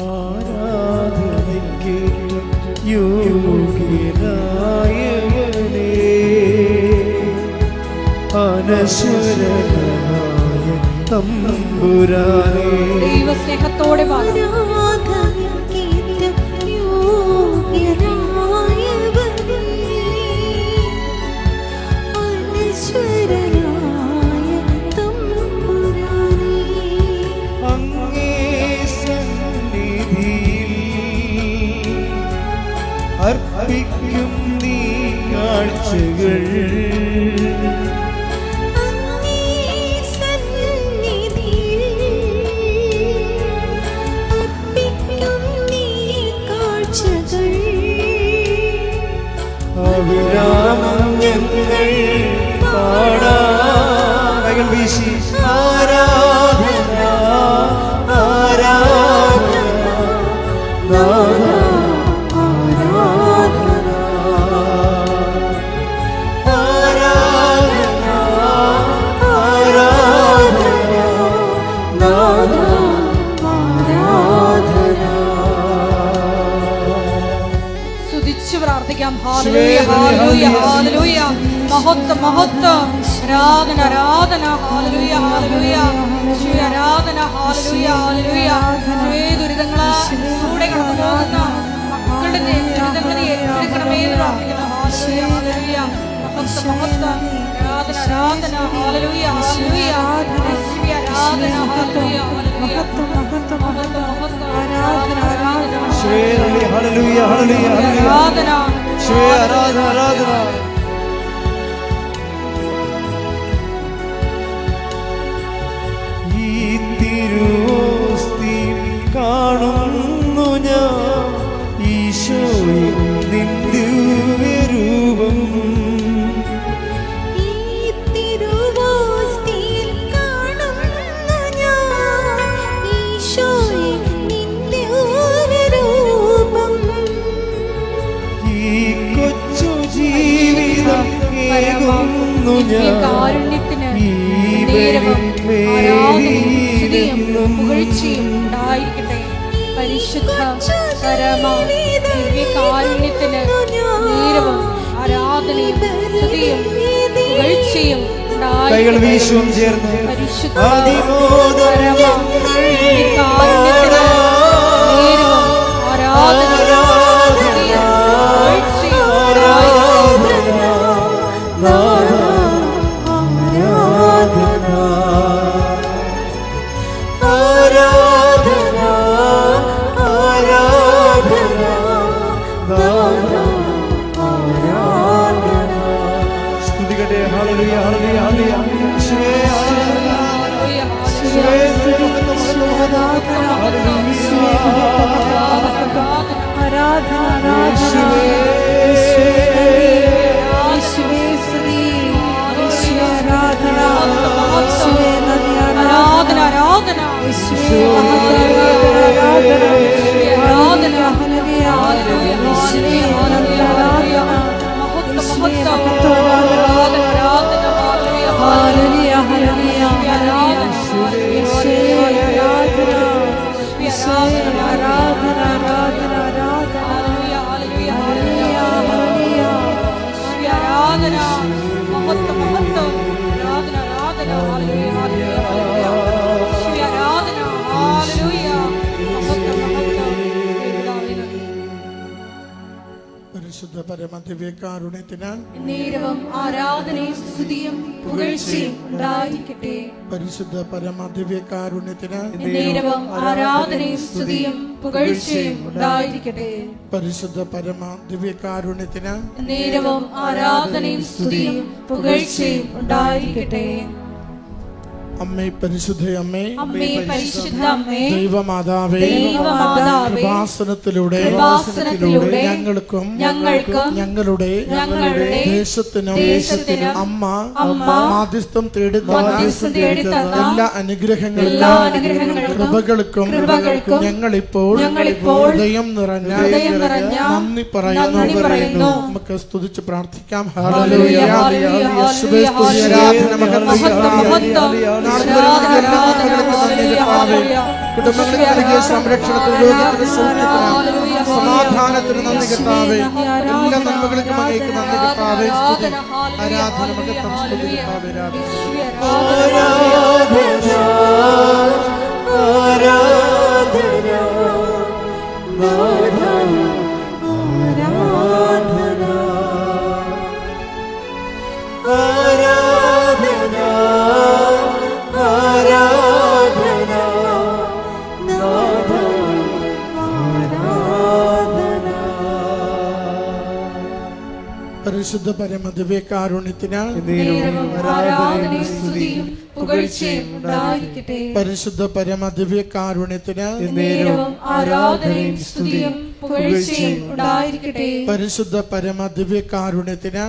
ആരാധനയ്ക്കേറ്റം യോഗ്യനായവനേ, അനശ്വരനായ തമ്പുരാനേ. ദൈവസ്നേഹത്തോടെ അർപ്പിക്കും നീ കാഴ്ചകൾ, അവിരാമം ഞങ്ങൾ പാടാം വീശി ആരാധന ആരാധന പ്രാർത്ഥിക്കാം. Hallelujah hallelujah hallelujah. മഹത്വം മഹത്വം. ആരാധന ആരാധന. ഹല്ലേലൂയ ഹല്ലേലൂയ. യേശുവേ ആരാധന. ഹല്ലേലൂയ ഹല്ലേലൂയ. യേശുവേ ദുരിതങ്ങളിലൂടെ കടന്നുപോകുന്ന മക്കളുടെ ദുരിതങ്ങളെ ഏറ്റെടുക്കണമേ എന്ന് പ്രാർത്ഥിക്കുന്നു. Hallelujah hallelujah. മഹത്വം മഹത്വം. ആരാധന ആരാധന. ഹല്ലേലൂയ ഹല്ലേലൂയ. യേശുവേ ആരാധന. ഹല്ലേലൂയ മഹത്വം മഹത്വം മഹത്വം മഹത്വം. ആരാധന ആരാധന. ഹല്ലേലൂയ ഹല്ലേലൂയ ഹല്ലേലൂയ. ആരാധന ആരാധന ആരാധന. ഈ തിരുവോസ്തി കാണുന്നു ഞാൻ ഈശോയിൽ നിൻ ദിവ്യരൂപം. ഉണ്ടായിരിക്കട്ടെ. പരിശുദ്ധ പരമ ദിവ്യകാരുണ്യത്തിന് നേരവും ആരാധനയും സ്തുതിയും പുകഴ്ചയും ഉണ്ടായിരിക്കട്ടെ. പരിശുദ്ധ പരമ ദിവ്യകാരുണ്യത്തിന് നേരവും ആരാധനയും സ്തുതിയും പുകഴ്ചയും പരിശുദ്ധ പരമദിവ്യകാരുണ്യത്തിനാൽ നേരവും ആരാധനയും സ്തുതിയും പുകഴ്ചയും ഉണ്ടായിരിക്കട്ടെ. പരിശുദ്ധ പരമദിവ്യകാരുണ്യത്തിനാൽ നേരവും ആരാധനയും സ്തുതിയും പുകഴ്ചയും ഉണ്ടായിരിക്കട്ടെ. പരിശുദ്ധ പരമദിവ്യകാരുണ്യത്തിനാൽ നേരവും ആരാധനയും സ്തുതിയും പുകഴ്ചയും ഉണ്ടായിരിക്കട്ടെ. അമ്മേ പരിശുദ്ധ അമ്മേ, അമ്മേ പരിശുദ്ധ അമ്മേ, ദൈവമാതാവേ, കൃപാസനത്തിലൂടെ ഞങ്ങൾക്കും ഞങ്ങളുടെ ദേശത്തിനും അമ്മ മാധ്യസ്ഥം തേടുന്ന എല്ലാ അനുഗ്രഹങ്ങൾക്കും കൃപകൾക്കും ഞങ്ങളിപ്പോൾ ഹൃദയം നിറഞ്ഞ നന്ദി പറയുന്നു. നമുക്ക് സ്തുതിച്ച് പ്രാർത്ഥിക്കാം. ഹല്ലേലൂയ. നാളിൽ വരുന്ന എല്ലാ നന്മകൾക്കും നന്ദി കർത്താവേ. കുടുംബങ്ങൾക്ക് നൽകിയ സംരക്ഷണത്തിന്, രോഗത്തിന്, സൗഖ്യത്തിന്, സമാധാനത്തിന് നന്ദി കർത്താവേ. എല്ലാ നന്മകൾക്കും അങ്ങേക്ക് നന്ദി കർത്താവേ. സ്തുതി, ആരാധന, മഹത്വം, സ്തുതി കർത്താവേ. പരിശുദ്ധ പരമദിവ്യകാരുണ്യത്തിന് പരിശുദ്ധ പരമദിവ്യകാരുണ്യത്തിന് പരിശുദ്ധ പരമദിവ്യകാരുണ്യത്തിന്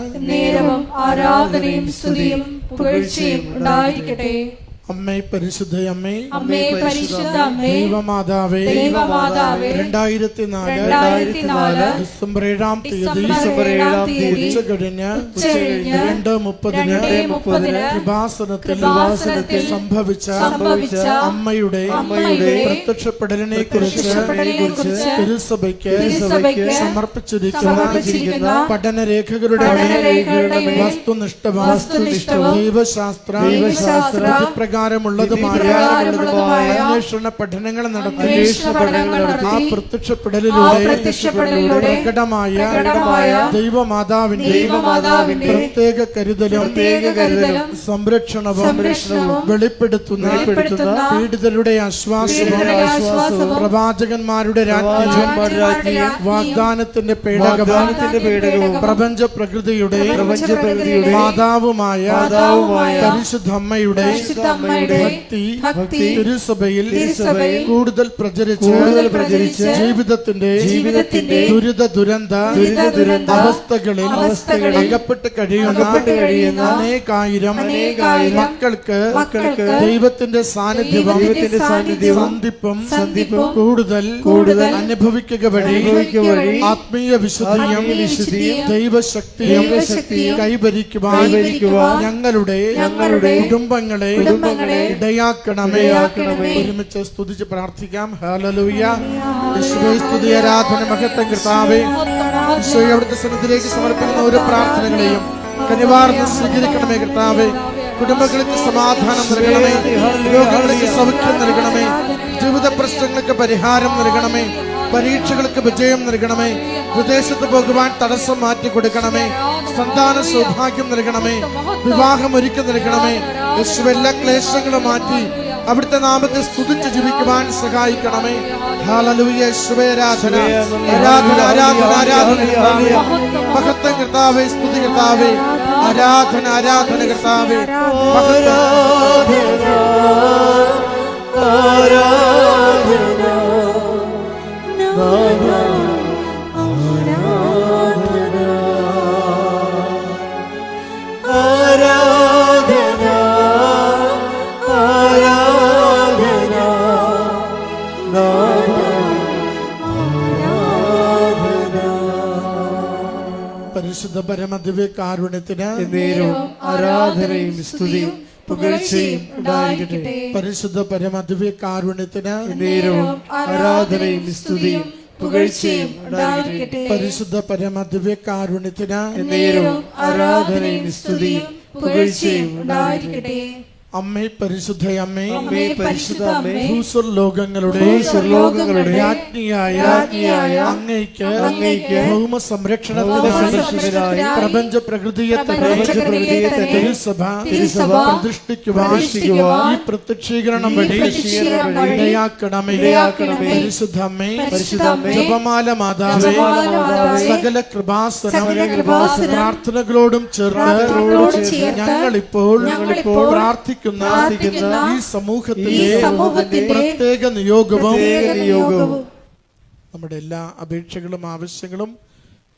അമ്മേ പരിശുദ്ധ അമ്മേ, അമ്മേ പരിശുദ്ധ അമ്മേ, ദൈവമാതാവേ, 2004 ഡിസംബർ 7-ാം തീയതി ഉച്ചകഴിഞ്ഞ് 2:30 കൃപാസനത്തിൽ സംഭവിച്ച അമ്മയുടെ പ്രത്യക്ഷപ്പെടലിനെ കുറിച്ച് തിരുസഭയ്ക്ക് സമർപ്പിച്ചിരിക്കുന്ന പഠനരേഖകളുടെ വസ്തുനിഷ്ഠവും ദൈവശാസ്ത്ര പ്രകാരമുള്ളതുമായ അന്വേഷണ പഠനങ്ങൾ നടത്തി ആ പ്രത്യക്ഷപ്പെടലിലൂടെ പ്രകടമായ ദൈവമാതാവിന്റെ പ്രത്യേക കരുതലും സംരക്ഷണവും വെളിപ്പെടുത്തുന്ന പീഡിതരുടെ ആശ്വാസവും പ്രവാചകന്മാരുടെ രാജ്ഞിയും വാഗ്ദാനത്തിന്റെ പേടകവും പ്രപഞ്ച പ്രകൃതിയുടെ മാതാവുമായ പരിശുദ്ധ അമ്മയുടെ ഭക്തി തിരുസഭയിൽ കൂടുതൽ പ്രചരിച്ച് ജീവിതത്തിന്റെ ദുരന്ത അവസ്ഥകളിൽ അകപ്പെട്ട് കഴിയുന്ന അനേകായിരം മക്കൾക്ക് ദൈവത്തിന്റെ സാന്നിധ്യവും കൂടുതൽ അനുഭവിക്കുക വഴി ആത്മീയ വിശുദ്ധിയും ദൈവശക്തിയും കൈവരിക്കുവാൻ ഞങ്ങളുടെ കുടുംബങ്ങളെ ഇടയാക്കണമേ. ഒരുമിച്ച് സ്തുതിച്ച് പ്രാർത്ഥിക്കാം. ഹല്ലേലൂയ. യേശുവേ സ്തുതി, ആരാധന, മഹത്വം കർത്താവേ. ഈശോയെ അവിടുത്തെ സന്നിധിയിലേക്ക് സമർപ്പിക്കുന്ന ഓരോ പ്രാർത്ഥനകളെയും കനിവാർന്ന് സ്വീകരിക്കണമേ കർത്താവേ. കുടുംബങ്ങൾക്ക് സമാധാനം നൽകണമേ, രോഗങ്ങൾക്ക് സൗഖ്യം നൽകണമേ, ജീവിത പ്രശ്നങ്ങൾക്ക് പരിഹാരം നൽകണമേ, പരീക്ഷകൾക്ക് വിജയം നൽകണമേ, വിദേശത്ത് പോകുവാൻ തടസ്സം മാറ്റി കൊടുക്കണമേ, സന്താന സൗഭാഗ്യം നൽകണമേ, വിവാഹം ഒരുക്കി നൽകണമേ. യേശുവേ എല്ലാ ക്ലേശങ്ങളും മാറ്റി അവിടുത്തെ നാമത്തെ സ്തുതിച്ച് ജീവിക്കുവാൻ സഹായിക്കണമേ. ഹല്ലേലൂയ. യേശുവേ ആരാധന, ആരാധന, ആരാധന, ആരാധന കർത്താവേ. മഹത്വം കർത്താവേ, സ്തുതി കർത്താവേ, ആരാധന, ആരാധന കർത്താവേ. പരിശുദ്ധ പരമദിവ്യകാരുണ്യത്തിന് ആരാധനയും സ്തുതിയും പുകഴ്ചയും ഉണ്ടായിരിക്കട്ടെ. പരിശുദ്ധ പരമദിവ്യകാരുണ്യത്തിന് ആരാധനയും സ്തുതിയും പുകഴ്ചയും ഉണ്ടായിരിക്കട്ടെ. പരിശുദ്ധ പരമദിവ്യകാരുണ്യത്തിന് ആരാധനയും സ്തുതിയും പുകഴ്ചയും ഉണ്ടായിരിക്കട്ടെ. അമ്മേ പരിശുദ്ധ അമ്മേ, പരിശുദ്ധ അമ്മേ, ഭൂസ്വർലോകങ്ങളുടെ രാജ്ഞിയായ അങ്ങയ്ക്ക് ഭൗമ സംരക്ഷണത്തിനായി പ്രപഞ്ച പ്രകൃതിയെ തിരുസഭ പ്രതിഷ്ഠിക്കുവാൻ ഈ പ്രത്യക്ഷീകരണം വഴി ഇടയാക്കണമേ. പരിശുദ്ധ അമ്മേ, ജപമാല മാതാവേ, സകല കൃപാസനം പ്രാർത്ഥനകളോടും ചേർന്ന് ഞങ്ങളിപ്പോൾ പ്രാർത്ഥിക്കുന്ന ഈ സമൂഹത്തിന്റെ പ്രത്യേക നിയോഗവും നമ്മുടെ എല്ലാ അപേക്ഷകളും ആവശ്യങ്ങളും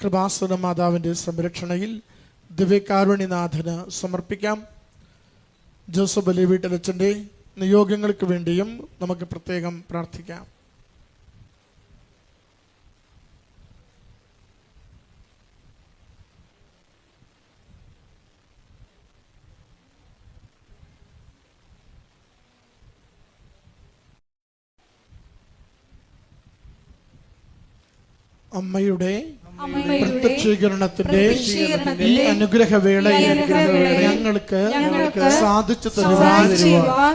കൃപാസന മാതാവിന്റെ സംരക്ഷണയിൽ ദിവ്യകാരുണ്യനാഥന് സമർപ്പിക്കാം. ജോസഫ് അലി വീട്ടിലച്ഛന്റെ നിയോഗങ്ങൾക്ക് വേണ്ടിയും നമുക്ക് പ്രത്യേകം പ്രാർത്ഥിക്കാം. അമ്മയുടെ പ്രത്യക്ഷീകരണത്തിന്റെ ഈ അനുഗ്രഹവേളയിൽ ഞങ്ങൾക്ക് സാധിച്ചു തരുവാൻ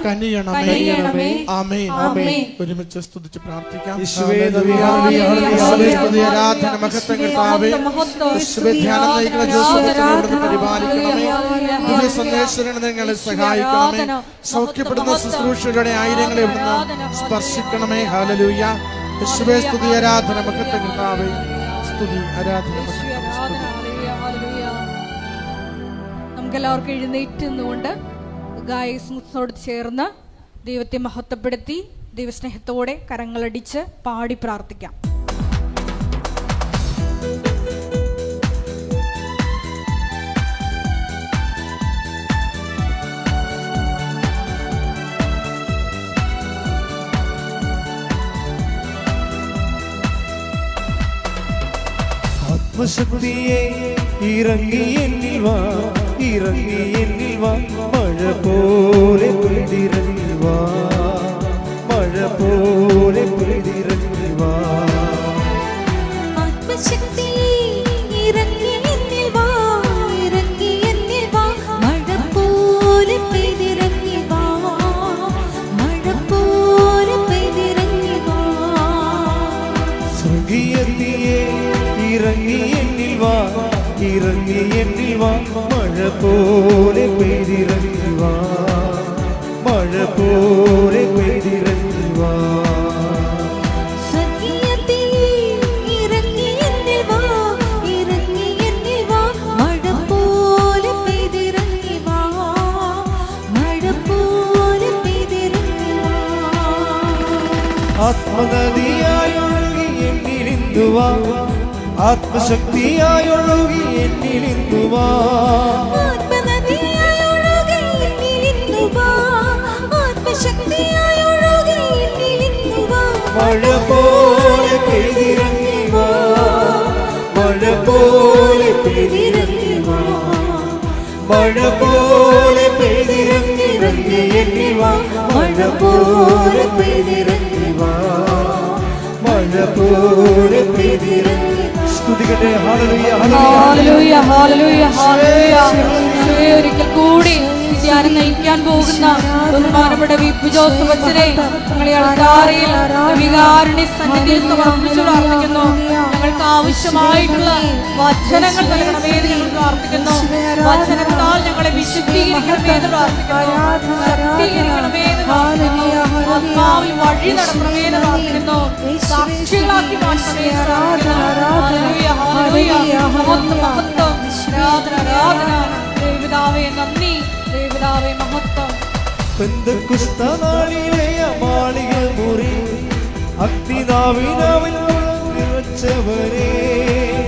കനിയണമേ. ആമേൻ. ഒരുമിച്ച് സ്തുതിച്ച് പ്രാർത്ഥിക്കാം. ആരാധന മഹത്വം കർത്താവേ, ധ്യാനം നയിക്കുന്ന ജോസഫിനോട് പരിപാലിക്കണമേ. ദിവ്യ സന്ദേശങ്ങൾ നിങ്ങളെ സഹായിക്കണമേ. സൗഖ്യപ്പെടുന്ന ശുശ്രൂഷയുടെ ആയിരങ്ങളെ ഇവിടുന്ന് സ്പർശിക്കണമേ. ഹല്ലേലൂയ. യേശുവേ സ്തുതി, ആരാധന മഹത്വം കർത്താവേ, സ്തുതി, ആരാധന. നമുക്കെല്ലാവർക്കും എഴുന്നേറ്റ് നിന്നുകൊണ്ട് ഗായകനോട് ചേർന്ന് ദൈവത്തെ മഹത്വപ്പെടുത്തി ദൈവസ്നേഹത്തോടെ കരങ്ങളടിച്ച് പാടി പ്രാർത്ഥിക്കാം. ആത്മശക്തിയെ ഇറങ്ങി എന്നിൽ വാ, ഇറങ്ങി എന്നിൽ വാ, മഴ പോലെ പെയ്തിറങ്ങി വാ, മഴ പോലെ പെയ്തിറങ്ങി വാ. ആത്മശക്തിയെ ഇറങ്ങി എന്നിൽ വാ, ഇറങ്ങി എന്നിൽ വാ, മഴ പോലെ പെയ്തിറങ്ങി വാ, മഴ പോലെ പെയ്തിറങ്ങി വാ. സ്വർഗീയത്തിയെ ഇറങ്ങി എന്നിൽ വാ, ഇറങ്ങി എന്നിൽ വാ, മഴ പോലെ പെയ്തിറങ്ങി വാ, മഴ പോലെ പെയ്തിറങ്ങി വാ. സ്വർഗീയത്തിയെ ഇറങ്ങി എന്നിൽ വാ, ഇറങ്ങി എന്നിൽ വാ, മഴ പോലെ പെയ്തിറങ്ങി വാ, മഴ പോലെ പെയ്തിറങ്ങി വാ. ആത്മനദിയായൊഴുകി എന്നിലിന്തു വാ, ആത്മശക്തിയായൊഴുകി എന്നിലിന്തു വാ, ആത്മനദിയായൊഴുകി എന്നിലിന്തു വാ, ആത്മശക്തിയായൊഴുകി എന്നിലിന്തു വാ. മഴ പോലെ പെയ്തിറങ്ങി വാ, മഴ പോലെ പെയ്തിറങ്ങി വാ, മഴ പോലെ പെയ്തിറങ്ങി എന്നിൽ വാ, മഴ പോലെ പെയ്തിറങ്ങി വാ, മഴ പോലെ പെയ്തിറങ്ങി. സ്തുതിക്കട്ടെ. Hallelujah, hallelujah, hallelujah, hallelujah. ഒരിക്കൽ കൂടി ധ്യാനം നയിക്കാൻ പോകുന്ന ബഹുമാനപ്പെട്ട വി.പി. ജോസഫ് അച്ഛനെ ഞങ്ങളെ അൾത്താരയിൽ വികാരുണ്യ സന്നിധിയിൽ സമർപ്പിച്ചു പ്രാർത്ഥിക്കുന്നു. ഞങ്ങൾക്ക് ആവശ്യമായിട്ടുള്ള വചനങ്ങൾ നൽകണമേ എന്ന് ഞങ്ങൾ പ്രാർത്ഥിക്കുന്നു. വചനത്താൽ ഞങ്ങളെ വിശുദ്ധീകരിക്കണമേ എന്ന് പ്രാർത്ഥിക്കുന്നു. ശക്തീകരിക്കണമേ എന്ന് പ്രാർത്ഥിക്കുന്നു. ആത്മാവിൽ വഴി നടത്തണമേ എന്ന് പ്രാർത്ഥിക്കുന്നു. സാക്ഷികളാക്കി മാറ്റണമേ എന്ന് പ്രാർത്ഥിക്കുന്നു. Hallelujah, hallelujah. മഹത്വം, മഹത്വം, ആരാധന, ആരാധന. ദൈവപിതാവേ നന്ദി, ദൈവപിതാവേ മഹത്വം. പെന്തക്കുസ്തനാളിലെ മാളിക മുറി അഗ്നിനാവിനാവിൽ നിറച്ചവരേ,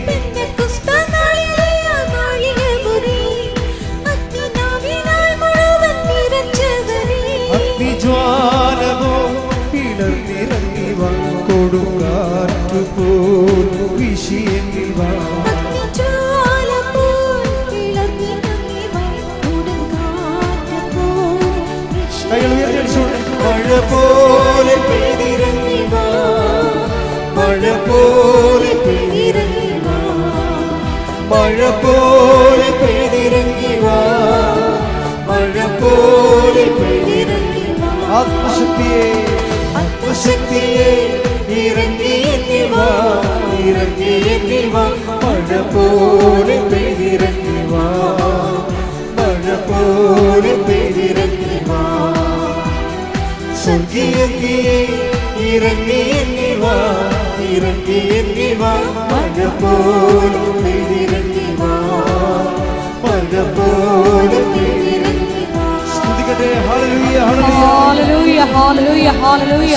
പെന്തക്കുസ്തനാളിലെ മാളിക മുറി അഗ്നിനാവിനാൽ മുഴുവൻ നിറച്ചവരേ, അഗ്നിജ്വാലമോ പിളർന്നിറങ്ങി വാ, കൊടുങ്കാറ്റുപോൽ വീശിയെങ്കിൽ വാ, അഗ്നിജ്വാല പോൽ പിളർന്നിറങ്ങി വാ, കൊടുങ്കാറ്റ് പോൽ വീശി. കൈകൾ ഉയർത്തിയടിച്ചുകൊണ്ട് മഴ പോലെ പെയ്തിറങ്ങി വാ, മഴ പോലെ പെയ്തിറങ്ങി വാ, മഴ പോലെ പെയ്തിറങ്ങി വാ, മഴ പോലെ പെയ്തിറങ്ങി വാ. ആത്മശക്തിയെ, ആത്മശക്തിയെ ഇറങ്ങി എന്നിൽ വാ, ഇറങ്ങി എന്നിൽ വാ, മഴ പോലെ പെയ്തിറങ്ങി വാ, മഴ പോലെ പെയ്തിറങ്ങി വാ. സ്വർഗീയത്തിയെ ഇറങ്ങി എന്നിൽ വാ, ഇറങ്ങി എന്നിൽ വാ, മഴ പോലെ പെയ്തിറങ്ങി വാ, മഴ പോലെ പെയ്തിറങ്ങി വാ. സ്തുതിക്കട്ടെ. Hallelujah, hallelujah, hallelujah, hallelujah.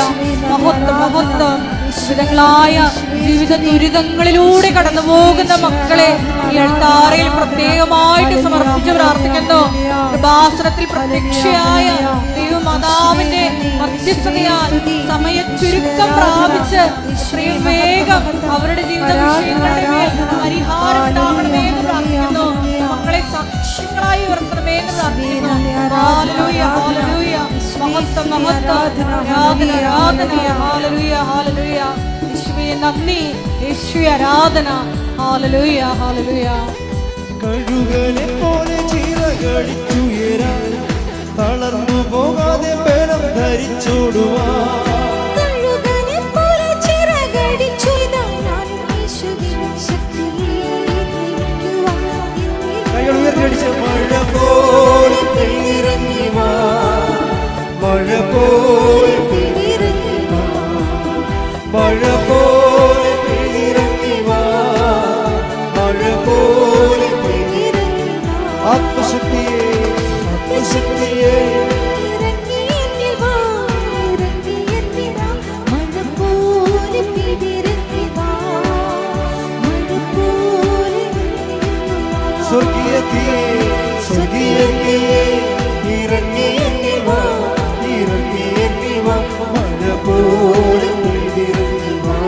മഹത്വം, മഹത്വം. വിവിധങ്ങളായ ജീവിത ദുരിതങ്ങളിലൂടെ കടന്നു പോകുന്ന മക്കളെ ഈ അൾത്താരയിൽ പ്രത്യേകമായിട്ട് സമർപ്പിച്ച് പ്രാർത്ഥിക്കുന്നു. കൃപാസനത്തിൽ പ്രത്യക്ഷയായ ദൈവമാതാവിന്റെ മധ്യസ്ഥതയാൽ സമയച്ചുരുക്കം പ്രാപിച്ച് എത്രയും വേഗം അവരുടെ ജീവിത വിഷയങ്ങളുടെ മേൽ പരിഹാരം ഉണ്ടാകണമേ എന്ന് പ്രാർത്ഥിക്കുന്നു. മക്കളെ സാക്ഷ്യങ്ങളായി ഉയർത്തണമേ എന്ന് പ്രാർത്ഥിക്കുന്നു. Hallelujah, hallelujah. മഹത്വം, മഹത്വം, ആരാധന, ആരാധന. ഹല്ലേലൂയ, ഹല്ലേലൂയ. യേശുവേ നന്ദി, യേശുവേ ആരാധന. ഹല്ലേലൂയ, ഹല്ലേലൂയ. കഴുകനെ പോലെ ചിറകടിച്ചുയരാൻ, തളർന്നു പോകാതെ ബലം ധരിച്ചോടുവാൻ. മഴ പോലെ പെയ്തിറങ്ങി വാ, മഴ പോലെ പെയ്തിറങ്ങി വാ, മഴ പോലെ പെയ്തിറങ്ങി വാ, മഴ പോലെ പെയ്തിറങ്ങി വാ. ആത്മശക്തിയെ, ആത്മശക്തിയെ സ്വർഗീയത്തിയെ, സ്വർഗീയത്തിയെ ഇറങ്ങി വാ, ഇറങ്ങി വാ, മഴ പോലെ പെയ്തിറങ്ങി വാ,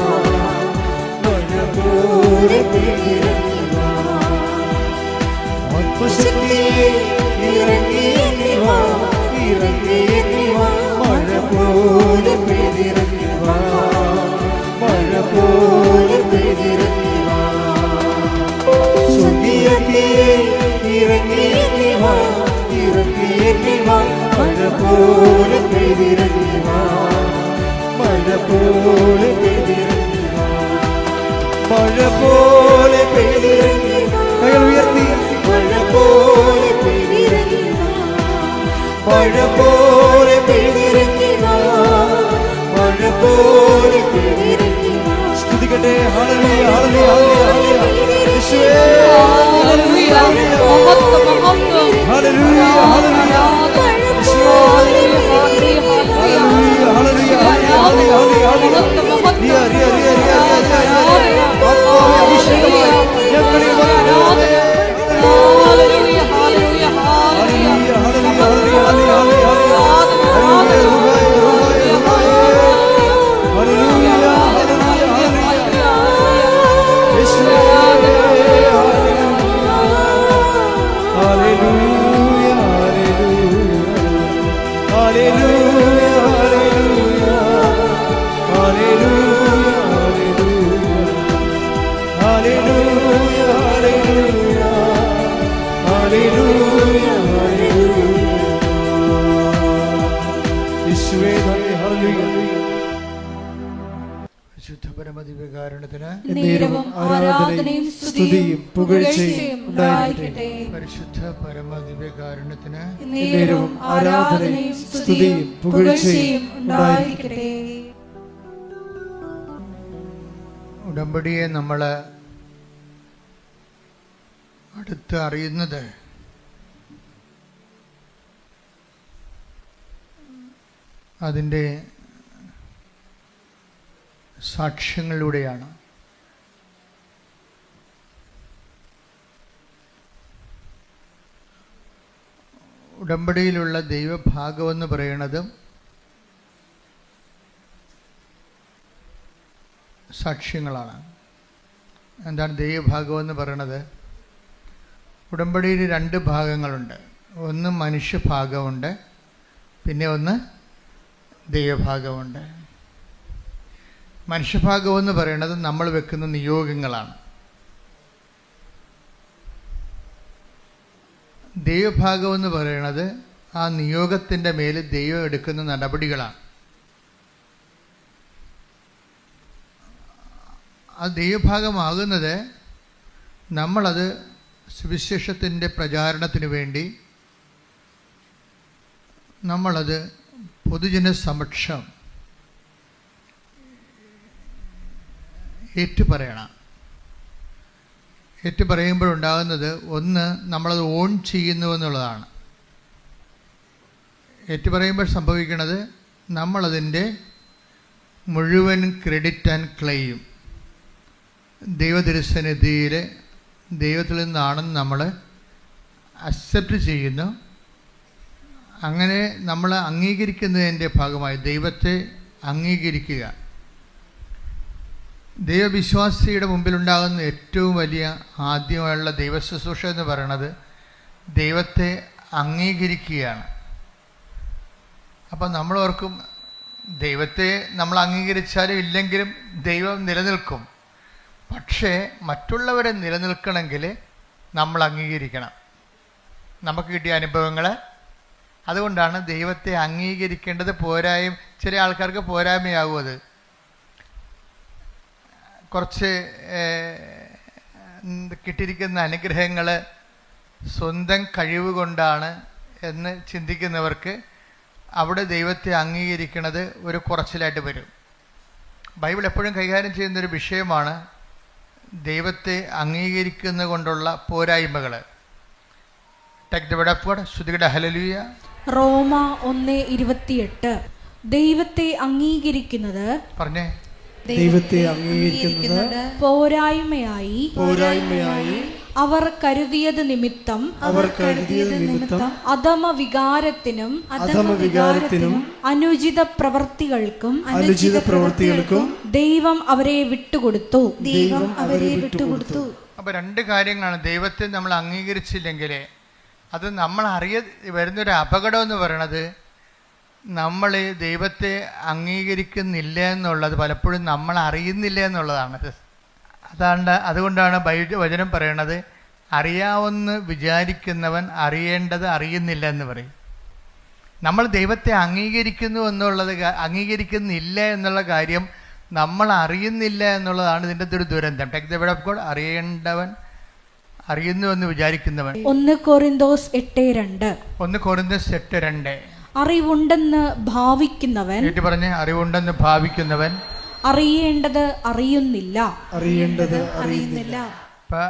മഴ പോലെ പെയ്തിറങ്ങി വാ. ആത്മശക്തിയെ ഇറങ്ങി വാ, ഇറങ്ങി വാ, മഴ പോലെ പെയ്തിറങ്ങി വാ, മഴ പോലെ പെയ്തിറങ്ങി വാ. സ്വർഗീയത്തിയെ ഇറങ്ങി വാ, ഇറങ്ങി വാ, മഴ പോലെ പെയ്തിറങ്ങി വാ, മഴ പോലെ പെയ്തിറങ്ങി വാ, മഴ പോലെ പെയ്തിറങ്ങി വാ. കൈകൾ ഉയർത്തി. മഴ പോലെ പെയ്തിറങ്ങി വാ, മഴ പോലെ പെയ്തിറങ്ങി വാ, മഴ പോലെ പെയ്തിറങ്ങി വാ. സ്തുതിക്കട്ടെ. Hallelujah, hallelujah, hallelujah. യേശുവേ, ഹല്ലേലൂയ, മഹത്വം, മഹത്വം. ഹല്ലേലൂയ, ഹല്ലേലൂയ. പരമദിവ്യകാരുണ്യത്തിന് നേരവും ആരാധനയും സ്തുതിയും പുകഴ്ചയും ഉണ്ടായിരിക്കട്ടെ. പരിശുദ്ധ പരമദിവ്യകാരുണ്യത്തിന് നേരവും ആരാധനയും സ്തുതിയും പുകഴ്ചയും ഉണ്ടായിരിക്കട്ടെ. ഉടമ്പടിയെ നമ്മൾ അടുത്ത് അറിയുന്നത് അതിൻ്റെ സാക്ഷ്യങ്ങളിലൂടെയാണ്. ഉടമ്പടിയിലുള്ള ദൈവഭാഗമെന്ന് പറയുന്നത് സാക്ഷ്യങ്ങളാണ്. എന്താണ് ദൈവഭാഗമെന്ന് പറയണത്? ഉടമ്പടിയിൽ രണ്ട് ഭാഗങ്ങളുണ്ട്. ഒന്ന് മനുഷ്യഭാഗമുണ്ട്, പിന്നെ ഒന്ന് ദൈവഭാഗമുണ്ട്. മനുഷ്യഭാഗമെന്ന് പറയുന്നത് നമ്മൾ വെക്കുന്ന നിയോഗങ്ങളാണ്. ദൈവഭാഗമെന്ന് പറയുന്നത് ആ നിയോഗത്തിൻ്റെ മേൽ ദൈവം എടുക്കുന്ന നടപടികളാണ്. ആ ദൈവഭാഗമാകുന്നത് നമ്മളത് സുവിശേഷത്തിൻ്റെ പ്രചാരണത്തിന് വേണ്ടി നമ്മളത് പൊതുജന സമക്ഷം ഏറ്റുപറയണം. ഏറ്റുപറയുമ്പോഴുണ്ടാകുന്നത് ഒന്ന്, നമ്മളത് ഓൺ ചെയ്യുന്നു എന്നുള്ളതാണ്. ഏറ്റുപറയുമ്പോൾ സംഭവിക്കുന്നത് നമ്മളതിൻ്റെ മുഴുവൻ ക്രെഡിറ്റ് ആൻഡ് ക്ലെയിം ദൈവതിരുസന്നിധിയിൽ ദൈവത്തിൽ നിന്നാണെന്ന് നമ്മൾ അക്സെപ്റ്റ് ചെയ്യുന്നു. അങ്ങനെ നമ്മൾ അംഗീകരിക്കുന്നതിൻ്റെ ഭാഗമായി ദൈവത്തെ അംഗീകരിക്കുക. ദൈവവിശ്വാസിയുടെ മുമ്പിലുണ്ടാകുന്ന ഏറ്റവും വലിയ ആദ്യമായുള്ള ദൈവശുശ്രൂഷ എന്ന് പറയുന്നത് ദൈവത്തെ അംഗീകരിക്കുകയാണ്. അപ്പം നമ്മളോർക്കും ദൈവത്തെ നമ്മൾ അംഗീകരിച്ചാലും ഇല്ലെങ്കിലും ദൈവം നിലനിൽക്കും. പക്ഷേ മറ്റുള്ളവരെ നിലനിൽക്കണമെങ്കിൽ നമ്മൾ അംഗീകരിക്കണം. നമുക്ക് കിട്ടിയ അനുഭവങ്ങൾ, അതുകൊണ്ടാണ് ദൈവത്തെ അംഗീകരിക്കേണ്ടത്. ചില ആൾക്കാർക്ക് പോരായ്മയാകും. അത് കുറച്ച് കിട്ടിയിരിക്കുന്ന അനുഗ്രഹങ്ങൾ സ്വന്തം കഴിവ് കൊണ്ടാണ് എന്ന് ചിന്തിക്കുന്നവർക്ക് അവിടെ ദൈവത്തെ അംഗീകരിക്കുന്നത് ഒരു കുറച്ചിലായിട്ട് വരും. ബൈബിൾ എപ്പോഴും കൈകാര്യം ചെയ്യുന്നൊരു വിഷയമാണ് ദൈവത്തെ അംഗീകരിക്കുന്നത് കൊണ്ടുള്ള പോരായ്മകൾ. Take the word of God. ശ്രുതിയുടെ ഹല്ലേലൂയ. റോമ 1:28 ദൈവത്തെ അംഗീകരിക്കുന്നത് പറഞ്ഞേ. ദൈവത്തെ അംഗീകരിക്കുന്നത് പോരായ്മയായി അവർ കരുതിയത് നിമിത്തം അധമ വികാരത്തിനും അനുചിത പ്രവൃത്തികൾക്കും ദൈവം അവരെ വിട്ടുകൊടുത്തു. അപ്പൊ രണ്ട് കാര്യങ്ങളാണ്. ദൈവത്തെ നമ്മൾ അംഗീകരിച്ചില്ലെങ്കിൽ അത് നമ്മൾ വരുന്നൊരു അപകടം എന്ന് പറയണത്, നമ്മൾ ദൈവത്തെ അംഗീകരിക്കുന്നില്ല എന്നുള്ളത് പലപ്പോഴും നമ്മൾ അറിയുന്നില്ല എന്നുള്ളതാണ്. അതുകൊണ്ടാണ് വചനം പറയണത്, അറിയാവുന്ന വിചാരിക്കുന്നവൻ അറിയേണ്ടത് അറിയുന്നില്ല എന്ന് പറയും. നമ്മൾ ദൈവത്തെ അംഗീകരിക്കുന്നില്ല എന്നുള്ള കാര്യം നമ്മൾ അറിയുന്നില്ല എന്നുള്ളതാണ് ഇതിൻ്റെ ഒരു ദുരന്തം. Take the word of God. അറിയേണ്ടവൻ അറിയുന്നുവെന്ന് വിചാരിക്കുന്നവൻ. 1 കൊരിന്തോസ് 8:2 1 കൊരിന്തോസ് 8:2 അറിവുണ്ടെന്ന് ഭാവിക്കുന്നവൻ പറഞ്ഞ് അറിവുണ്ടെന്ന് ഭാവിക്കുന്നവൻ അറിയേണ്ടത് അറിയുന്നില്ല. ഇപ്പം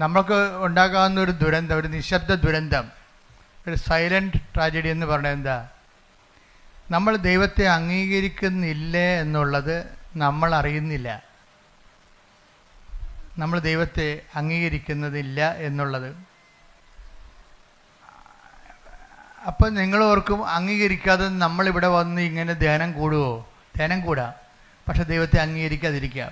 നമുക്ക് ഉണ്ടാകാവുന്ന ഒരു ദുരന്തം, ഒരു നിശബ്ദ ദുരന്തം, ഒരു സൈലന്റ് ട്രാജഡി എന്ന് പറഞ്ഞാൽ എന്താ? നമ്മൾ ദൈവത്തെ അംഗീകരിക്കുന്നില്ല എന്നുള്ളത് നമ്മൾ അറിയുന്നില്ല. നമ്മൾ ദൈവത്തെ അംഗീകരിക്കുന്നതില്ല എന്നുള്ളത്. അപ്പം നിങ്ങൾ ഓർക്കും, അംഗീകരിക്കാതെ നമ്മളിവിടെ വന്ന് ഇങ്ങനെ ധ്യാനം കൂടുമോ? ധ്യാനം കൂടാം, പക്ഷെ ദൈവത്തെ അംഗീകരിക്കാതിരിക്കാം.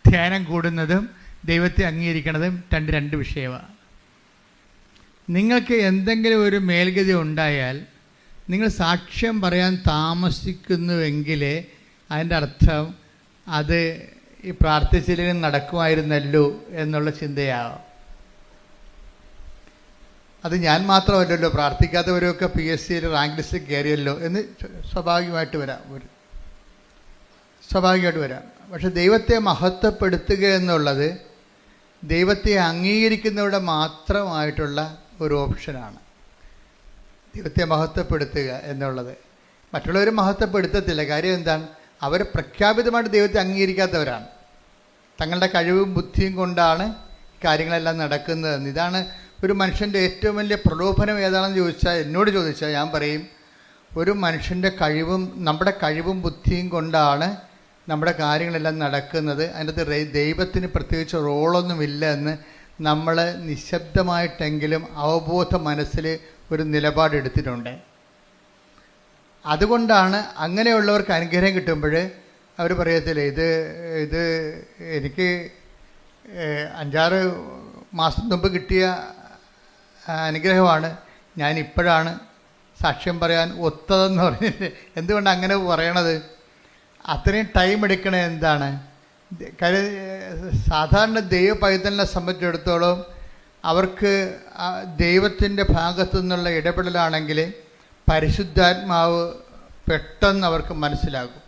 ധ്യാനം കൂടുന്നതും ദൈവത്തെ അംഗീകരിക്കുന്നതും രണ്ട് വിഷയമാണ്. നിങ്ങൾക്ക് എന്തെങ്കിലും ഒരു മേൽഗതി ഉണ്ടായാൽ നിങ്ങൾ സാക്ഷ്യം പറയാൻ താമസിക്കുന്നുവെങ്കിൽ അതിൻ്റെ അർത്ഥം അത് ഈ പ്രാർത്ഥിച്ചില്ലെങ്കിൽ നടക്കുമായിരുന്നല്ലോ എന്നുള്ള ചിന്തയാവാം. അത് ഞാൻ മാത്രമല്ലല്ലോ, പ്രാർത്ഥിക്കാത്തവരൊക്കെ PSCയിൽ റാങ്ക് ലിസ്റ്റ് കയറിയല്ലോ എന്ന് സ്വാഭാവികമായിട്ട് വരാം. പക്ഷെ ദൈവത്തെ മഹത്വപ്പെടുത്തുക എന്നുള്ളത് ദൈവത്തെ അംഗീകരിക്കുന്നവരുടെ മാത്രമായിട്ടുള്ള ഒരു ഓപ്ഷനാണ്. ദൈവത്തെ മഹത്വപ്പെടുത്തുക എന്നുള്ളത് മറ്റുള്ളവർ മഹത്വപ്പെടുത്തത്തില്ല. കാര്യം എന്താണ്? അവർ പ്രഖ്യാപിതമായിട്ട് ദൈവത്തെ അംഗീകരിക്കാത്തവരാണ്. തങ്ങളുടെ കഴിവും ബുദ്ധിയും കൊണ്ടാണ് കാര്യങ്ങളെല്ലാം നടക്കുന്നതെന്ന്. ഇതാണ് ഒരു മനുഷ്യൻ്റെ ഏറ്റവും വലിയ പ്രലോഭനം ഏതാണെന്ന് എന്നോട് ചോദിച്ചാൽ ഞാൻ പറയും, ഒരു മനുഷ്യൻ്റെ നമ്മുടെ കഴിവും ബുദ്ധിയും കൊണ്ടാണ് നമ്മുടെ കാര്യങ്ങളെല്ലാം നടക്കുന്നത്. അതിനകത്ത് ദൈവത്തിന് പ്രത്യേകിച്ച് റോളൊന്നുമില്ല എന്ന് നമ്മൾ നിശബ്ദമായിട്ടെങ്കിലും അവബോധ മനസ്സിൽ ഒരു നിലപാടെടുത്തിട്ടുണ്ട്. അതുകൊണ്ടാണ് അങ്ങനെയുള്ളവർക്ക് അനുഗ്രഹം കിട്ടുമ്പോൾ അവർ പറയത്തില്ല, ഇത് എനിക്ക് 5-6 മാസം മുമ്പ് കിട്ടിയ അനുഗ്രഹമാണ്, ഞാനിപ്പോഴാണ് സാക്ഷ്യം പറയാൻ ഒത്തതെന്ന് പറഞ്ഞിട്ട്. എന്തുകൊണ്ട് അങ്ങനെ പറയണത്? അത്രയും ടൈം എടുക്കണേ എന്താണ്? സാധാരണ ദൈവ പൈതലിനെ സംബന്ധിച്ചിടത്തോളം അവർക്ക് ദൈവത്തിൻ്റെ ഭാഗത്തു നിന്നുള്ള ഇടപെടലാണെങ്കിൽ പരിശുദ്ധാത്മാവ് പെട്ടെന്ന് അവർക്ക് മനസ്സിലാകും.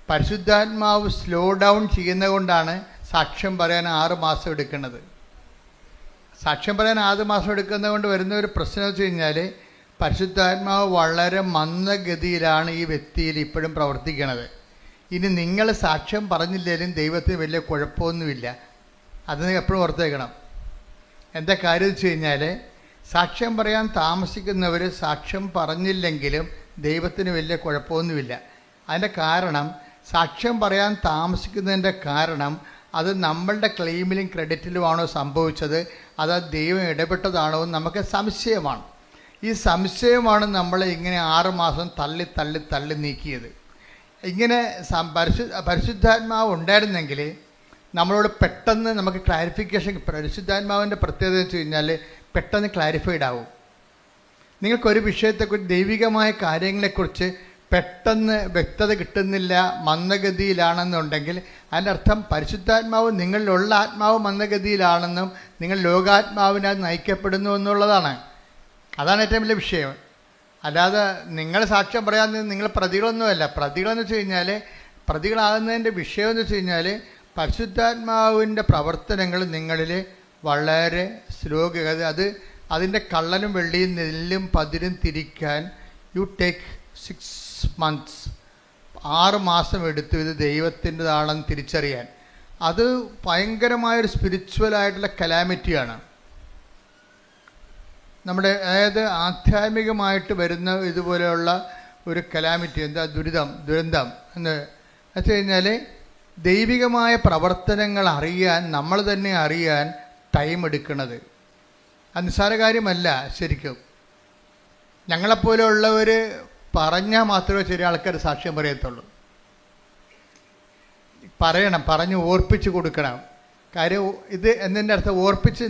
പരിശുദ്ധാത്മാവ് സ്ലോ ഡൗൺ ചെയ്യുന്നത് കൊണ്ടാണ് സാക്ഷ്യം പറയാൻ 6 മാസം എടുക്കുന്നത്. സാക്ഷ്യം പറയാൻ 6 മാസം എടുക്കുന്നത് കൊണ്ട് വരുന്ന ഒരു പ്രശ്നം വെച്ച് കഴിഞ്ഞാൽ, പരിശുദ്ധാത്മാവ് വളരെ മന്ദഗതിയിലാണ് ഈ വ്യക്തിയിൽ ഇപ്പോഴും പ്രവർത്തിക്കുന്നത്. ഇനി നിങ്ങൾ സാക്ഷ്യം പറഞ്ഞില്ലെങ്കിലും ദൈവത്തിന് വലിയ കുഴപ്പമൊന്നുമില്ല. അത് എപ്പോഴും ഓർത്തേക്കണം. എന്താ കാര്യം വെച്ച് കഴിഞ്ഞാൽ, സാക്ഷ്യം പറയാൻ താമസിക്കുന്നവർ സാക്ഷ്യം പറഞ്ഞില്ലെങ്കിലും ദൈവത്തിന് വലിയ കുഴപ്പമൊന്നുമില്ല. അതിൻ്റെ കാരണം, സാക്ഷ്യം പറയാൻ താമസിക്കുന്നതിൻ്റെ കാരണം അത് നമ്മളുടെ ക്ലെയിമിലും ക്രെഡിറ്റിലുമാണോ സംഭവിച്ചത്, അത് ദൈവം ഇടപെട്ടതാണോ എന്ന് നമുക്ക് സംശയമാണ്. ഈ സംശയമാണ് നമ്മളെ ഇങ്ങനെ 6 മാസം തള്ളി നീക്കിയത്. ഇങ്ങനെ പരിശുദ്ധാത്മാവ് ഉണ്ടായിരുന്നെങ്കിൽ നമ്മളോട് പെട്ടെന്ന് നമുക്ക് ക്ലാരിഫിക്കേഷൻ. പരിശുദ്ധാത്മാവിൻ്റെ പ്രത്യേകത വെച്ച് കഴിഞ്ഞാൽ പെട്ടെന്ന് ക്ലാരിഫൈഡ് ആവും. നിങ്ങൾക്കൊരു വിഷയത്തെക്കുറിച്ച്, ദൈവികമായ കാര്യങ്ങളെക്കുറിച്ച് പെട്ടെന്ന് വ്യക്തത കിട്ടുന്നില്ല, മന്ദഗതിയിലാണെന്നുണ്ടെങ്കിൽ അതിൻ്റെ അർത്ഥം പരിശുദ്ധാത്മാവ് നിങ്ങളിലുള്ള ആത്മാവ് മന്ദഗതിയിലാണെന്നും നിങ്ങൾ ലോകാത്മാവിനാൽ നയിക്കപ്പെടുന്നു എന്നുള്ളതാണ്. അതാണ് ഏറ്റവും വലിയ വിഷയം. അല്ലാതെ നിങ്ങൾ സാക്ഷ്യം പറയാൻ നിങ്ങൾ പ്രതികളൊന്നുമല്ല. പ്രതികളെന്ന് വെച്ച് കഴിഞ്ഞാൽ, പ്രതികളാകുന്നതിൻ്റെ വിഷയം എന്ന് വെച്ച് കഴിഞ്ഞാൽ പരിശുദ്ധാത്മാവിൻ്റെ പ്രവർത്തനങ്ങൾ നിങ്ങളിൽ വളരെ സ്ലോഗത, അതിൻ്റെ കള്ളനും വെള്ളിയും നെല്ലും പതിരും തിരിക്കാൻ യു ടേക്ക് 6 months, 6 മാസം എടുത്തു ഇത് ദൈവത്തിൻ്റെതാണെന്ന് തിരിച്ചറിയാൻ. അത് ഭയങ്കരമായൊരു സ്പിരിച്വലായിട്ടുള്ള കലാമിറ്റിയാണ്. നമ്മുടെ അതായത് ആധ്യാത്മികമായിട്ട് വരുന്ന ഇതുപോലെയുള്ള ഒരു കലാമിറ്റി, എന്താ ദുരന്തം എന്ന് വെച്ച് കഴിഞ്ഞാൽ ദൈവികമായ പ്രവർത്തനങ്ങൾ അറിയാൻ, നമ്മൾ തന്നെ അറിയാൻ ടൈം എടുക്കുന്നത് അത് നിസ്സാര കാര്യമല്ല. ശരിക്കും ഞങ്ങളെപ്പോലെയുള്ളവർ പറഞ്ഞാൽ മാത്രമേ ചെറിയ ആൾക്കാർ സാക്ഷ്യം പറയത്തുള്ളൂ. പറഞ്ഞ് ഓർപ്പിച്ച് കൊടുക്കണം. കാര്യം ഇത് എന്നതിൻ്റെ അർത്ഥം ഓർപ്പിച്ച്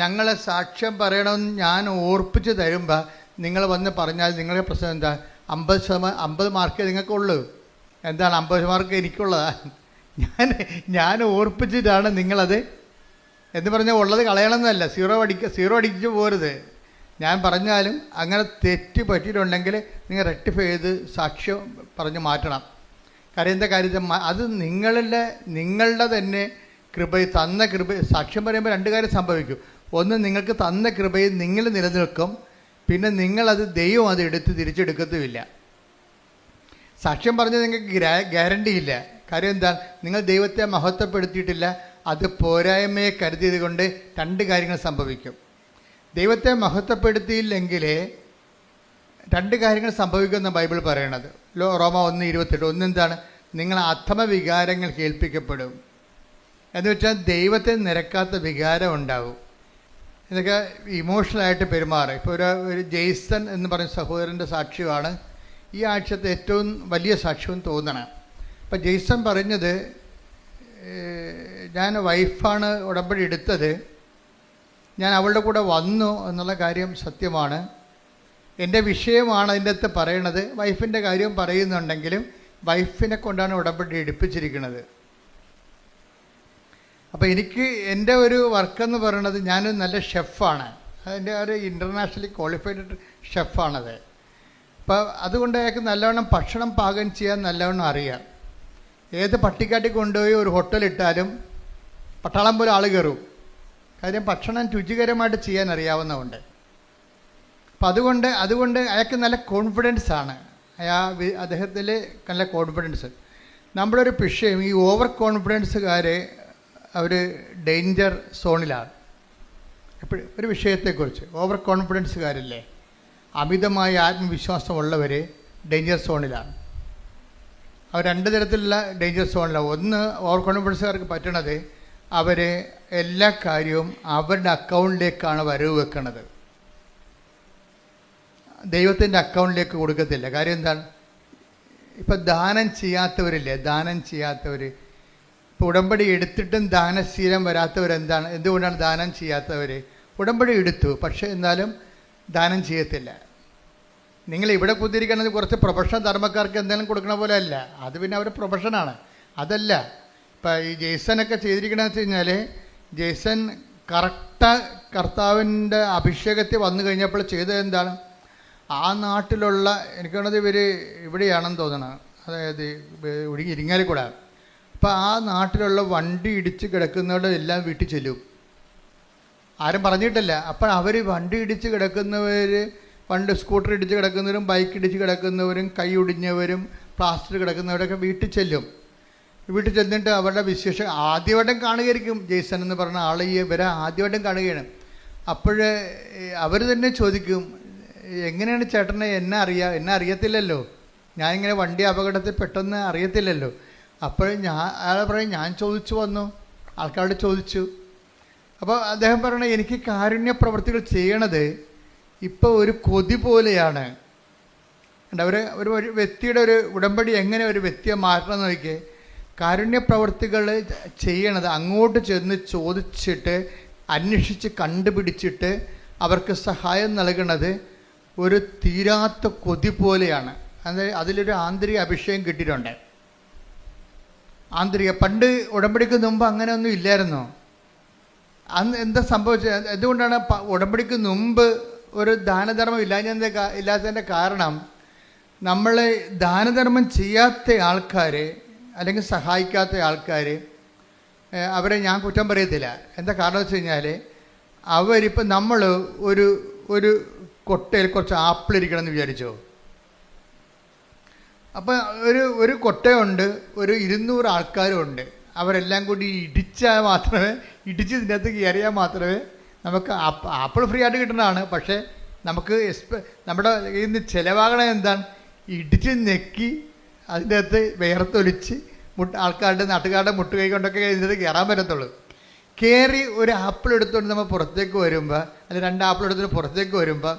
ഞങ്ങളെ സാക്ഷ്യം പറയണമെന്ന് ഞാൻ ഓർപ്പിച്ച് തരുമ്പോൾ നിങ്ങൾ വന്ന് പറഞ്ഞാൽ നിങ്ങളുടെ പ്രശ്നം എന്താ? 50 മാർക്കേ നിങ്ങൾക്കുള്ളൂ. എന്താണ് 50 മാർക്ക് എനിക്കുള്ളതാ? ഞാൻ ഓർപ്പിച്ചിട്ടാണ് നിങ്ങളത് എന്ന് പറഞ്ഞാൽ ഉള്ളത് കളയണമെന്നല്ല, സീറോ അടിച്ചു പോരുത്. ഞാൻ പറഞ്ഞാലും അങ്ങനെ തെറ്റ് പറ്റിയിട്ടുണ്ടെങ്കിൽ നിങ്ങൾ റെക്ടിഫൈ ചെയ്ത് സാക്ഷ്യം പറഞ്ഞ് മാറ്റണം. കാര്യം എന്താ കാര്യം? അത് നിങ്ങളുടെ തന്നെ തന്ന കൃപ. സാക്ഷ്യം പറയുമ്പോൾ 2 കാര്യം സംഭവിക്കും. ഒന്ന്, നിങ്ങൾക്ക് തന്ന കൃപയിൽ നിങ്ങൾ നിലനിൽക്കും. പിന്നെ നിങ്ങളത് ദൈവം അത് എടുത്ത് തിരിച്ചെടുക്കത്തുമില്ല. സാക്ഷ്യം പറഞ്ഞത് നിങ്ങൾക്ക് ഗ്യാരണ്ടി ഇല്ല. കാര്യം എന്താ? നിങ്ങൾ ദൈവത്തെ മഹത്വപ്പെടുത്തിയിട്ടില്ല. അത് പോരായ്മയെ കരുതിയത് കൊണ്ട് 2 കാര്യങ്ങൾ സംഭവിക്കും. ദൈവത്തെ മഹത്വപ്പെടുത്തിയില്ലെങ്കിൽ 2 കാര്യങ്ങൾ സംഭവിക്കുമെന്ന് ബൈബിൾ പറയണത്. റോമ 1:28. ഒന്നെന്താണ്? നിങ്ങൾ അധമവികാരങ്ങൾ കേൾപ്പിക്കപ്പെടും. എന്ന് വെച്ചാൽ ദൈവത്തെ നിരക്കാത്ത വികാരം ഉണ്ടാവും. ഇതൊക്കെ ഇമോഷണലായിട്ട് പെരുമാറും. ഇപ്പോൾ ഒരു ജെയ്സൺ എന്ന് പറയുന്ന സഹോദരൻ്റെ സാക്ഷ്യമാണ് ഈ ആഴ്ചത്തെ ഏറ്റവും വലിയ സാക്ഷ്യവും തോന്നണം. അപ്പം ജെയ്സൺ പറഞ്ഞത്, ഞാൻ വൈഫാണ് ഉടമ്പടി എടുത്തത്, ഞാൻ അവളുടെ കൂടെ വന്നു എന്നുള്ള കാര്യം സത്യമാണ്. എൻ്റെ വിഷയമാണ് അതിൻ്റെ അകത്ത് പറയണത്. വൈഫിൻ്റെ കാര്യം പറയുന്നുണ്ടെങ്കിലും വൈഫിനെ കൊണ്ടാണ് ഉടമ്പടി എടുപ്പിച്ചിരിക്കുന്നത്. അപ്പോൾ എൻ്റെ ഒരു വർക്കെന്ന് പറയണത്, ഞാനൊരു നല്ല ഷെഫാണ്. അതിൻ്റെ ഒരു ഇൻ്റർനാഷണലി ക്വാളിഫൈഡ് ഷെഫാണത്. അപ്പോൾ അതുകൊണ്ട് അയാൾക്ക് നല്ലവണ്ണം ഭക്ഷണം പാകം ചെയ്യാൻ നല്ലവണ്ണം അറിയാം. ഏത് പട്ടിക്കാട്ടി കൊണ്ടുപോയി ഒരു ഹോട്ടലിട്ടാലും പട്ടാളം പോലെ ആൾ കയറും. കാര്യം ഭക്ഷണം രുചികരമായിട്ട് ചെയ്യാൻ അറിയാവുന്നതുകൊണ്ട്. അപ്പം അതുകൊണ്ട് അയാൾക്ക് നല്ല കോൺഫിഡൻസ് ആണ്. അദ്ദേഹത്തിൽ നല്ല കോൺഫിഡൻസ്. നമ്മളൊരു വിഷയം, ഈ ഓവർ കോൺഫിഡൻസുകാരെ അവർ ഡേഞ്ചർ സോണിലാണ്. എപ്പോഴും ഒരു വിഷയത്തെക്കുറിച്ച് ഓവർ കോൺഫിഡൻസുകാരില്ലേ, അമിതമായ ആത്മവിശ്വാസമുള്ളവർ ഡേഞ്ചർ സോണിലാണ്. അവർ 2 തരത്തിലുള്ള ഡേഞ്ചർ സോണിലാണ്. ഒന്ന്, ഓവർ കോൺഫിഡൻസുകാർക്ക് പറ്റണത് അവർ എല്ലാ കാര്യവും അവരുടെ അക്കൗണ്ടിലേക്കാണ് വരവ് വെക്കുന്നത്. ദൈവത്തിൻ്റെ അക്കൗണ്ടിലേക്ക് കൊടുക്കത്തില്ല. കാര്യം എന്താണ്? ഇപ്പം ദാനം ചെയ്യാത്തവരില്ലേ, ദാനം ചെയ്യാത്തവർ, ഇപ്പോൾ ഉടമ്പടി എടുത്തിട്ടും ദാനശീലം വരാത്തവരെന്താണ്? എന്തുകൊണ്ടാണ് ദാനം ചെയ്യാത്തവർ? ഉടമ്പടി എടുത്തു, പക്ഷേ എന്നാലും ദാനം ചെയ്യത്തില്ല. നിങ്ങൾ ഇവിടെ കുത്തിരിക്കണത് കുറച്ച് പ്രൊഫഷണൽ ധർമ്മക്കാർക്ക് എന്തെങ്കിലും കൊടുക്കണ പോലെ അല്ല. അത് പിന്നെ അവർ പ്രൊഫഷനാണ്. അതല്ല. ഇപ്പം ഈ ജെയ്സനൊക്കെ ചെയ്തിരിക്കണമെന്ന് വെച്ച് കഴിഞ്ഞാൽ, ജെയ്സൺ കർത്താവിൻ്റെ അഭിഷേകത്തിൽ വന്നു കഴിഞ്ഞപ്പോൾ ചെയ്തത് എന്താണ്? ആ നാട്ടിലുള്ള, എനിക്ക് തോന്നുന്നത് ഇവിടെയാണെന്ന് തോന്നണം, അതായത് ഇരിങ്ങാലിക്കൂട. അപ്പോൾ ആ നാട്ടിലുള്ള വണ്ടി ഇടിച്ച് കിടക്കുന്നവരുടെ എല്ലാം വീട്ടിൽ ചെല്ലും. ആരും പറഞ്ഞിട്ടില്ല. അപ്പോൾ അവർ വണ്ടി ഇടിച്ച് കിടക്കുന്നവർ, സ്കൂട്ടർ ഇടിച്ച് കിടക്കുന്നവരും ബൈക്ക് ഇടിച്ച് കിടക്കുന്നവരും കൈ ഒടിഞ്ഞവരും പ്ലാസ്റ്റർ കിടക്കുന്നവരൊക്കെ വീട്ടിൽ ചെല്ലും. വീട്ടിൽ ചെന്നിട്ട് അവരുടെ വിശേഷം ആദ്യമായിട്ടും കാണുകയായിരിക്കും. ജെയ്സൺ എന്ന് പറഞ്ഞ ആൾ ഇവരെ ആദ്യമായിട്ടും കാണുകയാണ്. അപ്പോൾ അവർ തന്നെ ചോദിക്കും, എങ്ങനെയാണ് ചേട്ടനെ എന്നെ അറിയത്തില്ലല്ലോ, ഞാനിങ്ങനെ വണ്ടി അപകടത്തിൽ പെട്ടെന്ന് അറിയത്തില്ലല്ലോ. അപ്പോൾ അയാൾ പറയും, ഞാൻ ചോദിച്ചു വന്നു, ആൾക്കാരോട് ചോദിച്ചു. അപ്പോൾ അദ്ദേഹം പറയണത്, എനിക്ക് കാരുണ്യ പ്രവൃത്തികൾ ചെയ്യണത് ഇപ്പോൾ ഒരു കൊതി പോലെയാണ്. ഒരു വ്യക്തിയുടെ ഒരു ഉടമ്പടി എങ്ങനെ ഒരു വ്യക്തിയെ മാറ്റണം നോക്കിയേ. കാരുണ്യ പ്രവൃത്തികൾ ചെയ്യണത് അങ്ങോട്ട് ചെന്ന് ചോദിച്ചിട്ട് അന്വേഷിച്ച് കണ്ടുപിടിച്ചിട്ട് അവർക്ക് സഹായം നൽകണത് ഒരു തീരാത്ത കൊതി പോലെയാണ്. അതിലൊരു ആന്തരിക അഭിഷേകം കിട്ടിയിട്ടുണ്ട്. പണ്ട് ഉടമ്പടിക്ക് മുമ്പ് അങ്ങനെയൊന്നും ഇല്ലായിരുന്നു. അന്ന് എന്താ സംഭവിച്ചത്? എന്തുകൊണ്ടാണ് ഉടമ്പടിക്ക് മുമ്പ് ഒരു ദാനധർമ്മം ഇല്ലാത്തതിൻ്റെ കാരണം, നമ്മളെ ദാനധർമ്മം ചെയ്യാത്ത ആൾക്കാർ അല്ലെങ്കിൽ സഹായിക്കാത്ത ആൾക്കാർ, അവരെ ഞാൻ കുറ്റം പറയത്തില്ല. എന്താ കാരണം വെച്ച് കഴിഞ്ഞാൽ, അവരിപ്പോൾ നമ്മൾ ഒരു കൊട്ടയിൽ കുറച്ച് ആപ്പിൾ ഇരിക്കണം എന്ന് വിചാരിച്ചോ. അപ്പം ഒരു കൊട്ടയുണ്ട്, ഒരു 200 ആൾക്കാരും ഉണ്ട്. അവരെല്ലാം കൂടി ഇടിച്ച് ഇതിനകത്ത് കയറിയാൽ മാത്രമേ നമുക്ക് ആപ്പിൾ ഫ്രീ ആയിട്ട് കിട്ടുന്നതാണ്. പക്ഷേ നമുക്ക് നമ്മുടെ കയ്യിൽ നിന്ന് ചിലവാകണത് എന്താണ്? ഇടിച്ച് നെക്കി അതിൻ്റെ അകത്ത് വേർത്തൊലിച്ച് നാട്ടുകാരുടെ മുട്ടുകൈ കൊണ്ടൊക്കെ ഇതിനകത്ത് കയറാൻ പറ്റത്തുള്ളൂ. കയറി ഒരു ആപ്പിൾ എടുത്തുകൊണ്ട് നമ്മൾ പുറത്തേക്ക് വരുമ്പോൾ, അല്ലെങ്കിൽ 2 ആപ്പിൾ എടുത്തുകൊണ്ട് പുറത്തേക്ക് വരുമ്പോൾ,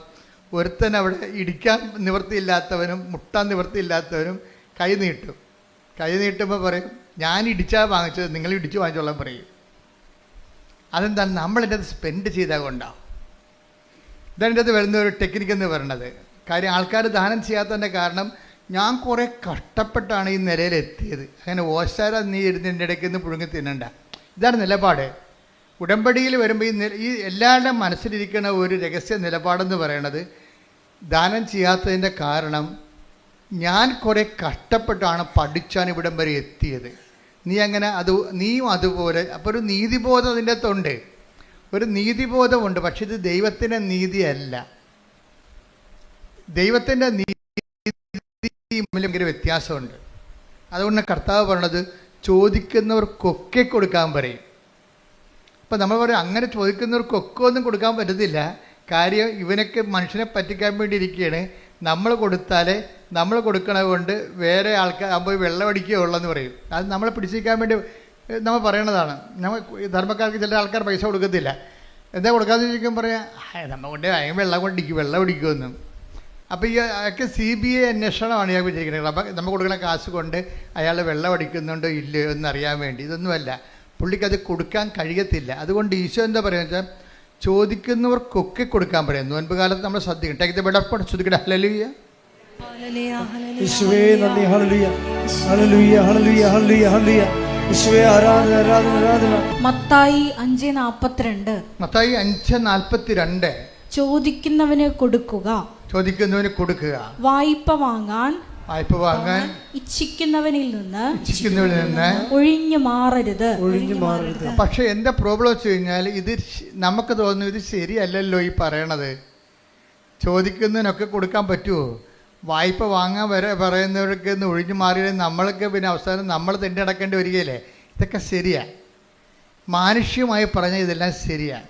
ഒരുത്തൻ അവിടെ ഇടിക്കാൻ നിവൃത്തിയില്ലാത്തവനും മുട്ടാൻ നിവൃത്തിയില്ലാത്തവനും കൈ നീട്ടുമ്പോൾ പറയും, ഞാൻ ഇടിച്ചാൽ വാങ്ങിച്ചത്, നിങ്ങൾ ഇടിച്ച് വാങ്ങിച്ചോളാൻ പറയും. അതെന്താണ്? നമ്മളതിൻ്റെ അത് സ്പെൻഡ് ചെയ്താൽ കൊണ്ടാണ്. ഇതാണ് അത് വരുന്ന ഒരു ടെക്നിക്ക് എന്ന് പറയുന്നത്. കാര്യം ആൾക്കാർ ദാനം ചെയ്യാത്തതിൻ്റെ കാരണം, ഞാൻ കുറേ കഷ്ടപ്പെട്ടാണ് ഈ നിലയിലെത്തിയത്, അങ്ങനെ ഓശാര നീ ഇരുന്നതിൻ്റെ ഇടയ്ക്ക് നിന്ന് പുഴുങ്ങി തിന്നണ്ട. ഇതാണ് നിലപാട്. ഉടമ്പടിയിൽ വരുമ്പോൾ ഈ എല്ലാവരുടെയും മനസ്സിലിരിക്കുന്ന ഒരു രഹസ്യ നിലപാടെന്ന് പറയുന്നത്, ദാനം ചെയ്യാത്തതിൻ്റെ കാരണം ഞാൻ കുറേ കഷ്ടപ്പെട്ടാണ് പഠിച്ചാണ് ഇവിടം വരെ എത്തിയത്. നീയും അതുപോലെ. അപ്പോൾ ഒരു നീതിബോധം അതിൻ്റെ അകത്തുണ്ട്, ഒരു നീതിബോധമുണ്ട്. പക്ഷെ ഇത് ദൈവത്തിൻ്റെ നീതിയല്ല. ദൈവത്തിൻ്റെ നീതി ഭയങ്കര വ്യത്യാസമുണ്ട്. അതുകൊണ്ട് കർത്താവ് പറയണത്, ചോദിക്കുന്നവർക്കൊക്കെ കൊടുക്കാൻ പറയും. അപ്പം നമ്മൾ പറയും, അങ്ങനെ ചോദിക്കുന്നവർക്കൊക്കെ ഒന്നും കൊടുക്കാൻ പറ്റത്തില്ല. കാര്യം ഇവനൊക്കെ മനുഷ്യനെ പറ്റിക്കാൻ വേണ്ടി ഇരിക്കുകയാണ്. നമ്മൾ കൊടുത്താലേ, നമ്മൾ കൊടുക്കണത് കൊണ്ട് വേറെ ആൾക്കാർ പോയി വെള്ളമടിക്കുകയുള്ളെന്ന് പറയും. അത് നമ്മളെ പിടിച്ചിരിക്കാൻ വേണ്ടി നമ്മൾ പറയണതാണ്. നമ്മൾ ധർമ്മക്കാർക്ക് ചില ആൾക്കാർ പൈസ കൊടുക്കത്തില്ല. എന്താ കൊടുക്കാമെന്ന് ചോദിക്കുമ്പോൾ പറയാം, നമ്മൾ കൊണ്ട് വെള്ളം അടിക്കുമെന്നും. അപ്പോൾ ഈ ഒക്കെ CBI അന്വേഷണമാണ് ഞാൻ വിചാരിക്കുന്നത്. അപ്പം നമ്മൾ കൊടുക്കുന്ന കാശ് കൊണ്ട് അയാൾ വെള്ളം അടിക്കുന്നുണ്ടോ ഇല്ലയോ എന്നറിയാൻ വേണ്ടി. ഇതൊന്നുമല്ല, പുള്ളിക്കത് കൊടുക്കാൻ കഴിയത്തില്ല. അതുകൊണ്ട് ഈശോ എന്താ പറയുക വെച്ചാൽ, ചോദിക്കുന്നവർക്കൊക്കെ കൊടുക്കാൻ പറയുന്നു. നോൻപ് കാലത്ത് നമ്മൾ ശ്രദ്ധിക്കണം. Take the bed of God. ശ്രദ്ധിക്കട്ടെ. ഹല്ലേലൂയ, യേശുവേ നന്ദി. ഹല്ലേലൂയ, ഹല്ലേലൂയ, ഹല്ലേലൂയ, ഹല്ലേലൂയ, ഹല്ലേലൂയ. യേശുവേ ആരാധന, ആരാധന, ആരാധന. മത്തായി 5:42. മത്തായി 5:42. ചോദിക്കുന്നവന് കൊടുക്കുക, വായ്പ വാങ്ങാൻ ഇച്ഛിക്കുന്നവനിൽ നിന്ന് ഒഴിഞ്ഞു മാറരുത്. പക്ഷെ എന്താ പ്രോബ്ലം വെച്ച് കഴിഞ്ഞാൽ, ഇത് നമുക്ക് തോന്നുന്നു ഇത് ശരിയല്ലല്ലോ ഈ പറയണത്. ചോദിക്കുന്നതിനൊക്കെ കൊടുക്കാൻ പറ്റുമോ? വായ്പ വാങ്ങാൻ വരെ പറയുന്നവർക്ക് ഒഴിഞ്ഞു മാറിയാൽ നമ്മൾക്ക് പിന്നെ അവസാനം നമ്മൾ തെണ്ടി അടക്കേണ്ടി വരികയില്ലേ? ഇതൊക്കെ ശരിയാ. മാനുഷ്യമായി പറഞ്ഞാൽ ഇതെല്ലാം ശരിയാണ്.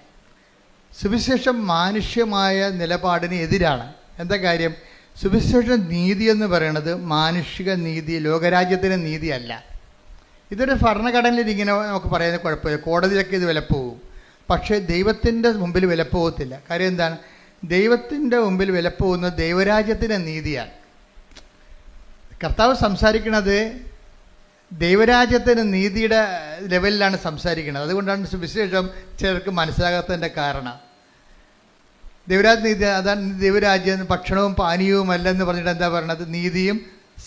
സുവിശേഷം മാനുഷ്യമായ നിലപാടിന് എതിരാണ്. എന്താ കാര്യം? സുവിശേഷ നീതി എന്ന് പറയുന്നത് മാനുഷിക നീതി, ലോകരാജ്യത്തിൻ്റെ നീതിയല്ല. ഇതൊരു ഭരണഘടനയിൽ ഇങ്ങനെ നമുക്ക് പറയുന്നത് കുഴപ്പമില്ല, കോടതിയിലൊക്കെ ഇത് വിലപ്പോവും. പക്ഷേ ദൈവത്തിൻ്റെ മുമ്പിൽ വിലപ്പോകത്തില്ല. കാര്യം എന്താണ്? ദൈവത്തിൻ്റെ മുമ്പിൽ വിലപ്പോകുന്നത് ദൈവരാജ്യത്തിൻ്റെ നീതിയാണ്. കർത്താവ് സംസാരിക്കുന്നത് ദൈവരാജ്യത്തിൻ്റെ നീതിയുടെ ലെവലിലാണ് സംസാരിക്കുന്നത്. അതുകൊണ്ടാണ് സുവിശേഷം ചിലർക്ക് മനസ്സിലാകാത്തതിൻ്റെ കാരണം. ദൈവരാജ്യ നീതി, അതാണ് ദൈവരാജ്യം ഭക്ഷണവും പാനീയവും അല്ലെന്ന് പറഞ്ഞിട്ട് എന്താ പറയണത്? നീതിയും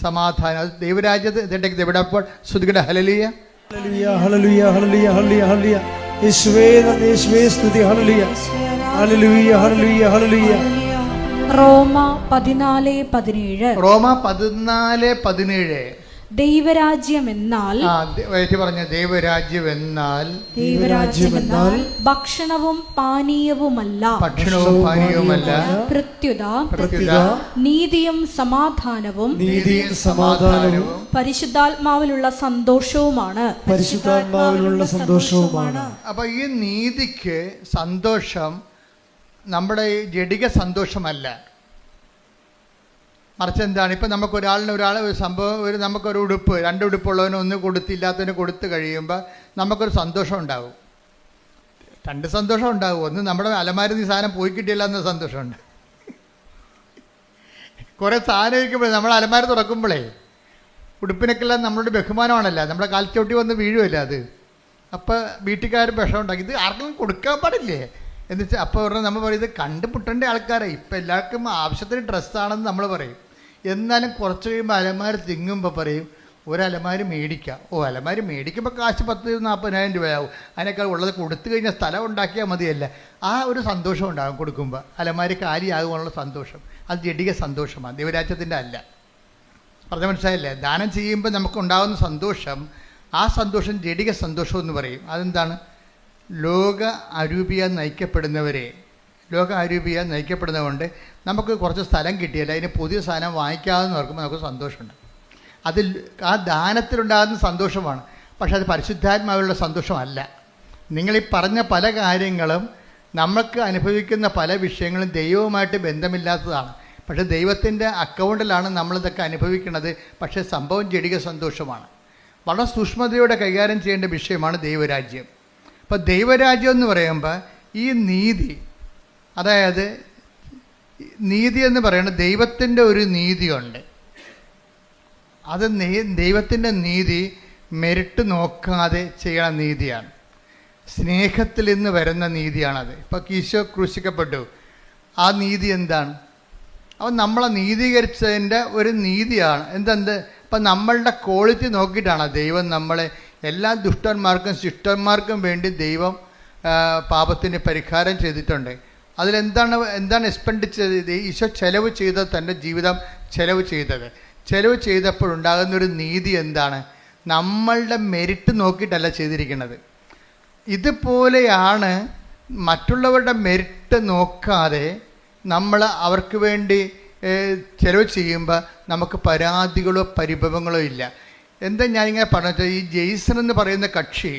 സമാധാനം. അത് ദൈവരാജ്യത്ത് ദൈവപ്പോൾ ശ്രുതികട. ഹല്ലേലൂയ, ഹല്ലേലൂയ, ഹല്ലേലൂയ, ഹല്ലേലൂയ, ഹല്ലേലൂയ. യേശുവേ നന്ദി, യേശുവേ സ്തുതി. ഹല്ലേലൂയ, ഹല്ലേലൂയ, ഹല്ലേലൂയ, ഹല്ലേലൂയ. റോമ 14:17. റോമ 14:17. ദൈവരാജ്യം എന്നാൽ ഭക്ഷണവും പാനീയവുമല്ല, പ്രത്യുത നീതിയും സമാധാനവും പരിശുദ്ധാത്മാവിലുള്ള സന്തോഷവുമാണ്. അപ്പൊ ഈ നീതിക്ക് സന്തോഷം നമ്മുടെ ജഡിക സന്തോഷമല്ല, മറിച്ച് എന്താണ്? ഇപ്പം ഒരു സംഭവം, നമുക്കൊരു ഉടുപ്പ്, 2 ഉടുപ്പുള്ളവന് ഒന്ന് കൊടുത്തില്ലാത്തവന് കൊടുത്തു കഴിയുമ്പോൾ നമുക്കൊരു സന്തോഷം ഉണ്ടാവും. 2 സന്തോഷം ഉണ്ടാവും. ഒന്ന് നമ്മുടെ അലമാരിൽ സാധനം പോയി കിട്ടിയില്ല എന്ന സന്തോഷമുണ്ട്. കുറേ സാധനം ഇരിക്കുമ്പോഴേ നമ്മൾ അലമാര തുറക്കുമ്പോഴേ ഉടുപ്പിനൊക്കെല്ലാം നമ്മളോട് ബഹുമാനമാണല്ലോ, നമ്മുടെ കാൽച്ചോട്ടി വന്ന് വീഴുമല്ല അത്. അപ്പോൾ വീട്ടുകാർ വിഷം ഉണ്ടാക്കി, ഇത് ആർക്കും കൊടുക്കാൻ പാടില്ലേ എന്ന് വെച്ചാൽ അപ്പോൾ പറഞ്ഞാൽ നമ്മൾ പറയും ഇത് കണ്ടുമുട്ടേണ്ട ആൾക്കാരെ. ഇപ്പം എല്ലാവർക്കും ആവശ്യത്തിന് ഡ്രസ്സാണെന്ന് നമ്മൾ പറയും. എന്നാലും കുറച്ച് കഴിയുമ്പോൾ അലമാര തിങ്ങുമ്പോൾ പറയും ഒരു അലമാര മേടിക്കാം. അലമാര മേടിക്കുമ്പോൾ കാശ് 40,000-40,000 രൂപയാവും. അതിനേക്കാൾ ഉള്ളത് കൊടുത്തു കഴിഞ്ഞാൽ സ്ഥലം ഉണ്ടാക്കിയാൽ മതിയല്ല. ആ ഒരു സന്തോഷം ഉണ്ടാകും കൊടുക്കുമ്പോൾ. അലമാര കാര്യമാകുവാനുള്ള സന്തോഷം അത് ജഡിക സന്തോഷമാണ്, ദൈവരാജ്യത്തിൻ്റെ അല്ല. പറഞ്ഞ മനസ്സിലായില്ലേ? ദാനം ചെയ്യുമ്പോൾ നമുക്കുണ്ടാകുന്ന സന്തോഷം, ആ സന്തോഷം ജഡിക സന്തോഷം എന്ന് പറയും. അതെന്താണ്? ലോക അരൂപിയാൽ നയിക്കപ്പെടുന്നതുകൊണ്ട് നമുക്ക് കുറച്ച് സ്ഥലം കിട്ടിയല്ല, അതിന് പുതിയ സാധനം വാങ്ങിക്കാമെന്ന് ഓർക്കുമ്പോൾ നമുക്ക് സന്തോഷമുണ്ട്. അതിൽ ആ ദാനത്തിലുണ്ടാകുന്ന സന്തോഷമാണ്. പക്ഷെ അത് പരിശുദ്ധാത്മാവിലുള്ള സന്തോഷമല്ല. നിങ്ങളീ പറഞ്ഞ പല കാര്യങ്ങളും നമുക്ക് അനുഭവിക്കുന്ന പല വിഷയങ്ങളും ദൈവവുമായിട്ട് ബന്ധമില്ലാത്തതാണ്. പക്ഷേ ദൈവത്തിൻ്റെ അക്കൗണ്ടിലാണ് നമ്മളിതൊക്കെ അനുഭവിക്കുന്നത്. പക്ഷേ സംഭവം ജഡിക സന്തോഷമാണ്. വളരെ സൂക്ഷ്മതയോടെ കൈകാര്യം ചെയ്യേണ്ട വിഷയമാണ് ദൈവരാജ്യം. അപ്പോൾ ദൈവരാജ്യം എന്ന് പറയുമ്പോൾ ഈ നീതി, അതായത് നീതി എന്ന് പറയുന്നത് ദൈവത്തിൻ്റെ ഒരു നീതിയുണ്ട്. അത് ദൈവത്തിൻ്റെ നീതി മെരിട്ട് നോക്കാതെ ചെയ്യണ നീതിയാണ്. സ്നേഹത്തിൽ നിന്ന് വരുന്ന നീതിയാണത്. ഇപ്പോൾ ഈശോ ക്രൂശിക്കപ്പെട്ടു, ആ നീതി എന്താണ്? അപ്പം നമ്മളെ നീതീകരിച്ചതിൻ്റെ ഒരു നീതിയാണ്. ഇപ്പം നമ്മളുടെ ക്വാളിറ്റി നോക്കിയിട്ടാണ് ദൈവം നമ്മളെ, എല്ലാ ദുഷ്ടന്മാർക്കും ശിഷ്ടന്മാർക്കും വേണ്ടി ദൈവം പാപത്തിന് പരിഹാരം ചെയ്തിട്ടുണ്ട്. അതിലെന്താണ് എക്സ്പെൻഡിച്ചത്? ഈശോ ചെലവ് ചെയ്തത്, തൻ്റെ ജീവിതം ചെലവ് ചെയ്തപ്പോഴുണ്ടാകുന്നൊരു നീതി എന്താണ്? നമ്മളുടെ മെരിറ്റ് നോക്കിയിട്ടല്ല ചെയ്തിരിക്കുന്നത്. ഇതുപോലെയാണ് മറ്റുള്ളവരുടെ മെരിറ്റ് നോക്കാതെ നമ്മൾ അവർക്ക് വേണ്ടി ചെലവ് ചെയ്യുമ്പോൾ നമുക്ക് പരാതികളോ പരിഭവങ്ങളോ ഇല്ല. എന്താ ഞാനിങ്ങനെ പറഞ്ഞാൽ, ഈ ജെയ്സൺ എന്ന് പറയുന്ന കക്ഷി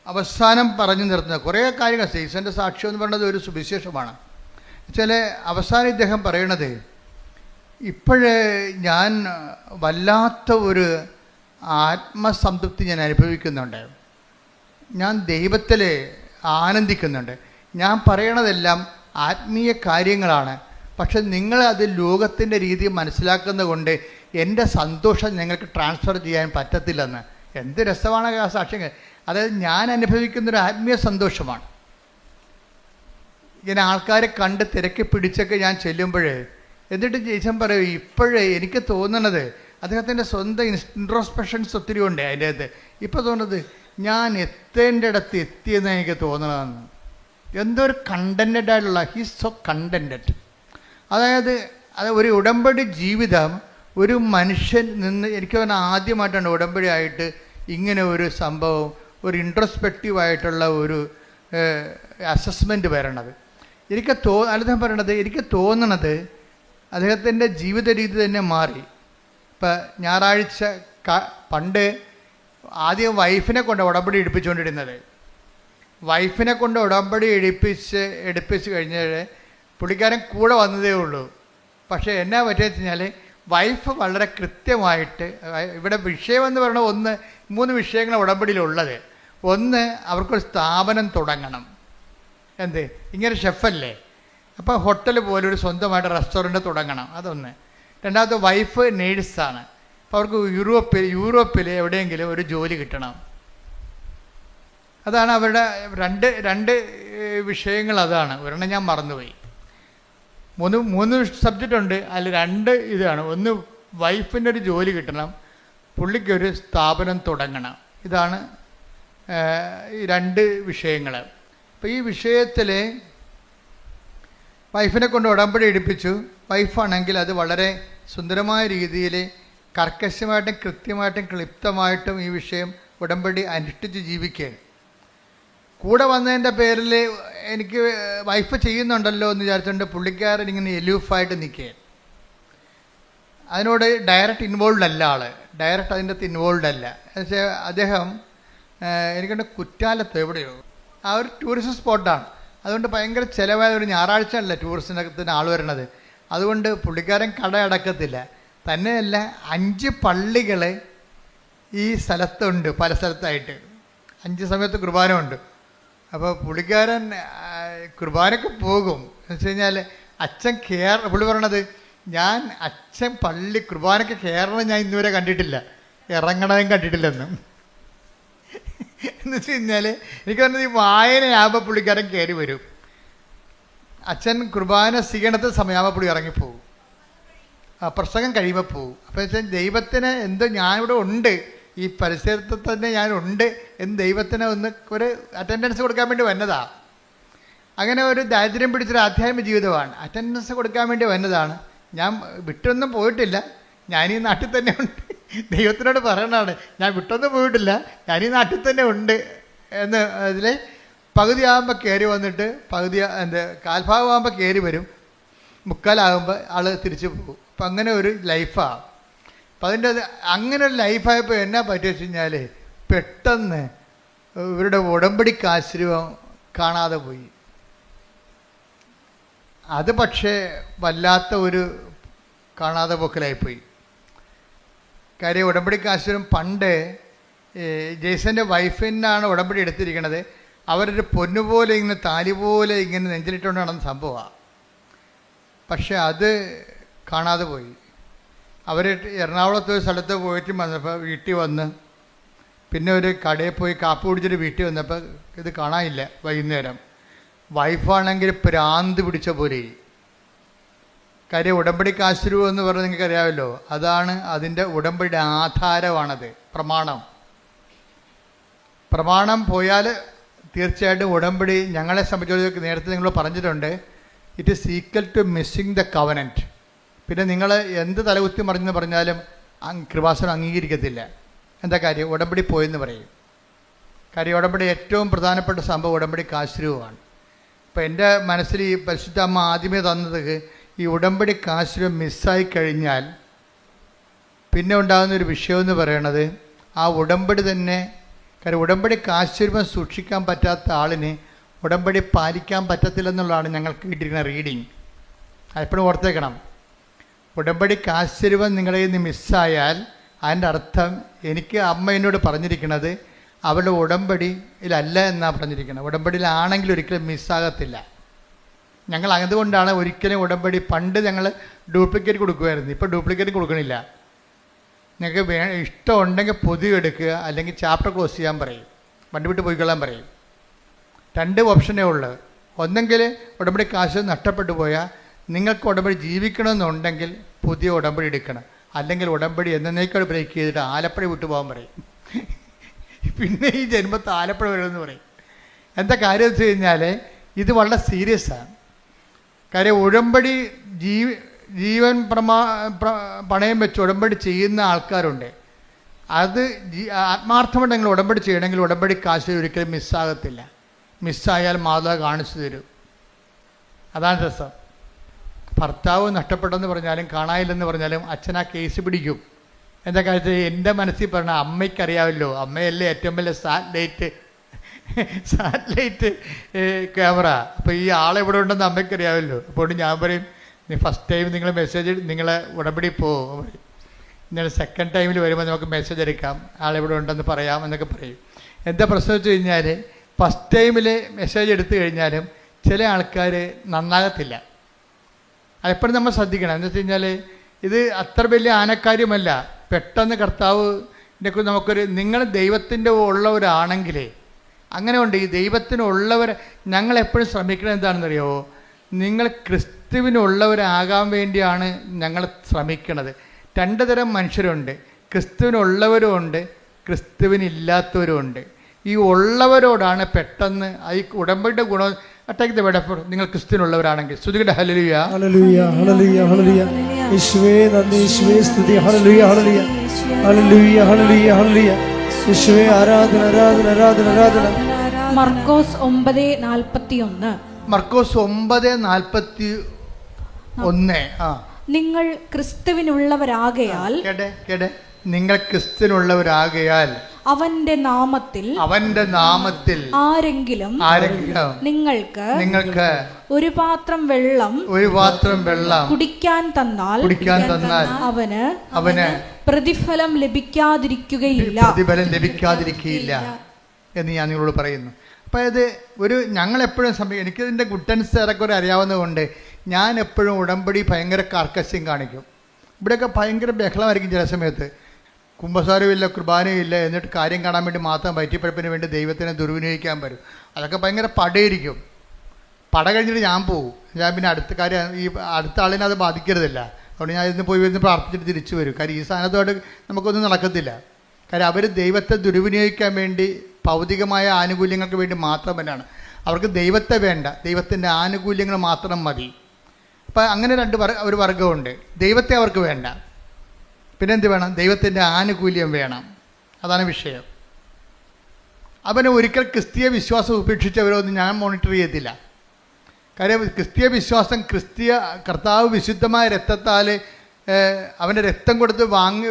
അവസാനം പറഞ്ഞു നിർത്തുന്ന കുറേ കാര്യങ്ങൾ, ജെയ്സൻ്റെ സാക്ഷ്യം എന്ന് പറയുന്നത് ഒരു സുവിശേഷമാണ്. അവസാനം ഇദ്ദേഹം പറയണത്, ഇപ്പോഴേ ഞാൻ വല്ലാത്ത ഒരു ആത്മസംതൃപ്തി ഞാൻ അനുഭവിക്കുന്നുണ്ട്, ഞാൻ ദൈവത്തിൽ ആനന്ദിക്കുന്നുണ്ട്, ഞാൻ പറയണതെല്ലാം ആത്മീയ കാര്യങ്ങളാണ്, പക്ഷെ നിങ്ങൾ അത് ലോകത്തിൻ്റെ രീതി മനസ്സിലാക്കുന്നത് കൊണ്ട് എൻ്റെ സന്തോഷം നിങ്ങൾക്ക് ട്രാൻസ്ഫർ ചെയ്യാൻ പറ്റത്തില്ലെന്ന്. എന്ത് രസമാണ് ആ സാക്ഷ്യങ്ങൾ. അതായത് ഞാൻ അനുഭവിക്കുന്നൊരു ആത്മീയ സന്തോഷമാണ്. ഇങ്ങനെ ആൾക്കാരെ കണ്ട് തിരക്കി പിടിച്ചൊക്കെ ഞാൻ ചെല്ലുമ്പോഴേ, എന്നിട്ട് ജയ്സൺ പറയും, ഇപ്പോഴേ എനിക്ക് തോന്നണത്, അദ്ദേഹത്തിൻ്റെ സ്വന്തം ഇൻട്രോസ്പെക്ഷൻസ് ഒത്തിരി ഉണ്ട് അതിൻ്റെ അകത്ത്. ഇപ്പോൾ തോന്നുന്നത് ഞാൻ എത്തേണ്ടിടത്ത് എത്തിയെന്ന് എനിക്ക് തോന്നണമെന്ന്. എന്തോ ഒരു കണ്ടൻറ്റഡ് ആയിട്ടുള്ള, ഹീസ് സോ കണ്ടൻറ്റഡ്. അതായത് ഒരു ഉടമ്പടി ജീവിതം ഒരു മനുഷ്യൻ നിന്ന്, എനിക്ക് പറഞ്ഞാൽ ആദ്യമായിട്ടാണ് ഉടമ്പടി ആയിട്ട് ഇങ്ങനെ ഒരു സംഭവം, ഒരു ഇൻട്രോസ്പെക്റ്റീവായിട്ടുള്ള ഒരു അസസ്മെൻറ്റ് വരണത്. അദ്ദേഹം പറയണത്, എനിക്ക് തോന്നണത് അദ്ദേഹത്തിൻ്റെ ജീവിത രീതി തന്നെ മാറി. ഇപ്പം ഞായറാഴ്ച പണ്ട് ആദ്യം വൈഫിനെ കൊണ്ട് ഉടമ്പടി എടുപ്പിച്ചുകൊണ്ടിരുന്നത്, വൈഫിനെ കൊണ്ട് ഉടമ്പടി എടുപ്പിച്ച് കഴിഞ്ഞാൽ പുള്ളിക്കാരൻ കൂടെ വന്നതേ ഉള്ളൂ. പക്ഷേ എന്നാ പറ്റിയെന്ന് വെച്ചാൽ വൈഫ് വളരെ കൃത്യമായിട്ട്, ഇവിടെ വിഷയമെന്ന് പറയുന്നത് 3 വിഷയങ്ങൾ ഉടമ്പടിയിലുള്ളത്. ഒന്ന്, അവർക്കൊരു സ്ഥാപനം തുടങ്ങണം. ഇങ്ങനെ ഷെഫല്ലേ, അപ്പോൾ ഹോട്ടൽ പോലെ ഒരു സ്വന്തമായിട്ട് റെസ്റ്റോറൻറ്റ് തുടങ്ങണം, അതൊന്ന്. രണ്ടാമത്തെ, വൈഫ് നേഴ്സാണ്, അപ്പോൾ അവർക്ക് യൂറോപ്പിൽ എവിടെയെങ്കിലും ഒരു ജോലി കിട്ടണം. അതാണ് അവരുടെ രണ്ട് വിഷയങ്ങൾ. അതാണ് ഒരെണ്ണം ഞാൻ മറന്നുപോയി. 3 സബ്ജക്റ്റ് ഉണ്ട്, അതിൽ 2 ഇതാണ്. ഒന്ന്, വൈഫിൻ്റെ ഒരു ജോലി കിട്ടണം, പുള്ളിക്കൊരു സ്ഥാപനം തുടങ്ങണം. ഇതാണ് ഈ 2 വിഷയങ്ങൾ. അപ്പോൾ ഈ വിഷയത്തിൽ വൈഫിനെ കൊണ്ട് ഉടമ്പടി എടുപ്പിച്ചു. വൈഫാണെങ്കിൽ അത് വളരെ സുന്ദരമായ രീതിയിൽ കർക്കശമായിട്ടും കൃത്യമായിട്ടും ക്ലിപ്തമായിട്ടും ഈ വിഷയം ഉടമ്പടി അനുഷ്ഠിച്ച് ജീവിക്കുകയാണ്. കൂടെ വന്നതിൻ്റെ പേരിൽ എനിക്ക് വൈഫ് ചെയ്യുന്നുണ്ടല്ലോ എന്ന് വിചാരിച്ചുകൊണ്ട് പുള്ളിക്കാരൻ ഇങ്ങനെ എലൂഫായിട്ട് നിൽക്കുകയാണ്. അതിനോട് ഡയറക്റ്റ് ഇൻവോൾവ് അല്ല ആൾ, ഡയറക്റ്റ് അതിൻ്റെ അകത്ത് ഇൻവോൾവ് അല്ല. പക്ഷേ അദ്ദേഹം എനിക്കുണ്ട് കുറ്റാലത്ത് എവിടെയോ ആ ഒരു ടൂറിസ്റ്റ് സ്പോട്ടാണ്. അതുകൊണ്ട് ഭയങ്കര ചിലവായ ഒരു ഞായറാഴ്ച അല്ല ടൂറിസ്റ്റിനകത്തിന് ആൾ വരണത്. അതുകൊണ്ട് പുള്ളിക്കാരൻ കട അടക്കത്തില്ല. തന്നെയല്ല 5 പള്ളികൾ ഈ സ്ഥലത്തുണ്ട്, പല സ്ഥലത്തായിട്ട് 5 സമയത്ത് കുർബാന ഉണ്ട്. അപ്പോൾ പുള്ളിക്കാരൻ കുർബാനയ്ക്ക് പോകും. എന്ന് വെച്ച് കഴിഞ്ഞാൽ അച്ഛൻ പുള്ളി പറയണത്, ഞാൻ അച്ഛൻ പള്ളി കുർബാനയ്ക്ക് കയറണം ഞാൻ ഇന്നുവരെ കണ്ടിട്ടില്ല, ഇറങ്ങണതും കണ്ടിട്ടില്ലെന്നും. എന്ന് വെച്ച് കഴിഞ്ഞാൽ എനിക്ക് പറഞ്ഞത് ഈ വായനയാകുമ്പോൾ പുള്ളിക്കാരൻ കയറി വരും, അച്ഛൻ കുർബാന സ്വീകരണത്തിൽ സമയമാകുമ്പോൾ പുള്ളി ഇറങ്ങിപ്പോകും. പ്രസംഗം കഴിയുമ്പോൾ പോകും. അപ്പോൾ വെച്ചാൽ ദൈവത്തിന് എന്തോ ഞാനിവിടെ ഉണ്ട്, ഈ പരിസരത്ത് തന്നെ ഞാനുണ്ട് എന്ന് ദൈവത്തിന് ഒന്ന് ഒരു അറ്റൻഡൻസ് കൊടുക്കാൻ വേണ്ടി വന്നതാണ്. അങ്ങനെ ഒരു ദാരിദ്ര്യം പിടിച്ചൊരു ആധ്യാത്മിക ജീവിതമാണ്. അറ്റൻഡൻസ് കൊടുക്കാൻ വേണ്ടി വന്നതാണ്. ഞാൻ വിട്ടൊന്നും പോയിട്ടില്ല, ഞാനീ നാട്ടിൽ തന്നെ ഉണ്ട്. ദൈവത്തിനോട് പറയണതാണ്, ഞാൻ വിട്ടൊന്നും പോയിട്ടില്ല, ഞാനീ നാട്ടിൽ തന്നെ ഉണ്ട് എന്ന്. അതിൽ പകുതിയാകുമ്പോൾ കയറി വന്നിട്ട് കാൽഭാഗമാകുമ്പോൾ കയറി വരും, മുക്കാലാകുമ്പോൾ ആൾ തിരിച്ചു പോകും. അപ്പം അങ്ങനെ ഒരു ലൈഫാണ്. അപ്പം അതിൻ്റെ അങ്ങനെ ഒരു ലൈഫായപ്പോൾ എന്നാ പറ്റുക വെച്ച് കഴിഞ്ഞാൽ പെട്ടെന്ന് ഇവരുടെ ഉടമ്പടിക്ക് ആശ്രയം കാണാതെ പോയി. അത് പക്ഷേ വല്ലാത്ത ഒരു കാണാതെ പോക്കലായിപ്പോയി. കാര്യം ഉടമ്പടിക്ക് ആശ്രയം പണ്ട് ജെയ്സൻ്റെ വൈഫിനാണ് ഉടമ്പടി എടുത്തിരിക്കണത്. അവരൊരു പൊന്നുപോലെ ഇങ്ങനെ താലി പോലെ ഇങ്ങനെ നെഞ്ചിലിട്ടുകൊണ്ട് നടന്ന സംഭവമാണ്. പക്ഷെ അത് കാണാതെ പോയി. അവർ എറണാകുളത്ത് ഒരു സ്ഥലത്ത് പോയിട്ട് വന്നപ്പോൾ വീട്ടിൽ വന്ന് പിന്നെ ഒരു കടയിൽ പോയി കാപ്പി കുടിച്ചിട്ട് വീട്ടിൽ വന്നപ്പോൾ ഇത് കാണാനില്ല. വൈകുന്നേരം വൈഫാണെങ്കിൽ ഭ്രാന്ത് പിടിച്ച പോലെ. കാര്യം ഉടമ്പടിക്ക് ആശ്രയം എന്ന് പറഞ്ഞാൽ നിങ്ങൾക്ക് അറിയാമല്ലോ, അതാണ് അതിൻ്റെ ഉടമ്പടിയുടെ ആധാരമാണത്. പ്രമാണം പോയാൽ തീർച്ചയായിട്ടും ഉടമ്പടി ഞങ്ങളെ സംബന്ധിച്ചിടത്തോളം നേരത്തെ നിങ്ങൾ പറഞ്ഞിട്ടുണ്ട്, it is equal to missing the covenant. പിന്നെ നിങ്ങൾ എന്ത് തലകുത്തി മറിഞ്ഞെന്ന് പറഞ്ഞാലും കൃപാസനം അംഗീകരിക്കത്തില്ല. എന്താ കാര്യം? ഉടമ്പടി പോയെന്ന് പറയും. കാര്യം ഉടമ്പടി ഏറ്റവും പ്രധാനപ്പെട്ട സംഭവം ഉടമ്പടിക്ക് ആശ്രയമാണ്. അപ്പോൾ എൻ്റെ മനസ്സിൽ ഈ പരിശുദ്ധ അമ്മ ആദ്യമേ തന്നത്, ഈ ഉടമ്പടിക്ക് ആശ്രയം മിസ്സായി കഴിഞ്ഞാൽ പിന്നെ ഉണ്ടാകുന്നൊരു വിഷയമെന്ന് പറയണത് ആ ഉടമ്പടി തന്നെ. കാര്യം ഉടമ്പടിക്ക് ആശ്രയം സൂക്ഷിക്കാൻ പറ്റാത്ത ആളിന് ഉടമ്പടി പാലിക്കാൻ പറ്റത്തില്ലെന്നുള്ളതാണ് ഞങ്ങൾ കേട്ടിരിക്കുന്ന റീഡിങ്. അതെപ്പോഴും ഓർത്തേക്കണം. ഉടമ്പടിക്ക് ആശ്രയം നിങ്ങളുടെ കയ്യിൽ നിന്ന് മിസ്സായാൽ അതിൻ്റെ അർത്ഥം, എനിക്ക് അമ്മ എന്നോട് പറഞ്ഞിരിക്കുന്നത് അവളുടെ ഉടമ്പടിയിലല്ല എന്നാണ് പറഞ്ഞിരിക്കുന്നത്. ഉടമ്പടിയിലാണെങ്കിൽ ഒരിക്കലും മിസ്സാകത്തില്ല. ഞങ്ങൾ അതുകൊണ്ടാണ് ഒരിക്കലും ഉടമ്പടി, പണ്ട് ഞങ്ങൾ ഡ്യൂപ്ലിക്കേറ്റ് കൊടുക്കുമായിരുന്നു, ഇപ്പോൾ ഡ്യൂപ്ലിക്കേറ്റ് കൊടുക്കണില്ല. നിങ്ങൾക്ക് ഇഷ്ടമുണ്ടെങ്കിൽ പൊതുവെ എടുക്കുക, അല്ലെങ്കിൽ ചാപ്റ്റർ ക്ലോസ് ചെയ്യാൻ പറയും, വണ്ടി വിട്ട് പോയിക്കൊള്ളാൻ പറയും. 2 ഓപ്ഷനേ ഉള്ളൂ. ഒന്നെങ്കിൽ ഉടമ്പടി കാശ് നഷ്ടപ്പെട്ടു പോയാൽ നിങ്ങൾക്ക് ഉടമ്പടി ജീവിക്കണമെന്നുണ്ടെങ്കിൽ പുതിയ ഉടമ്പടി എടുക്കണം, അല്ലെങ്കിൽ ഉടമ്പടി എന്നേക്കാൾ ബ്രേക്ക് ചെയ്തിട്ട് ആലപ്പുഴ വിട്ടു പോകാൻ പറയും. പിന്നെ ഈ ജന്മത്ത് ആലപ്പുഴ വരുമെന്ന് പറയും. എന്താ കാര്യം വെച്ച് കഴിഞ്ഞാൽ ഇത് വളരെ സീരിയസ് ആണ്. കാര്യം ഉടമ്പടി ജീവൻ പണയം വെച്ച് ഉടമ്പടി ചെയ്യുന്ന ആൾക്കാരുണ്ട്. അത് ആത്മാർത്ഥമായിട്ട് നിങ്ങൾ ഉടമ്പടി ചെയ്യണമെങ്കിൽ ഉടമ്പടി കാശ് ഒരിക്കലും മിസ്സാകത്തില്ല. മിസ്സായാൽ മാതാവ് കാണിച്ചു തരും. അതാണ് രസം. ഭർത്താവ് നഷ്ടപ്പെട്ടെന്ന് പറഞ്ഞാലും കാണാനില്ലെന്ന് പറഞ്ഞാലും അച്ഛൻ ആ കേസ് പിടിക്കും. എന്താ കാര്യത്തിൽ എൻ്റെ മനസ്സിൽ പറഞ്ഞ അമ്മയ്ക്കറിയാമല്ലോ, അമ്മയല്ലേ ഏറ്റവും വലിയ സാറ്റലൈറ്റ് ക്യാമറ. അപ്പോൾ ഈ ആളെവിടെ ഉണ്ടെന്ന് അമ്മയ്ക്കറിയാമല്ലോ. അപ്പോൾ ഞാൻ പറയും, ഫസ്റ്റ് ടൈം നിങ്ങൾ മെസ്സേജ് നിങ്ങളെ ഉടമ്പടി പോകും, ഇന്നലെ സെക്കൻഡ് ടൈമിൽ വരുമ്പോൾ നമുക്ക് മെസ്സേജ് എടുക്കാം, ആളെവിടെ ഉണ്ടെന്ന് പറയാം എന്നൊക്കെ പറയും. എന്താ പ്രശ്നം വെച്ച് കഴിഞ്ഞാൽ ഫസ്റ്റ് ടൈമിൽ മെസ്സേജ് എടുത്തു കഴിഞ്ഞാലും ചില ആൾക്കാർ നന്നാകത്തില്ല. അതെപ്പോഴും നമ്മൾ ശ്രദ്ധിക്കണം. എന്ന് വെച്ച് കഴിഞ്ഞാൽ ഇത് അത്ര വലിയ ആനക്കാര്യമല്ല. പെട്ടെന്ന് കർത്താവിനെക്കുറിച്ച് നമുക്കൊരു, നിങ്ങൾ ദൈവത്തിൻ്റെ ഉള്ളവരാണെങ്കിൽ അങ്ങനെ ഉണ്ട്. ഈ ദൈവത്തിനുള്ളവർ ഞങ്ങളെപ്പോഴും ശ്രമിക്കുന്നത് എന്താണെന്നറിയാമോ? നിങ്ങൾ ക്രിസ്തുവിനുള്ളവരാകാൻ വേണ്ടിയാണ് ഞങ്ങൾ ശ്രമിക്കുന്നത്. 2 തരം മനുഷ്യരുണ്ട്, ക്രിസ്തുവിനുള്ളവരും ഉണ്ട്, ക്രിസ്തുവിനില്ലാത്തവരും ഉണ്ട്. ഈ ഉള്ളവരോടാണ് പെട്ടെന്ന് ഈ ഉടമ്പടിയുടെ ഗുണം. Attack the word. നിങ്ങൾ ക്രിസ്തുവിനുള്ളവരാണെങ്കിൽ സ്തുതിക്കട്ടെ. Hallelujah hallelujah hallelujah hallelujah. യേശുവേ നന്ദി, യേശുവേ സ്തുതി. ഹല്ലേലൂയ ഹല്ലേലൂയ ഹല്ലേലൂയ ഹല്ലേലൂയ ഹല്ലേലൂയ. യേശുവേ ആരാധന ആരാധന ആരാധന ആരാധന. മർക്കോസ് 9:41. മർക്കോസ് 9:41. നിങ്ങൾ ക്രിസ്തുവിനുള്ളവരാകയാൽ, കേട്ടെ, നിങ്ങൾ ക്രിസ്തുവിനുള്ളവരാകയാൽ അവന്റെ നാമത്തിൽ ആരെങ്കിലും നിങ്ങൾക്ക് ഒരു പാത്രം വെള്ളം കുടിക്കാൻ തന്നാൽ അവന് പ്രതിഫലം ലഭിക്കാതിരിക്കുകയില്ല എന്ന് ഞാൻ നിങ്ങളോട് പറയുന്നു. അപ്പോൾ ഇത് ഞങ്ങളെപ്പോഴും എനിക്കിതിൻ്റെ ഗുട്ടൻസ് ഏറെക്കുറെ അറിയാവുന്നതുകൊണ്ട് ഞാൻ എപ്പോഴും ഉടമ്പടി ഭയങ്കര കാർക്കശ്യം കാണിക്കും. ഇവിടെയൊക്കെ ഭയങ്കര ബഹളമായിരിക്കും ചില സമയത്ത്. കുമ്പസാരമില്ല, കുർബാനയില്ല, എന്നിട്ട് കാര്യം കാണാൻ വേണ്ടി മാത്രം വയറ്റിപ്പഴപ്പിന് വേണ്ടി ദൈവത്തിനെ ദുർവിനിയോഗിക്കാൻ വരും. അതൊക്കെ ഭയങ്കര പടയിരിക്കും. പട കഴിഞ്ഞിട്ട് ഞാൻ പോകും. ഞാൻ പിന്നെ അടുത്ത കാര്യം ഈ അടുത്ത ആളിനെ അത് ബാധിക്കരുതല്ല. അതുകൊണ്ട് ഞാൻ ഇന്ന് പോയി ഇരുന്ന് പ്രാർത്ഥിച്ചിട്ട് തിരിച്ചു വരും. കാര്യം ഈ സ്ഥാനത്തോട് നമുക്കൊന്നും നടക്കത്തില്ല. കാര്യം അവർ ദൈവത്തെ ദുർവിനിയോഗിക്കാൻ വേണ്ടി ഭൗതികമായ ആനുകൂല്യങ്ങൾക്ക് വേണ്ടി മാത്രമല്ലാണ്. അവർക്ക് ദൈവത്തെ വേണ്ട, ദൈവത്തിൻ്റെ ആനുകൂല്യങ്ങൾ മാത്രം മതി. അപ്പം അങ്ങനെ ഒരു വർഗമുണ്ട്. ദൈവത്തെ അവർക്ക് വേണ്ട, പിന്നെ എന്ത് വേണം? ദൈവത്തിൻ്റെ ആനുകൂല്യം വേണം. അതാണ് വിഷയം. അവന് ഒരിക്കൽ ക്രിസ്തീയ വിശ്വാസം ഉപേക്ഷിച്ചവരൊന്നും ഞാൻ മോണിറ്റർ ചെയ്യത്തില്ല. കാര്യം ക്രിസ്തീയ വിശ്വാസം കർത്താവ് വിശുദ്ധമായ രക്തത്താൽ അവൻ്റെ രക്തം കൊടുത്ത്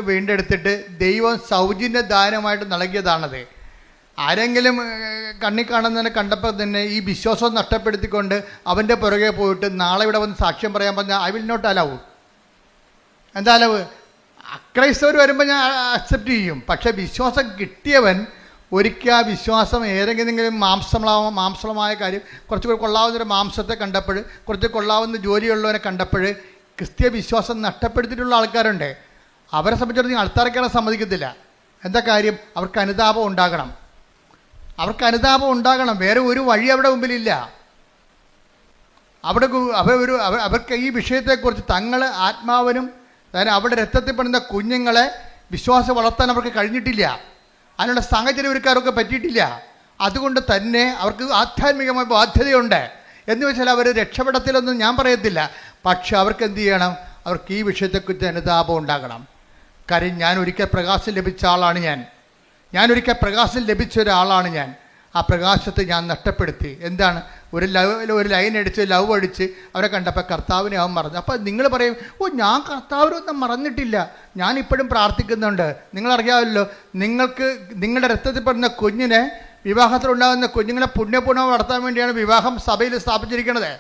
വീണ്ടെടുത്തിട്ട് ദൈവം സൗജന്യ ദാനമായിട്ട് നൽകിയതാണത്. ആരെങ്കിലും കണ്ണിൽ കാണുന്നതിനെ കണ്ടപ്പോൾ തന്നെ ഈ വിശ്വാസം നഷ്ടപ്പെടുത്തിക്കൊണ്ട് അവൻ്റെ പുറകെ പോയിട്ട് നാളെ ഇവിടെ വന്ന് സാക്ഷ്യം പറയാൻ പറഞ്ഞാൽ ഐ വിൽ നോട്ട് അലവ്. എന്താ അലവ്? അക്രൈസ്തവർ വരുമ്പോൾ ഞാൻ അക്സെപ്റ്റ് ചെയ്യും. പക്ഷേ വിശ്വാസം കിട്ടിയവൻ ഒരിക്കൽ ആ വിശ്വാസം ഏതെങ്കിലും മാംസളമായ കാര്യം കുറച്ച് കൊള്ളാവുന്നൊരു മാംസത്തെ കണ്ടപ്പോൾ, കുറച്ച് കൊള്ളാവുന്ന ജോലിയുള്ളവനെ കണ്ടപ്പോൾ ക്രിസ്തീയ വിശ്വാസം നഷ്ടപ്പെടുത്തിയിട്ടുള്ള ആൾക്കാരുണ്ട്. അവരെ സംബന്ധിച്ചിടത്തോളം ആൾത്താരക്കാരെ സമ്മതിക്കത്തില്ല. എന്താ കാര്യം? അവർക്ക് അനുതാപം ഉണ്ടാകണം. വേറെ ഒരു വഴി അവിടെ മുമ്പിലില്ല. അവർക്ക് ഈ വിഷയത്തെക്കുറിച്ച് തങ്ങൾ ആത്മാവിനും അതായത് അവിടെ രക്തത്തിൽ പെടുന്ന കുഞ്ഞുങ്ങളെ വിശ്വാസം വളർത്താൻ അവർക്ക് കഴിഞ്ഞിട്ടില്ല. അതിനുള്ള സാഹചര്യം ഒരുക്കാരൊക്കെ പറ്റിയിട്ടില്ല. അതുകൊണ്ട് തന്നെ അവർക്ക് ആധ്യാത്മികമായ ബാധ്യതയുണ്ട്. എന്ന് വെച്ചാൽ അവർ രക്ഷപ്പെടത്തിലൊന്നും ഞാൻ പറയത്തില്ല. പക്ഷെ അവർക്ക് എന്ത് ചെയ്യണം? അവർക്ക് ഈ വിഷയത്തെക്കുറിച്ച് അനുതാപം ഉണ്ടാകണം. കാര്യം ഞാൻ ഒരിക്കൽ പ്രകാശം ലഭിച്ച ആളാണ് ഞാൻ. ആ പ്രകാശത്തെ ഞാൻ നഷ്ടപ്പെടുത്തി. എന്താണ്? ഒരു ലൈൻ അടിച്ച് ലവ് അടിച്ച് അവരെ കണ്ടപ്പോൾ കർത്താവിനെ അവൻ മറന്നു. അപ്പോൾ നിങ്ങൾ പറയും, ഞാൻ കർത്താവിനൊന്നും മറന്നിട്ടില്ല, ഞാനിപ്പോഴും പ്രാർത്ഥിക്കുന്നുണ്ട്. നിങ്ങളറിയാമല്ലോ, നിങ്ങളുടെ രക്തത്തിൽ പെടുന്ന കുഞ്ഞിനെ, വിവാഹത്തിലുണ്ടാകുന്ന കുഞ്ഞുങ്ങളെ പുണ്യപൂർണ്ണം വളർത്താൻ വേണ്ടിയാണ് വിവാഹം സഭയിൽ സ്ഥാപിച്ചിരിക്കുന്നത്.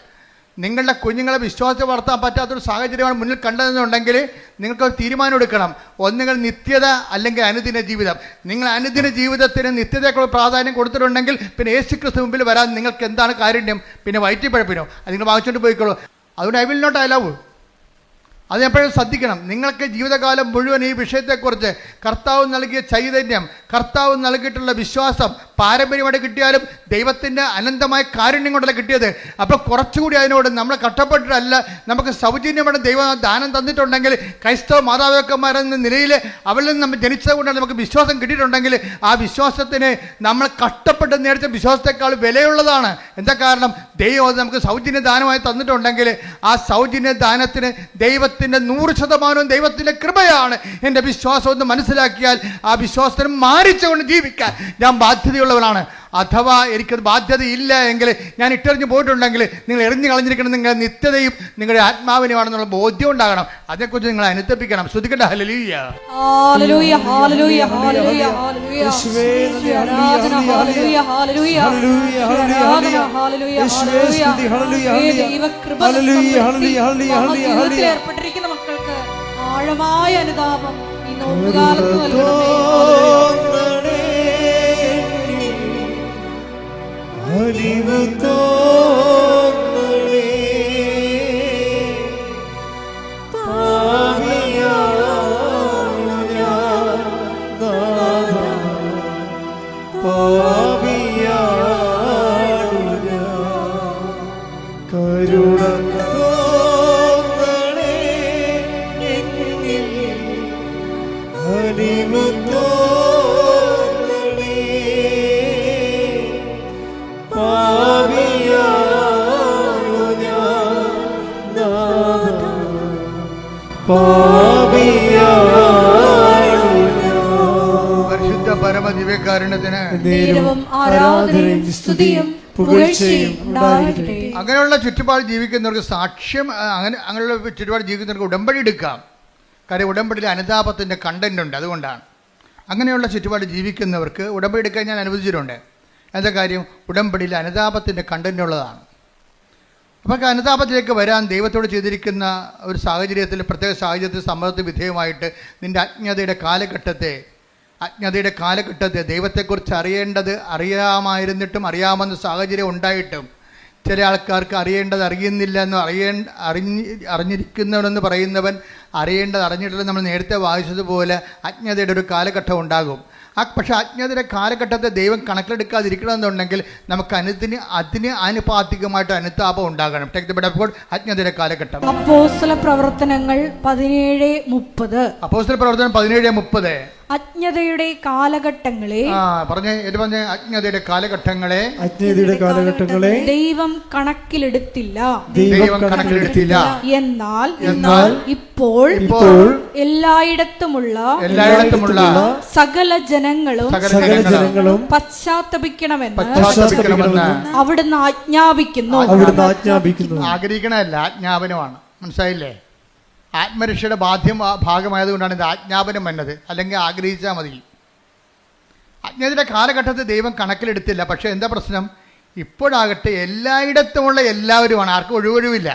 നിങ്ങളുടെ കുഞ്ഞുങ്ങളെ വിശ്വാസത്തെ വളർത്താൻ പറ്റാത്തൊരു സാഹചര്യമാണ് മുന്നിൽ കണ്ടതെന്നുണ്ടെങ്കിൽ നിങ്ങൾക്ക് തീരുമാനം എടുക്കണം. ഒന്നുകിൽ നിത്യത അല്ലെങ്കിൽ അനുദിന ജീവിതം. നിങ്ങൾ അനുദിന ജീവിതത്തിന് നിത്യതയ്ക്കുള്ള പ്രാധാന്യം കൊടുത്തിട്ടുണ്ടെങ്കിൽ പിന്നെ യേശുക്രിസ്തു മുമ്പിൽ വരാൻ നിങ്ങൾക്ക് എന്താണ് കാരുണ്യം? പിന്നെ വയറ്റിപ്പഴപ്പിനോ? അത് നിങ്ങൾ വാങ്ങിച്ചുകൊണ്ട് പോയിക്കോളൂ. അതുകൊണ്ട് ഐ വിൽ നോട്ട് അലവ്. അത് എപ്പോഴും ശ്രദ്ധിക്കണം. നിങ്ങൾക്ക് ജീവിതകാലം മുഴുവൻ ഈ വിഷയത്തെക്കുറിച്ച് കർത്താവ് നൽകിയ ചൈതന്യം, കർത്താവ് നൽകിയിട്ടുള്ള വിശ്വാസം പാരമ്പര്യമായിട്ട് കിട്ടിയാലും ദൈവത്തിൻ്റെ അനന്തമായ കാരുണ്യം കൊണ്ടല്ല കിട്ടിയത്. അപ്പോൾ കുറച്ചുകൂടി അതിനോട് നമ്മൾ കഷ്ടപ്പെട്ടിട്ടല്ല, നമുക്ക് സൗജന്യമായിട്ട് ദൈവം ദാനം തന്നിട്ടുണ്ടെങ്കിൽ, ക്രൈസ്തവ മാതാപിതാക്കന്മാരെന്ന നിലയിൽ അവരിൽ നിന്ന് നമ്മൾ ജനിച്ചത് കൊണ്ടാണ് നമുക്ക് വിശ്വാസം കിട്ടിയിട്ടുണ്ടെങ്കിൽ ആ വിശ്വാസത്തിന് നമ്മൾ കഷ്ടപ്പെട്ട് നേടിച്ച വിശ്വാസത്തെക്കാൾ വിലയുള്ളതാണ്. എന്താ കാരണം? ദൈവം അത് നമുക്ക് സൗജന്യ ദാനമായി തന്നിട്ടുണ്ടെങ്കിൽ ആ സൗജന്യ ദാനത്തിന് ദൈവത്തിൻ്റെ 100% ദൈവത്തിൻ്റെ കൃപയാണ്. എൻ്റെ വിശ്വാസം എന്ന് മനസ്സിലാക്കിയാൽ ആ വിശ്വാസത്തിന് മാനിച്ചുകൊണ്ട് ജീവിക്കാൻ ഞാൻ ബാധ്യതയുള്ളവനാണ്. അഥവാ എനിക്കത് ബാധ്യതയില്ല എങ്കിൽ, ഞാൻ ഇട്ടെറിഞ്ഞ് പോയിട്ടുണ്ടെങ്കിൽ, നിങ്ങൾ എറിഞ്ഞു കളഞ്ഞിരിക്കണം നിങ്ങളുടെ നിത്യതയും നിങ്ങളുടെ ആത്മാവിനുമാണെന്നുള്ള ബോധ്യം ഉണ്ടാകണം. അതേക്കുറിച്ച് നിങ്ങൾ അനുതപിക്കണം. ശ്രദ്ധിക്കട്ടെ. ഹല്ലേലൂയ, ഹല്ലേലൂയ, ഹല്ലേലൂയ, ഹല്ലേലൂയ, ഹല്ലേലൂയ, ആരാധന, ഹല്ലേലൂയ, ഹല്ലേലൂയ, ആരാധന, ഹല്ലേലൂയ, ഹല്ലേലൂയ. ദൈവകൃപ ജീവിതത്തിൽ ഏർപ്പെട്ടിരിക്കുന്ന മക്കൾക്ക് ആഴമായ അനുതാപം ഈ നോമ്പുകാലത്ത് നൽകണമേ. അറിവ് തോന്നണേ, പാപിയാണു ഞാൻ നാഥാ, പാപിയാണു ഞാൻ. കരുണ തോന്നണേ എന്നിൽ, അറിവ് പരിശുദ്ധ പരമദിവ്യകാരുണ്യത്തിന് ആരാധനയും സ്തുതിയും പുകഴ്ചയും ഉണ്ടാകട്ടെ. അങ്ങനെയുള്ള ചുറ്റുപാട് ജീവിക്കുന്നവർക്ക് സാക്ഷ്യം, അങ്ങനെയുള്ള ചുറ്റുപാട് ജീവിക്കുന്നവർക്ക് ഉടമ്പടി എടുക്കാം. കാര്യം ഉടമ്പടിയിൽ അനുതാപത്തിൻ്റെ കണ്ടന്റ് ഉണ്ട്. അതുകൊണ്ടാണ് അങ്ങനെയുള്ള ചുറ്റുപാട് ജീവിക്കുന്നവർക്ക് ഉടമ്പടി എടുക്കാൻ ഞാൻ അനുവദിച്ചിട്ടുണ്ട്. എന്താ കാര്യം? ഉടമ്പടിയിൽ അനുതാപത്തിൻ്റെ കണ്ടന്റ് ഉള്ളതാണ്. അപ്പോൾ അനുതാപത്തിലേക്ക് വരാൻ ദൈവത്തോട് ചെയ്തിരിക്കുന്ന ഒരു സാഹചര്യത്തിൽ, പ്രത്യേക സാഹചര്യത്തിൽ സമ്മതത്തിന് വിധേയമായിട്ട് നിൻ്റെ അജ്ഞതയുടെ കാലഘട്ടത്തെ ദൈവത്തെക്കുറിച്ച് അറിയാമായിരുന്നിട്ടും അറിയാമെന്ന സാഹചര്യം ഉണ്ടായിട്ടും ചില ആൾക്കാർക്ക് അറിയേണ്ടത് അറിയുന്നില്ല എന്ന് അറിഞ്ഞിരിക്കുന്നവനെന്ന് പറയുന്നവൻ അറിയേണ്ടത് അറിഞ്ഞിട്ടില്ല. നമ്മൾ നേരത്തെ വായിച്ചതുപോലെ അജ്ഞതയുടെ ഒരു കാലഘട്ടം ഉണ്ടാകും. പക്ഷെ അജ്ഞതയുടെ കാലഘട്ടത്തെ ദൈവം കണക്കിലെടുക്കാതിരിക്കണമെന്നുണ്ടെങ്കിൽ നമുക്ക് അതിന് ആനുപാതികമായിട്ട് അനുതാപം ഉണ്ടാകണം. അജ്ഞതയുടെ കാലഘട്ടം. അപ്പോസ്തല പ്രവർത്തനങ്ങൾ 17:30. അപ്പോസ്തല പ്രവർത്തനം 17:30. അജ്ഞതയുടെ കാലഘട്ടങ്ങളെ പറഞ്ഞേ അജ്ഞതയുടെ കാലഘട്ടങ്ങളെ ദൈവം കണക്കിലെടുത്തില്ല. എന്നാൽ ഇപ്പോൾ എല്ലായിടത്തുമുള്ള സകല ജനങ്ങളും പശ്ചാത്തപിക്കണമെന്ന് അവിടുന്ന് ആജ്ഞാപിക്കുന്നു. ആഗ്രഹിക്കണമല്ല, ആജ്ഞാപനമാണ്. മനസ്സിലായില്ലേ? ആത്മരക്ഷയുടെ ഭാഗമായതുകൊണ്ടാണ് ഇത് ആജ്ഞാപനം വന്നത്, അല്ലെങ്കിൽ ആഗ്രഹിച്ചാൽ മതി. അജ്ഞതയുടെ കാലഘട്ടത്തിൽ ദൈവം കണക്കിലെടുത്തില്ല. പക്ഷേ എന്താ പ്രശ്നം? ഇപ്പോഴാകട്ടെ എല്ലായിടത്തുമുള്ള എല്ലാവരുമാണ്, ആർക്കും ഒഴിവൊഴിവില്ല.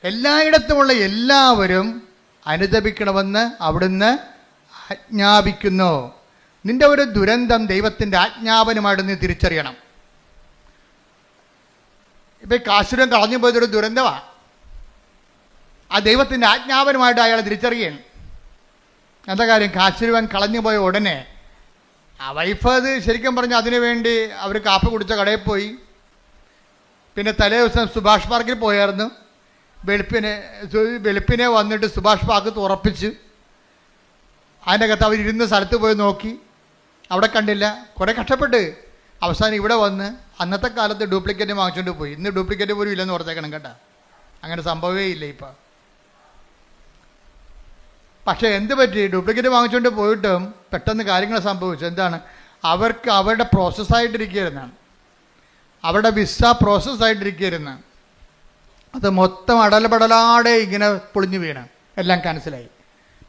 എല്ലായിടത്തുമുള്ള എല്ലാവരും അനുതപിക്കണമെന്ന് അവിടുന്ന് ആജ്ഞാപിക്കുന്നു. നിന്റെ ഒരു ദുരന്തം ദൈവത്തിൻ്റെ ആജ്ഞാപനമായിട്ട് നീ തിരിച്ചറിയണം. ഇപ്പം കാശുരം കളഞ്ഞു പോയതൊരു ദുരന്തമാണ്. ആ ദൈവത്തിൻ്റെ ആജ്ഞാപനമായിട്ട് അയാൾ തിരിച്ചറിയണം. എന്താ കാര്യം? കാശുരുവൻ കളഞ്ഞു പോയ ഉടനെ ആ വൈഫ് അത് ശരിക്കും പറഞ്ഞാൽ അതിനു വേണ്ടി അവർ കാപ്പി കുടിച്ച കടയിൽ പോയി. പിന്നെ തലേ ദിവസം സുഭാഷ് പാർക്കിൽ പോയായിരുന്നു. വെളുപ്പിനെ വന്നിട്ട് സുഭാഷ് പാർക്ക് തുറപ്പിച്ച് അതിൻ്റെ അകത്ത് അവരിരുന്ന സ്ഥലത്ത് പോയി നോക്കി, അവിടെ കണ്ടില്ല. കുറേ കഷ്ടപ്പെട്ട് അവസാനം ഇവിടെ വന്ന് അന്നത്തെ കാലത്ത് ഡ്യൂപ്ലിക്കേറ്റ് വാങ്ങിച്ചുകൊണ്ട് പോയി. ഇന്ന് ഡ്യൂപ്ലിക്കേറ്റ് പോലും ഇല്ലെന്ന് ഓർത്തേക്കണം കേട്ടോ. അങ്ങനെ സംഭവമേ ഇല്ല ഇപ്പം. പക്ഷേ എന്ത് പറ്റി? ഡ്യൂപ്ലിക്കേറ്റ് വാങ്ങിച്ചുകൊണ്ട് പോയിട്ടും പെട്ടെന്ന് കാര്യങ്ങൾ സംഭവിച്ചു. എന്താണ്? അവർക്ക് അവരുടെ പ്രോസസ്സായിട്ടിരിക്കുകയായിരുന്നാണ്, അവരുടെ വിസ പ്രോസസ്സായിട്ടിരിക്കുകയായിരുന്നു. അത് മൊത്തം അടലപടലാടെ ഇങ്ങനെ പൊളിഞ്ഞു വീണ് എല്ലാം ക്യാൻസലായി.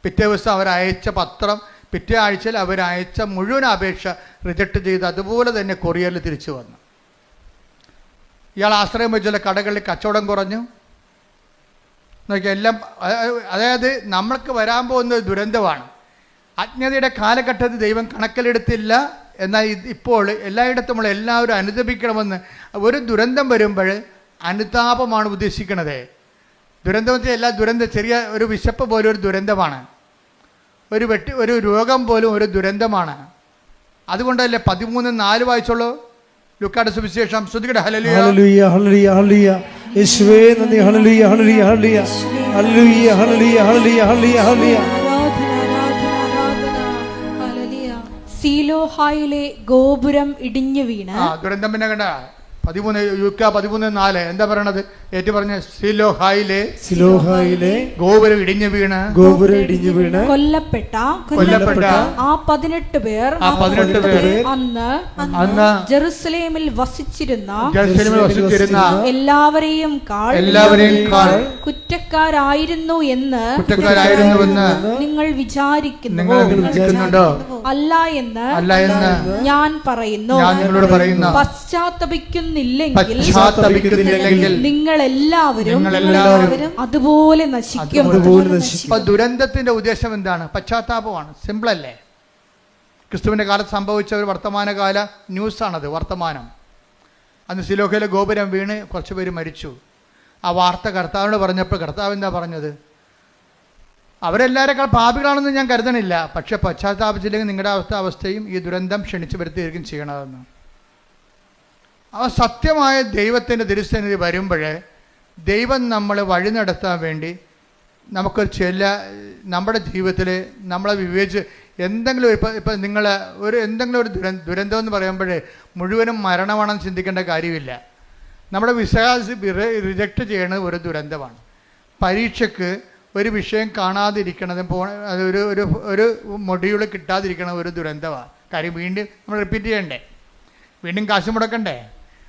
പിറ്റേ ദിവസം അവരയച്ച പത്രം, പിറ്റേ ആഴ്ചയിൽ അവരയച്ച മുഴുവൻ അപേക്ഷ റിജക്റ്റ് ചെയ്ത് അതുപോലെ തന്നെ കൊറിയറിൽ തിരിച്ചു വന്നു. ഇയാൾ ആശ്രയം വെച്ചുള്ള കടകളിൽ കച്ചവടം കുറഞ്ഞു. നോക്കിയാൽ എല്ലാം, അതായത് നമ്മൾക്ക് വരാൻ പോകുന്ന ഒരു ദുരന്തമാണ്. അജ്ഞതയുടെ കാലഘട്ടത്തിൽ ദൈവം കണക്കിലെടുത്തില്ല. എന്നാൽ ഇപ്പോൾ എല്ലായിടത്തുമുള്ള എല്ലാവരും അനുതപിക്കണമെന്ന്. ഒരു ദുരന്തം വരുമ്പോൾ അനുതാപമാണ് ഉദ്ദേശിക്കുന്നത്. ദുരന്തം വെച്ചാൽ എല്ലാ ചെറിയ ഒരു വിശപ്പ് പോലും ഒരു ദുരന്തമാണ്. ഒരു രോഗം പോലും ഒരു ദുരന്തമാണ്. അതുകൊണ്ടല്ലേ 13:4 വായിച്ചോളൂ ലൂക്കായുടെ സുവിശേഷം. ശ്രുതികട ഹല്ലേലൂയ ഹല്ലേലൂയ ഹല്ലേലൂയ ഹല്ലേലൂയ യേശുവേ നന്ദി ഹല്ലേലൂയ hallelujah hallelujah hallelujah hallelujah hallelujah hallelujah ഹല്ലേലൂയ. സീലോഹായിലെ ഗോപുരം ഇടിഞ്ഞു വീണ്. ദുരന്തം പിന്നെ കണ്ട 13:4 എന്താ പറയണത്? ഏറ്റു പറഞ്ഞ സിലോഹായിലെ ഗോപുരം ഇടിഞ്ഞു വീണ് കൊല്ലപ്പെട്ട ആ 18 പേർ അന്ന് ജെറുസലേമിൽ വസിച്ചിരുന്ന എല്ലാവരെയും കുറ്റക്കാരായിരുന്നു എന്ന് നിങ്ങൾ വിചാരിക്കുന്നുണ്ടോ? അല്ല എന്ന് ഞാൻ പറയുന്നു. പശ്ചാത്തപിക്കുന്നില്ലെങ്കിൽ നിങ്ങൾ എല്ലാവരും അതുപോലെ നശിക്കും. ദുരന്തത്തിന്റെ ഉദ്ദേശം എന്താണ്? പശ്ചാത്താപമാണ്. സിമ്പിൾ അല്ലേ? ക്രിസ്തുവിന്റെ കാലത്ത് സംഭവിച്ച ഒരു വർത്തമാനകാല ന്യൂസാണത്. വർത്തമാനം. അന്ന് സിലോഹയിലെ ഗോപുരം വീണ് കുറച്ച് പേര് മരിച്ചു. ആ വാർത്ത കർത്താവിനോട് പറഞ്ഞപ്പോൾ കർത്താവ് എന്താ പറഞ്ഞത്? അവരെല്ലാവരെക്കാൾ പാപികളാണെന്ന് ഞാൻ കരുതണില്ല, പക്ഷെ പശ്ചാത്താപിച്ചില്ലെങ്കിൽ നിങ്ങളുടെ അവസ്ഥയും ഈ ദുരന്തം ക്ഷണിച്ചു വരുത്തിയിരിക്കും ചെയ്യണതെന്ന്. ആ സത്യമായ ദൈവത്തിൻ്റെ തിരുസന്നിധി വരുമ്പോൾ ദൈവം നമ്മളെ വഴി നടത്താൻ വേണ്ടി നമുക്കൊരു നമ്മുടെ ജീവിതത്തിൽ നമ്മളെ വിവേചിച്ച് എന്തെങ്കിലും ഇപ്പം നിങ്ങൾ എന്തെങ്കിലും ഒരു ദുരന്തം എന്ന് പറയുമ്പോൾ മുഴുവനും മരണമാണെന്ന് ചിന്തിക്കേണ്ട കാര്യമില്ല. നമ്മുടെ വിശ്വാസി റിജക്റ്റ് ചെയ്യണത് ഒരു ദുരന്തമാണ്. പരീക്ഷയ്ക്ക് ഒരു വിഷയം കാണാതിരിക്കണതും ഒരു മൊഡ്യൂൾ കിട്ടാതിരിക്കണത് ഒരു ദുരന്തമാണ്. കാര്യം വീണ്ടും നമ്മൾ റിപ്പീറ്റ് ചെയ്യണ്ടേ, വീണ്ടും കാശ് മുടക്കണ്ടേ.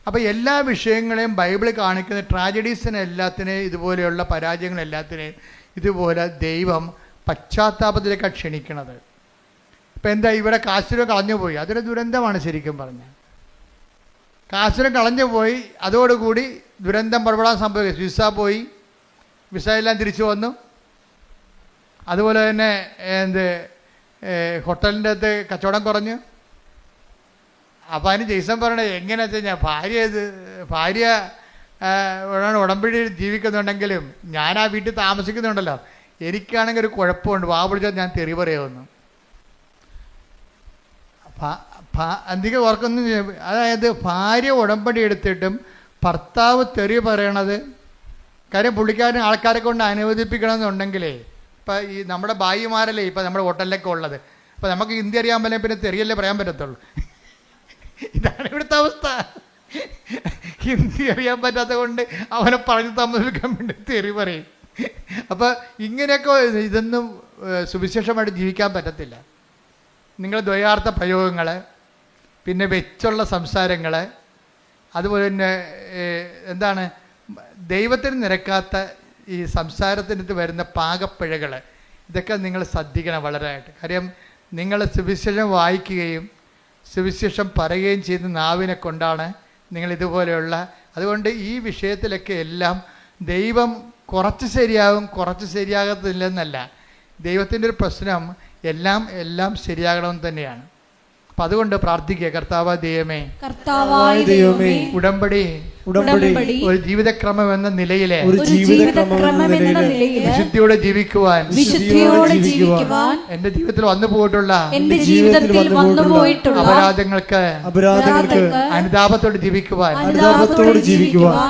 അപ്പോൾ എല്ലാ വിഷയങ്ങളെയും ബൈബിൾ കാണിക്കുന്ന ട്രാജഡീസിനെ എല്ലാത്തിനെയും ഇതുപോലെയുള്ള പരാജയങ്ങളെല്ലാത്തിനെയും ഇതുപോലെ ദൈവം പശ്ചാത്താപത്തിലേക്കാണ് ക്ഷണിക്കണത്. ഇപ്പം എന്താ, ഇവിടെ കാശുര കളഞ്ഞു പോയി, അതൊരു ദുരന്തമാണ് ശരിക്കും പറഞ്ഞാൽ. കാശുര കളഞ്ഞു പോയി, അതോടുകൂടി ദുരന്തം പുറപ്പെടാൻ സംഭവിക്കും. വിസ പോയി, വിസ എല്ലാം തിരിച്ചു വന്നു. അതുപോലെ തന്നെ ഹോട്ടലിൻ്റെ അകത്ത് കച്ചവടം കുറഞ്ഞു. അപ്പം അതിന് ജെയ്സൺ പറയണത് എങ്ങനെയാ വെച്ച് കഴിഞ്ഞാൽ ഭാര്യ ഉടമ്പടി ജീവിക്കുന്നുണ്ടെങ്കിലും ഞാൻ ആ വീട്ടിൽ താമസിക്കുന്നുണ്ടല്ലോ, എനിക്കാണെങ്കിൽ ഒരു കുഴപ്പമുണ്ട്, വാ വിളിച്ചാൽ ഞാൻ തെറി പറയുമെന്ന്. അധികം ഓർക്കൊന്നും അതായത് ഭാര്യ ഉടമ്പടി എടുത്തിട്ടും ഭർത്താവ് തെറി പറയണത്, കാര്യം പുള്ളിക്കാരൻ ആൾക്കാരെ കൊണ്ട് അനുവദിപ്പിക്കണമെന്നുണ്ടെങ്കിലേ, ഇപ്പം ഈ നമ്മുടെ ഭായിമാരല്ലേ ഇപ്പം നമ്മുടെ ഹോട്ടലിലൊക്കെ ഉള്ളത്, അപ്പം നമുക്ക് ഹിന്ദി അറിയാൻ പറ്റില്ല, പിന്നെ തെറിയല്ലേ പറയാൻ പറ്റത്തുള്ളൂ. ഇതാണ് ഇവിടുത്തെ അവസ്ഥ. ഹിന്ദി അറിയാൻ പറ്റാത്ത കൊണ്ട് അവനെ പറഞ്ഞ് തമ്മിൽക്കാൻ വേണ്ടി തെറി പറയും. അപ്പം ഇങ്ങനെയൊക്കെ ഇതൊന്നും സുവിശേഷമായിട്ട് ജീവിക്കാൻ പറ്റത്തില്ല. നിങ്ങൾ ദ്വയാർത്ഥ പ്രയോഗങ്ങൾ, പിന്നെ വെച്ചുള്ള സംസാരങ്ങൾ, അതുപോലെ തന്നെ എന്താണ് ദൈവത്തിന് നിരക്കാത്ത ഈ സംസാരത്തിനകത്ത് വരുന്ന പാകപ്പിഴകൾ, ഇതൊക്കെ നിങ്ങൾ ശ്രദ്ധിക്കണം വളരെയായിട്ട്. കാര്യം നിങ്ങൾ സുവിശേഷം വായിക്കുകയും സുവിശേഷം പറയുകയും ചെയ്യുന്ന നാവിനെ കൊണ്ടാണ് നിങ്ങൾ ഇതുപോലെയുള്ള. അതുകൊണ്ട് ഈ വിഷയത്തിലൊക്കെ എല്ലാം ദൈവം കുറച്ച് ശരിയാകും, കുറച്ച് ശരിയാകത്തില്ലെന്നല്ല. ദൈവത്തിൻ്റെ ഒരു പ്രശ്നം എല്ലാം ശരിയാകണമെന്ന് തന്നെയാണ്. അപ്പം അതുകൊണ്ട് പ്രാർത്ഥിക്കുക, കർത്താവായ ദൈവമേ, ഉടമ്പടി ഒരു ജീവിതക്രമം എന്ന നിലയിലെ വിശുദ്ധിയോടെ ജീവിക്കുവാൻ എന്റെ ജീവിതത്തിൽ വന്നു പോയിട്ടുള്ള അപരാധങ്ങൾക്ക് അനുതാപത്തോടെ ജീവിക്കുവാൻ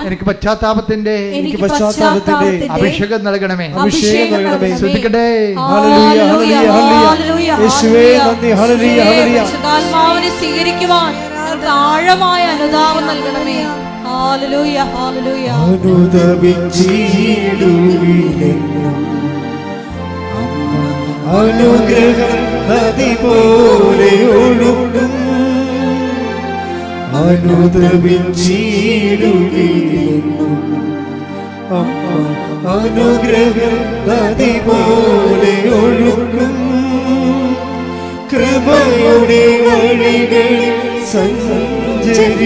എനിക്ക് പശ്ചാത്താപത്തിന്റെ അഭിഷേകം നൽകണമേ. ശ്രദ്ധിക്കട്ടെ. സ്വീകരിക്കുവാൻ ആഴമായ അനുതാപം നൽകണമേ. Hallelujah, hallelujah. അനുഗ്രഹം നദി പോലെ ഒഴുകും, അനുദപിച്ചിടുകയിലെന്നും അനുഗ്രഹം നദി പോലെ ഒഴുകും. കൃപയുടെ വഴികളിൽ സഞ്ചരിച്ചിടാം,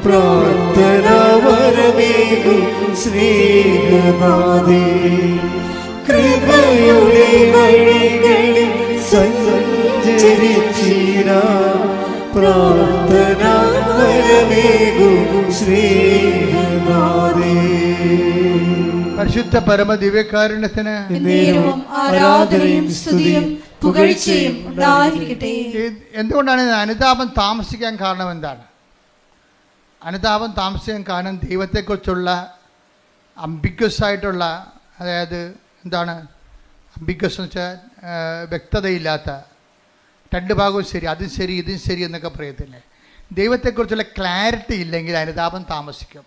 പ്രാർത്ഥനാവരമേകും സ്നേഹനാഥേ. കൃപയുടെ വഴികളിൽ സഞ്ചരിച്ചിടാം, പ്രാർത്ഥനാവരമേകും സ്നേഹനാഥേ. പരിശുദ്ധ പരമ ദിവ്യകാരുണ്യത്തിന് ആരാധനയും സ്തുതിയും പുകഴ്ചയും ഉണ്ടായിരിക്കട്ടെ. എന്തുകൊണ്ടാണ് അനുതാപം താമസിക്കാൻ കാരണം? എന്താണ് അനുതാപം താമസിക്കാൻ കാരണം? ദൈവത്തെക്കുറിച്ചുള്ള അംബിഗ്വസ് ആയിട്ടുള്ള, അതായത് എന്താണ് അംബിഗ്വസ് എന്ന് വെച്ചാൽ വ്യക്തതയില്ലാത്ത, രണ്ട് ഭാഗവും ശരി, അതും ശരി ഇതും ശരി എന്നൊക്കെ പറയത്തില്ലേ. ദൈവത്തെക്കുറിച്ചുള്ള ക്ലാരിറ്റി ഇല്ലെങ്കിൽ അനുതാപം താമസിക്കും.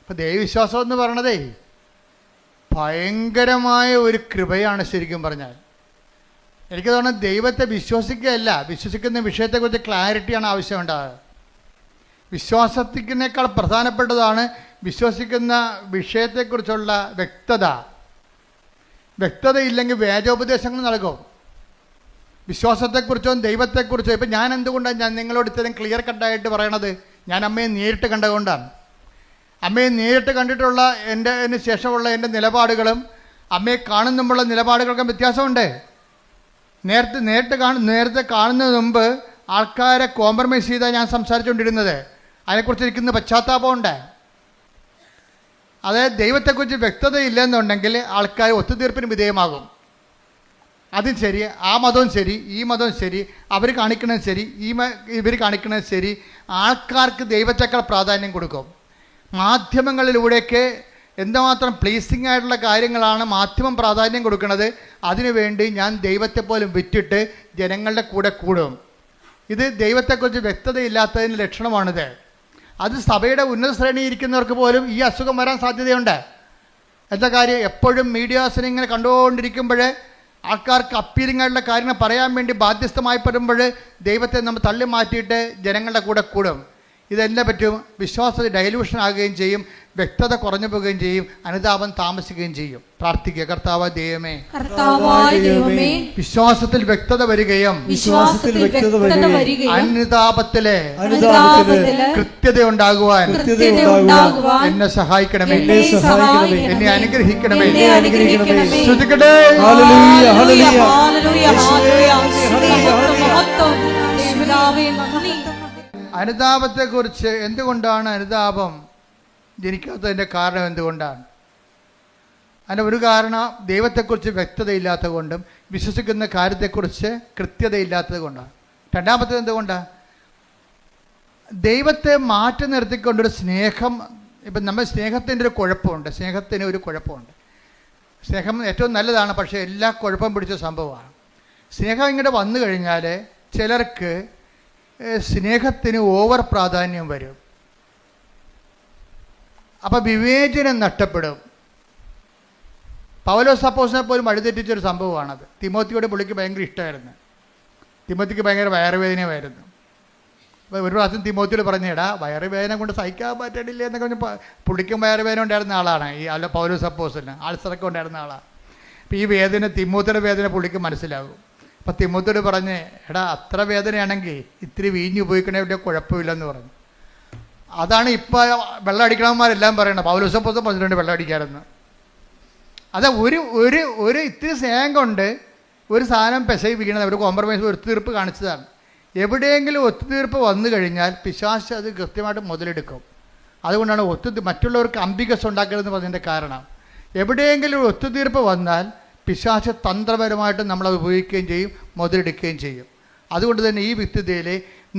ഇപ്പം ദൈവവിശ്വാസം എന്ന് പറയണതേ ഭയങ്കരമായ ഒരു കൃപയാണ്. ശരിക്കും പറഞ്ഞാൽ എനിക്ക് തോന്നുന്നത് ദൈവത്തെ വിശ്വസിക്കുകയല്ല, വിശ്വസിക്കുന്ന വിഷയത്തെക്കുറിച്ച് ക്ലാരിറ്റിയാണ് ആവശ്യമുണ്ടാകുക. വിശ്വാസത്തിനേക്കാൾ പ്രധാനപ്പെട്ടതാണ് വിശ്വസിക്കുന്ന വിഷയത്തെക്കുറിച്ചുള്ള വ്യക്തത. വ്യക്തതയില്ലെങ്കിൽ വേദോപദേശങ്ങൾ നൽകും. വിശ്വാസത്തെക്കുറിച്ചോ ദൈവത്തെക്കുറിച്ചോ ഇപ്പം ഞാൻ എന്തുകൊണ്ടാണ് ഞാൻ നിങ്ങളോട് ഇത്രയും ക്ലിയർ കട്ടായിട്ട് പറയണത്? ഞാൻ അമ്മയെ നേരിട്ട് കണ്ടുകൊണ്ടാണ്. അമ്മയെ നേരിട്ട് കണ്ടിട്ടുള്ള എൻ്റെ ശേഷമുള്ള എൻ്റെ നിലപാടുകളും അമ്മയെ കാണുന്നുമുള്ള നിലപാടുകൾക്കും വ്യത്യാസമുണ്ട്. നേരത്തെ കാണുന്നതിന് മുമ്പ് ആൾക്കാരെ കോംപ്രമൈസ് ചെയ്താണ് ഞാൻ സംസാരിച്ചുകൊണ്ടിരുന്നത്. അതിനെക്കുറിച്ച് ഇരിക്കുന്ന പശ്ചാത്താപമുണ്ട്. അതായത് ദൈവത്തെക്കുറിച്ച് വ്യക്തതയില്ലെന്നുണ്ടെങ്കിൽ ആൾക്കാർ ഒത്തുതീർപ്പിന് വിധേയമാകും. അതും ശരി, ആ മതവും ശരി, ഈ മതവും ശരി, അവർ കാണിക്കണത് ശരി, ഇവർ കാണിക്കണത് ശരി. ആൾക്കാർക്ക് ദൈവത്തെക്കാൾ പ്രാധാന്യം കൊടുക്കും. മാധ്യമങ്ങളിലൂടെയൊക്കെ എന്തുമാത്രം പ്ലീസിങ് ആയിട്ടുള്ള കാര്യങ്ങളാണ് മാധ്യമം പ്രാധാന്യം കൊടുക്കുന്നത്. അതിനുവേണ്ടി ഞാൻ ദൈവത്തെ പോലും വിറ്റിട്ട് ജനങ്ങളുടെ കൂടെ കൂടും. ഇത് ദൈവത്തെക്കുറിച്ച് വ്യക്തതയില്ലാത്തതിൻ്റെ ലക്ഷണമാണിത്. അത് സഭയുടെ ഉന്നത ശ്രേണിയിൽ ഇരിക്കുന്നവർക്ക് പോലും ഈ അസുഖം വരാൻ സാധ്യതയുണ്ട്. എന്താ കാര്യം? എപ്പോഴും മീഡിയാസിനെ ഇങ്ങനെ കണ്ടുകൊണ്ടിരിക്കുമ്പോൾ ആൾക്കാർക്ക് അപ്പീലിംഗ് ആയിട്ടുള്ള കാര്യങ്ങൾ പറയാൻ വേണ്ടി ബാധ്യസ്ഥമായി പെടുമ്പോൾ ദൈവത്തെ നമ്മൾ തള്ളി മാറ്റിയിട്ട് ജനങ്ങളുടെ കൂടെ കൂടും. ഇതെല്ലാം പറ്റും. വിശ്വാസത്തിൽ ഡൈലൂഷൻ ആകുകയും ചെയ്യും, വ്യക്തത കുറഞ്ഞു പോവുകയും ചെയ്യും, അനുതാപം താമസിക്കുകയും ചെയ്യും. പ്രാർത്ഥിക്കുക, കർത്താവായ ദൈവമേ, വിശ്വാസത്തിൽ വ്യക്തത വരികയും അനുതാപത്തിലെ കൃത്യത ഉണ്ടാകുവാൻ എന്നെ സഹായിക്കണമേ, എന്നെ അനുഗ്രഹിക്കണമേ. ശ്രദ്ധിക്കട്ടെ. അനുതാപത്തെക്കുറിച്ച് എന്തുകൊണ്ടാണ് അനുതാപം ജനിക്കാത്തതിൻ്റെ കാരണം എന്തുകൊണ്ടാണ്? അതിൻ്റെ ഒരു കാരണം ദൈവത്തെക്കുറിച്ച് വ്യക്തതയില്ലാത്ത കൊണ്ടും വിശ്വസിക്കുന്ന കാര്യത്തെക്കുറിച്ച് കൃത്യതയില്ലാത്തത് കൊണ്ടാണ്. രണ്ടാമത്തേത് എന്തുകൊണ്ടാണ്? ദൈവത്തെ മാറ്റി നിർത്തിക്കൊണ്ടൊരു സ്നേഹം. ഇപ്പം നമ്മൾ സ്നേഹത്തിൻ്റെ ഒരു കുഴപ്പമുണ്ട്. സ്നേഹത്തിന് ഒരു കുഴപ്പമുണ്ട്. സ്നേഹം ഏറ്റവും നല്ലതാണ്, പക്ഷേ എല്ലാ കുഴപ്പം പിടിച്ച സംഭവമാണ്. സ്നേഹം ഇങ്ങോട്ട് വന്നു കഴിഞ്ഞാൽ ചിലർക്ക് സ്നേഹത്തിന് ഓവർ പ്രാധാന്യം വരും. അപ്പം വിവേചനം നഷ്ടപ്പെടും. പൗലോസ് അപ്പോസ്തലനെ പോലും വഴിതെറ്റിച്ചൊരു സംഭവമാണത്. തിമോത്തിയോട് പുള്ളിക്ക് ഭയങ്കര ഇഷ്ടമായിരുന്നു. തിമോത്തിക്ക് ഭയങ്കര വയറുവേദനയായിരുന്നു. അപ്പോൾ ഒരു പ്രാവശ്യം തിമോത്തിയോട് പറഞ്ഞേടാ, വയറുവേദന കൊണ്ട് സഹിക്കാൻ പറ്റണില്ല എന്നൊക്കെ പറഞ്ഞ് പുള്ളിക്കും വയറുവേദന ഉണ്ടായിരുന്ന ആളാണ് ഈ പൗലോസ് അപ്പോസ്തലന്. ആൾസറൊക്കെ ഉണ്ടായിരുന്ന ആളാണ്. അപ്പോൾ ഈ വേദന, തിമോത്തിയുടെ വേദന പുള്ളിക്ക് മനസ്സിലാകും. അപ്പം തിമോത്തിയോട് പറഞ്ഞ്, എടാ അത്ര വേദനയാണെങ്കിൽ ഇത്തിരി വീഞ്ഞ് ഉപയോഗിക്കണേ വലിയ കുഴപ്പമില്ലെന്ന് പറഞ്ഞു. അതാണ് ഇപ്പോൾ വെള്ളം അടിക്കണവന്മാരെല്ലാം പറയണത്. പൗലോസ് അപ്പോസ്തലൻ പറഞ്ഞിട്ടുണ്ട് വെള്ളം അടിക്കാമെന്ന്. അത് ഒരു ഇത്തിരി സ്നേഹം കൊണ്ട് ഒരു സാധനം പെശകി വീണത്, ഒരു കോംപ്രമൈസ്, ഒത്തുതീർപ്പ് കാണിച്ചതാണ്. എവിടെയെങ്കിലും ഒത്തുതീർപ്പ് വന്നു കഴിഞ്ഞാൽ പിശാച് അത് കൃത്യമായിട്ട് മുതലെടുക്കും. അതുകൊണ്ടാണ് മറ്റുള്ളവർക്ക് അംബികസ് ഉണ്ടാക്കരുതെന്ന് പറഞ്ഞതിൻ്റെ കാരണം. എവിടെയെങ്കിലും ഒത്തുതീർപ്പ് വന്നാൽ പിശാച് തന്ത്രപരമായിട്ട് നമ്മളത് ഉപയോഗിക്കുകയും ചെയ്യും, മുതലെടുക്കുകയും ചെയ്യും. അതുകൊണ്ട് തന്നെ ഈ വിത്തുതയിൽ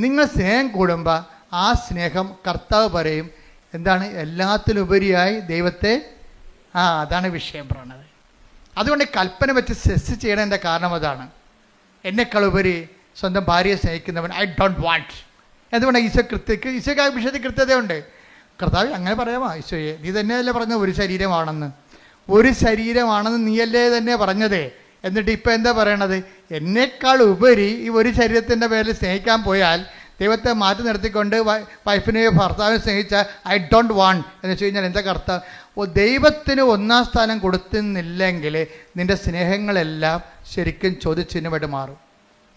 നിങ്ങൾ സ്നേഹം കൂടുമ്പോൾ ആ സ്നേഹം കർത്താവ് പറയും എന്താണ്, എല്ലാത്തിലുപരിയായി ദൈവത്തെ. അതാണ് വിഷയം പറയണത്. അതുകൊണ്ട് കൽപ്പന വെച്ച് സെസ് ചെയ്യണതിൻ്റെ കാരണം അതാണ്. എന്നെക്കാൾ ഉപരി സ്വന്തം ഭാര്യയെ സ്നേഹിക്കുന്നവൻ ഐ ഡോണ്ട് വാണ്ട്. എന്തുകൊണ്ടാണ് ഈശോയ്ക്ക് ആ വിഷയത്തിൽ കൃത്യതയുണ്ട്. കർത്താവ് അങ്ങനെ പറയാമോ? ഈശോയെ നീ തന്നെയല്ലേ പറഞ്ഞത് ഒരു ശരീരമാണെന്ന്. ഒരു ശരീരമാണെന്ന് നീയല്ലേ തന്നെ പറഞ്ഞതേ. എന്നിട്ട് ഇപ്പം എന്താ പറയണത്? എന്നേക്കാൾ ഉപരി ഈ ഒരു ശരീരത്തിൻ്റെ പേരിൽ സ്നേഹിക്കാൻ പോയാൽ ദൈവത്തെ മാറ്റി നിർത്തിക്കൊണ്ട് വൈഫിനെയോ ഭർത്താവിനെ സ്നേഹിച്ചാൽ ഐ ഡോണ്ട് വാണ്ട് എന്ന് വെച്ച് കഴിഞ്ഞാൽ എന്താ കർത്താവ്? ദൈവത്തിന് ഒന്നാം സ്ഥാനം കൊടുക്കുന്നില്ലെങ്കിൽ നിൻ്റെ സ്നേഹങ്ങളെല്ലാം ശരിക്കും ചോദ്യചിഹ്നമായിട്ട് മാറും.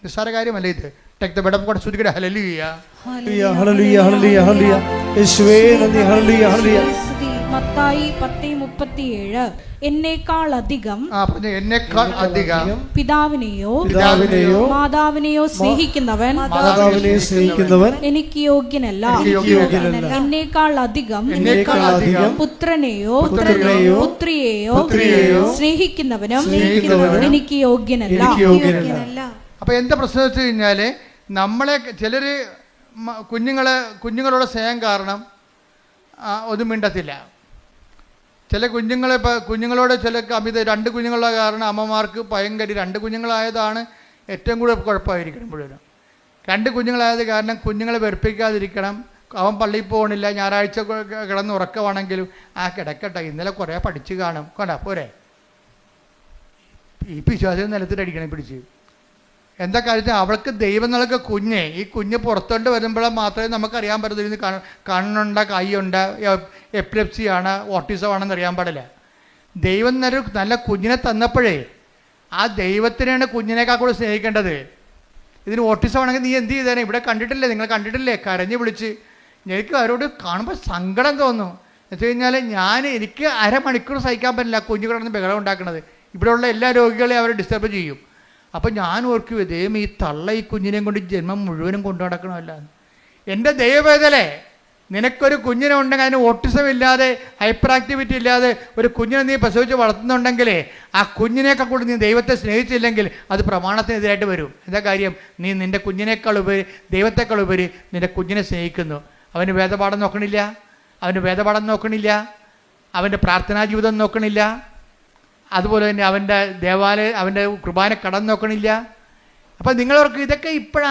നിസ്സാര കാര്യമല്ല ഇത്. Take the bed of God. ശ്രുതിക്കട്ടെ ഹല്ലേലൂയ. Hallelujah hallelujah hallelujah hallelujah. യേശുവേ നന്ദി. ഹല്ലേലൂയ ഹല്ലേലൂയ. മത്തായി 10:37 എന്നേക്കാൾ അധികം പിതാവിനെയോ മാതാവിനെയോ സ്നേഹിക്കുന്നവൻ എനിക്ക് യോഗ്യനല്ല. എന്നേക്കാൾ അധികം പുത്രനെയോ പുത്രിയെയോ സ്നേഹിക്കുന്നവനും എനിക്ക് യോഗ്യനല്ല. അപ്പൊ എന്താ പ്രശ്നം വെച്ച് കഴിഞ്ഞാല്, നമ്മളെ ചിലര് കുഞ്ഞുങ്ങളോട് സ്നേഹം കാരണം ഒന്നും മിണ്ടത്തില്ല. ചില കുഞ്ഞുങ്ങളോട് ചില അമിത, 2 കുഞ്ഞുങ്ങളുള്ള കാരണം അമ്മമാർക്ക് ഭയങ്കര, 2 കുഞ്ഞുങ്ങളായതാണ് ഏറ്റവും കൂടുതൽ കുഴപ്പമായിരിക്കണം. മുഴുവനും 2 കുഞ്ഞുങ്ങളായത് കാരണം കുഞ്ഞുങ്ങളെ വെറുപ്പിക്കാതിരിക്കണം. അവൻ പള്ളിയിൽ പോകണില്ല, ഞായറാഴ്ച കിടന്ന് ഉറക്കമാണെങ്കിലും കിടക്കട്ടെ, ഇന്നലെ കുറേ പഠിച്ച് കാണും, കൊണ്ടാ പോരെ. ഈ പിശാചിനെ നിലത്തിലടിക്കണം പിടിച്ച്. എന്താ കാര്യം? അവൾക്ക് ദൈവം നൽകിയ ഈ കുഞ്ഞ് പുറത്തോട്ട് വരുമ്പോഴേ മാത്രമേ നമുക്കറിയാൻ പറ്റത്തില്ല കണ്ണുണ്ട, കൈയുണ്ട്, എപ്പിലെപ്സിയാണ്, ഓട്ടിസം ആണെന്ന് അറിയാൻ പാടില്ല. ദൈവം നല്ല കുഞ്ഞിനെ തന്നപ്പോഴേ ആ ദൈവത്തിനെയാണ് കുഞ്ഞിനേക്കാൾ കൂടെ സ്നേഹിക്കേണ്ടത്. ഇതിന് ഓട്ടിസം ആണെങ്കിൽ നീ എന്ത് ചെയ്തേനെ? ഇവിടെ കണ്ടിട്ടില്ലേ, നിങ്ങൾ കണ്ടിട്ടില്ലേ? കരഞ്ഞ് വിളിച്ച്. എനിക്ക് അവരോട് കാണുമ്പോൾ സങ്കടം തോന്നും. എന്ന് വെച്ച് കഴിഞ്ഞാൽ എനിക്ക് അരമണിക്കൂർ സഹിക്കാൻ പറ്റില്ല കുഞ്ഞു കിടന്ന് ബഹളം ഉണ്ടാക്കുന്നത്. ഇവിടെയുള്ള എല്ലാ രോഗികളെയും അവർ ഡിസ്റ്റർബ് ചെയ്യും. അപ്പം ഞാൻ ഓർക്കും, ദൈവം ഈ തള്ള ഈ കുഞ്ഞിനെയും കൊണ്ട് ജന്മം മുഴുവനും കൊണ്ടു നടക്കണമല്ല. എൻ്റെ ദൈവവേദലേ, നിനക്കൊരു കുഞ്ഞിനെ ഉണ്ടെങ്കിൽ അതിന് ഓട്ടിസം ഇല്ലാതെ, ഹൈപ്പർ ആക്ടിവിറ്റി ഇല്ലാതെ ഒരു കുഞ്ഞിനെ നീ പ്രസവിച്ച് വളർത്തുന്നുണ്ടെങ്കിലേ ആ കുഞ്ഞിനേക്കാൾ കൂടി നീ ദൈവത്തെ സ്നേഹിച്ചില്ലെങ്കിൽ അത് പ്രമാണത്തിനെതിരായിട്ട് വരും. എന്താ കാര്യം? നീ നിൻ്റെ കുഞ്ഞിനേക്കാൾ ഉപരി, ദൈവത്തെക്കാൾ ഉപരി നിൻ്റെ കുഞ്ഞിനെ സ്നേഹിക്കുന്നു. അവന് വേദപാഠം നോക്കണില്ല, അവൻ്റെ പ്രാർത്ഥനാ ജീവിതം നോക്കണില്ല, അതുപോലെ തന്നെ അവൻ്റെ അവൻ്റെ കുർബാന കടം നോക്കണില്ല. അപ്പം നിങ്ങളവർക്ക് ഇതൊക്കെ ഇപ്പോഴും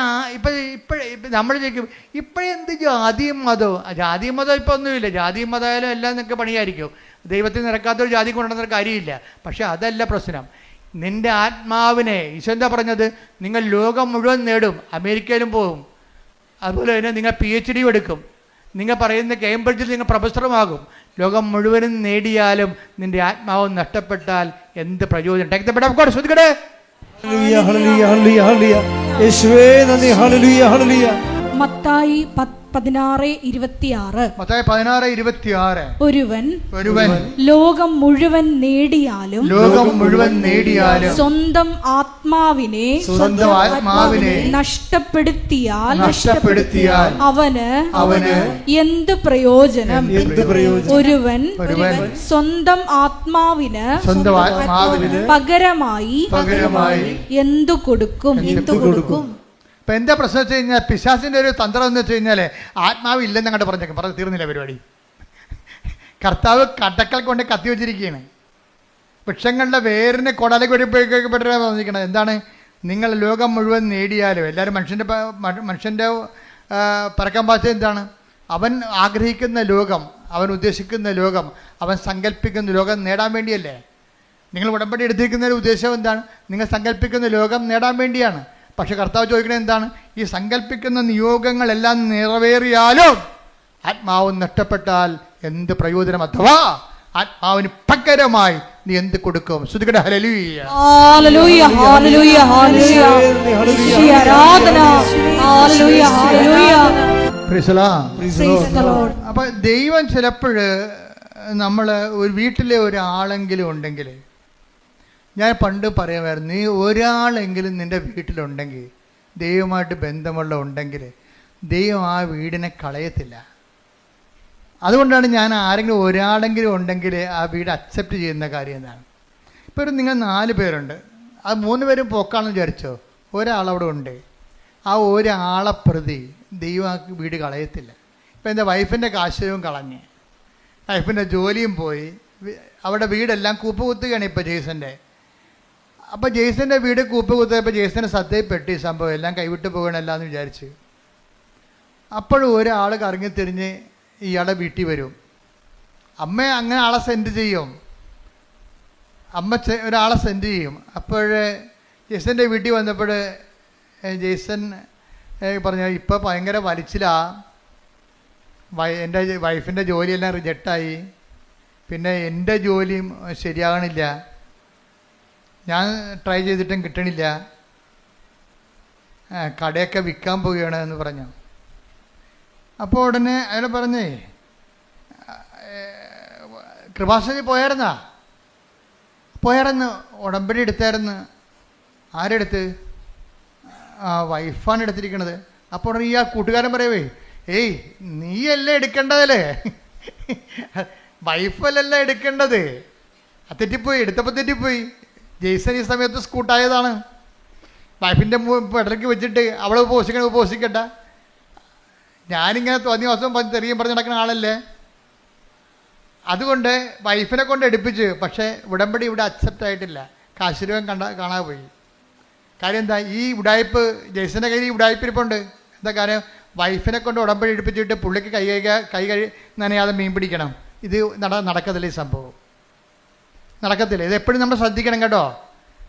നമ്മൾ ചോദിക്കും, ഇപ്പോഴെന്ത് ജാതിയും മതവും? ജാതിയും മതം ഇപ്പം ഒന്നുമില്ല. ജാതിയും മതമായാലും എല്ലാം നിങ്ങൾക്ക് പണിയായിരിക്കും. ദൈവത്തിൽ നിരക്കാത്തൊരു ജാതി കൊണ്ടുവന്ന കാര്യമില്ല. പക്ഷെ അതല്ല പ്രശ്നം. നിൻ്റെ ആത്മാവിനെ ഈശോ എന്താ പറഞ്ഞത്? നിങ്ങൾ ലോകം മുഴുവൻ നേടും, അമേരിക്കയിലും പോകും, അതുപോലെ തന്നെ നിങ്ങൾ PhD എടുക്കും, നിങ്ങൾ പറയുന്ന കേംബ്രിഡ്ജിൽ നിങ്ങൾ പ്രൊഫസറുമാകും. ലോകം മുഴുവനും നേടിയാലും നിന്റെ ആത്മാവ് നഷ്ടപ്പെട്ടാൽ എന്ത് പ്രയോജനം? Take the bed of God. ശ്രദ്ധിക്കട്ടെ. ഹല്ലേലൂയ ഹല്ലേലൂയ ഹല്ലേലൂയ. യേശുവേ നന്ദി. ഹല്ലേലൂയ ഹല്ലേലൂയ. മത്തായി 16:26. മത്തായി 16:26. ഒരുവൻ ലോകം മുഴുവൻ നേടിയാലും സ്വന്തം ആത്മാവിനെ നഷ്ടപ്പെടുത്തിയാൽ അവന് എന്ത് പ്രയോജനം? ഒരുവൻ സ്വന്തം ആത്മാവിന് പകരമായി എന്തു കൊടുക്കും? ഇപ്പൊ എന്താ പ്രശ്നം വെച്ച് കഴിഞ്ഞാൽ, പിശാചിന്റെ ഒരു തന്ത്രം എന്ന് വെച്ച് കഴിഞ്ഞാല് ആത്മാവ് ഇല്ലെന്ന് അങ്ങോട്ട് പറഞ്ഞേക്കും. തീർന്നില്ല പരിപാടി. കർത്താവ് കടക്കൽ കൊണ്ട് കത്തി വെച്ചിരിക്കുകയാണ്. വൃക്ഷങ്ങളുടെ വേരിനെ കൊടാലേക്ക് പറഞ്ഞിരിക്കുന്നത് എന്താണ്? നിങ്ങൾ ലോകം മുഴുവൻ നേടിയാലും, എല്ലാവരും മനുഷ്യൻ്റെ പറക്കാൻ ഭാഷ എന്താണ്? അവൻ ആഗ്രഹിക്കുന്ന ലോകം, അവൻ ഉദ്ദേശിക്കുന്ന ലോകം, അവൻ സങ്കല്പിക്കുന്ന ലോകം നേടാൻ വേണ്ടിയല്ലേ? നിങ്ങൾ ഉടമ്പടി എടുത്തിരിക്കുന്നതിൻ്റെ ഉദ്ദേശം എന്താണ്? നിങ്ങൾ സങ്കല്പിക്കുന്ന ലോകം നേടാൻ വേണ്ടിയാണ്. പക്ഷെ കർത്താവ് ചോദിക്കുന്നത് എന്താണ്? ഈ സങ്കല്പിക്കുന്ന നിയോഗങ്ങളെല്ലാം നിറവേറിയാലും ആത്മാവ് നഷ്ടപ്പെട്ടാൽ എന്ത് പ്രയോജനം? അഥവാ ആത്മാവിന് പകരമായി നീ എന്ത് കൊടുക്കും? ശ്രുതികട ഹല്ലേലൂയ. ഹല്ലേലൂയ ഹല്ലേലൂയ ഹല്ലേലൂയ. ആരാധന. ഹല്ലേലൂയ ഹല്ലേലൂയ. Praise the Lord. അപ്പൊ ദൈവം ചിലപ്പോൾ നമ്മൾ ഒരു വീട്ടിലെ ഒരാളെങ്കിലും ഉണ്ടെങ്കിൽ, ഞാൻ പണ്ട് പറയുമായിരുന്നു, നീ ഒരാളെങ്കിലും നിൻ്റെ വീട്ടിലുണ്ടെങ്കിൽ, ദൈവമായിട്ട് ബന്ധമുള്ള ഉണ്ടെങ്കിൽ ദൈവം ആ വീടിനെ കളയത്തില്ല. അതുകൊണ്ടാണ് ഞാൻ ആരെങ്കിലും ഒരാളെങ്കിലും ഉണ്ടെങ്കിൽ ആ വീട് അക്സെപ്റ്റ് ചെയ്യുന്ന കാര്യം എന്താണ്. ഇപ്പോൾ നിങ്ങൾ 4 പേരുണ്ട്, അത് 3 പേരും പോക്കാണെന്ന് വിചാരിച്ചോ, ഒരാളവിടെ ഉണ്ട്. ആ ഒരാളെ പ്രതി ദൈവം ആ വീട് കളയത്തില്ല. ഇപ്പം എൻ്റെ വൈഫിൻ്റെ കാശവും കളഞ്ഞ്, വൈഫിൻ്റെ ജോലിയും പോയി, അവിടെ വീടെല്ലാം കൂപ്പുകുത്തുകയാണ് ഇപ്പോൾ ജെയ്സൻ്റെ. അപ്പോൾ ജെയ്സൻ്റെ വീട് കൂപ്പുകുത്തിയപ്പോൾ ജെയ്സൻ്റെ ശ്രദ്ധയിൽപ്പെട്ട് ഈ സംഭവം എല്ലാം കൈവിട്ട് പോകണമല്ല എന്ന് വിചാരിച്ച്. അപ്പോഴും ഒരാൾ കറങ്ങിത്തിരിഞ്ഞ് ഇയാളെ വീട്ടിൽ വരും. അമ്മ അങ്ങനെ ആളെ സെൻഡ് ചെയ്യും, ഒരാളെ സെൻഡ് ചെയ്യും. അപ്പോൾ ജെയ്സൻ്റെ വീട്ടിൽ വന്നപ്പോൾ ജെയ്സൺ പറഞ്ഞു, ഇപ്പോൾ ഭയങ്കര വലിച്ചിലാ, എൻ്റെ വൈഫിൻ്റെ ജോലിയെല്ലാം റിജക്റ്റായി, പിന്നെ എൻ്റെ ജോലിയും ശരിയാകണില്ല, ഞാൻ ട്രൈ ചെയ്തിട്ടും കിട്ടണില്ല, കടയൊക്കെ വിൽക്കാൻ പോവുകയാണ് എന്ന് പറഞ്ഞു. അപ്പോൾ ഉടനെ അയാൾ പറഞ്ഞേ, കൃപാസനി പോയായിരുന്നു, ഉടമ്പടി എടുത്തായിരുന്നു. ആരെടുത്ത്? വൈഫാണ് എടുത്തിരിക്കണത്. അപ്പോൾ ഉടനെ ഈ ആ കൂട്ടുകാരൻ പറയവേ, ഏയ് നീയല്ലേ എടുക്കേണ്ടതല്ലേ, വൈഫല്ലല്ല എടുക്കേണ്ടത്. തെറ്റിപ്പോയി, എടുത്തപ്പോൾ തെറ്റിപ്പോയി. ജെയ്സൺ ഈ സമയത്ത് സ്കൂട്ടായതാണ്. വൈഫിൻ്റെ ഇടയ്ക്ക് വെച്ചിട്ട് അവളെ ഉപവസിക്കട്ട, ഞാനിങ്ങനെ തോന്നിയ ദിവസം തെറിയും പറഞ്ഞ് നടക്കുന്ന ആളല്ലേ. അതുകൊണ്ട് വൈഫിനെ കൊണ്ട് എടുപ്പിച്ച്, പക്ഷേ ഉടമ്പടി ഇവിടെ അക്സെപ്റ്റ് ആയിട്ടില്ല. കാശുരൂപം കാണാതെ പോയി. കാര്യം എന്താ? ഈ ഉടായ്പ് ജെയ്സൻ്റെ കയ്യിൽ ഈ ഉടായ്പിരിപ്പുണ്ട്. എന്താ കാര്യം? വൈഫിനെ കൊണ്ട് ഉടമ്പടി എടുപ്പിച്ചിട്ട് പുള്ളിക്ക് കൈ നനയാതെ മീൻ പിടിക്കണം. ഇത് നടക്കത്തില്ല, ഈ സംഭവം നടക്കത്തില്ല. ഇത് എപ്പോഴും നമ്മൾ ശ്രദ്ധിക്കണം കേട്ടോ.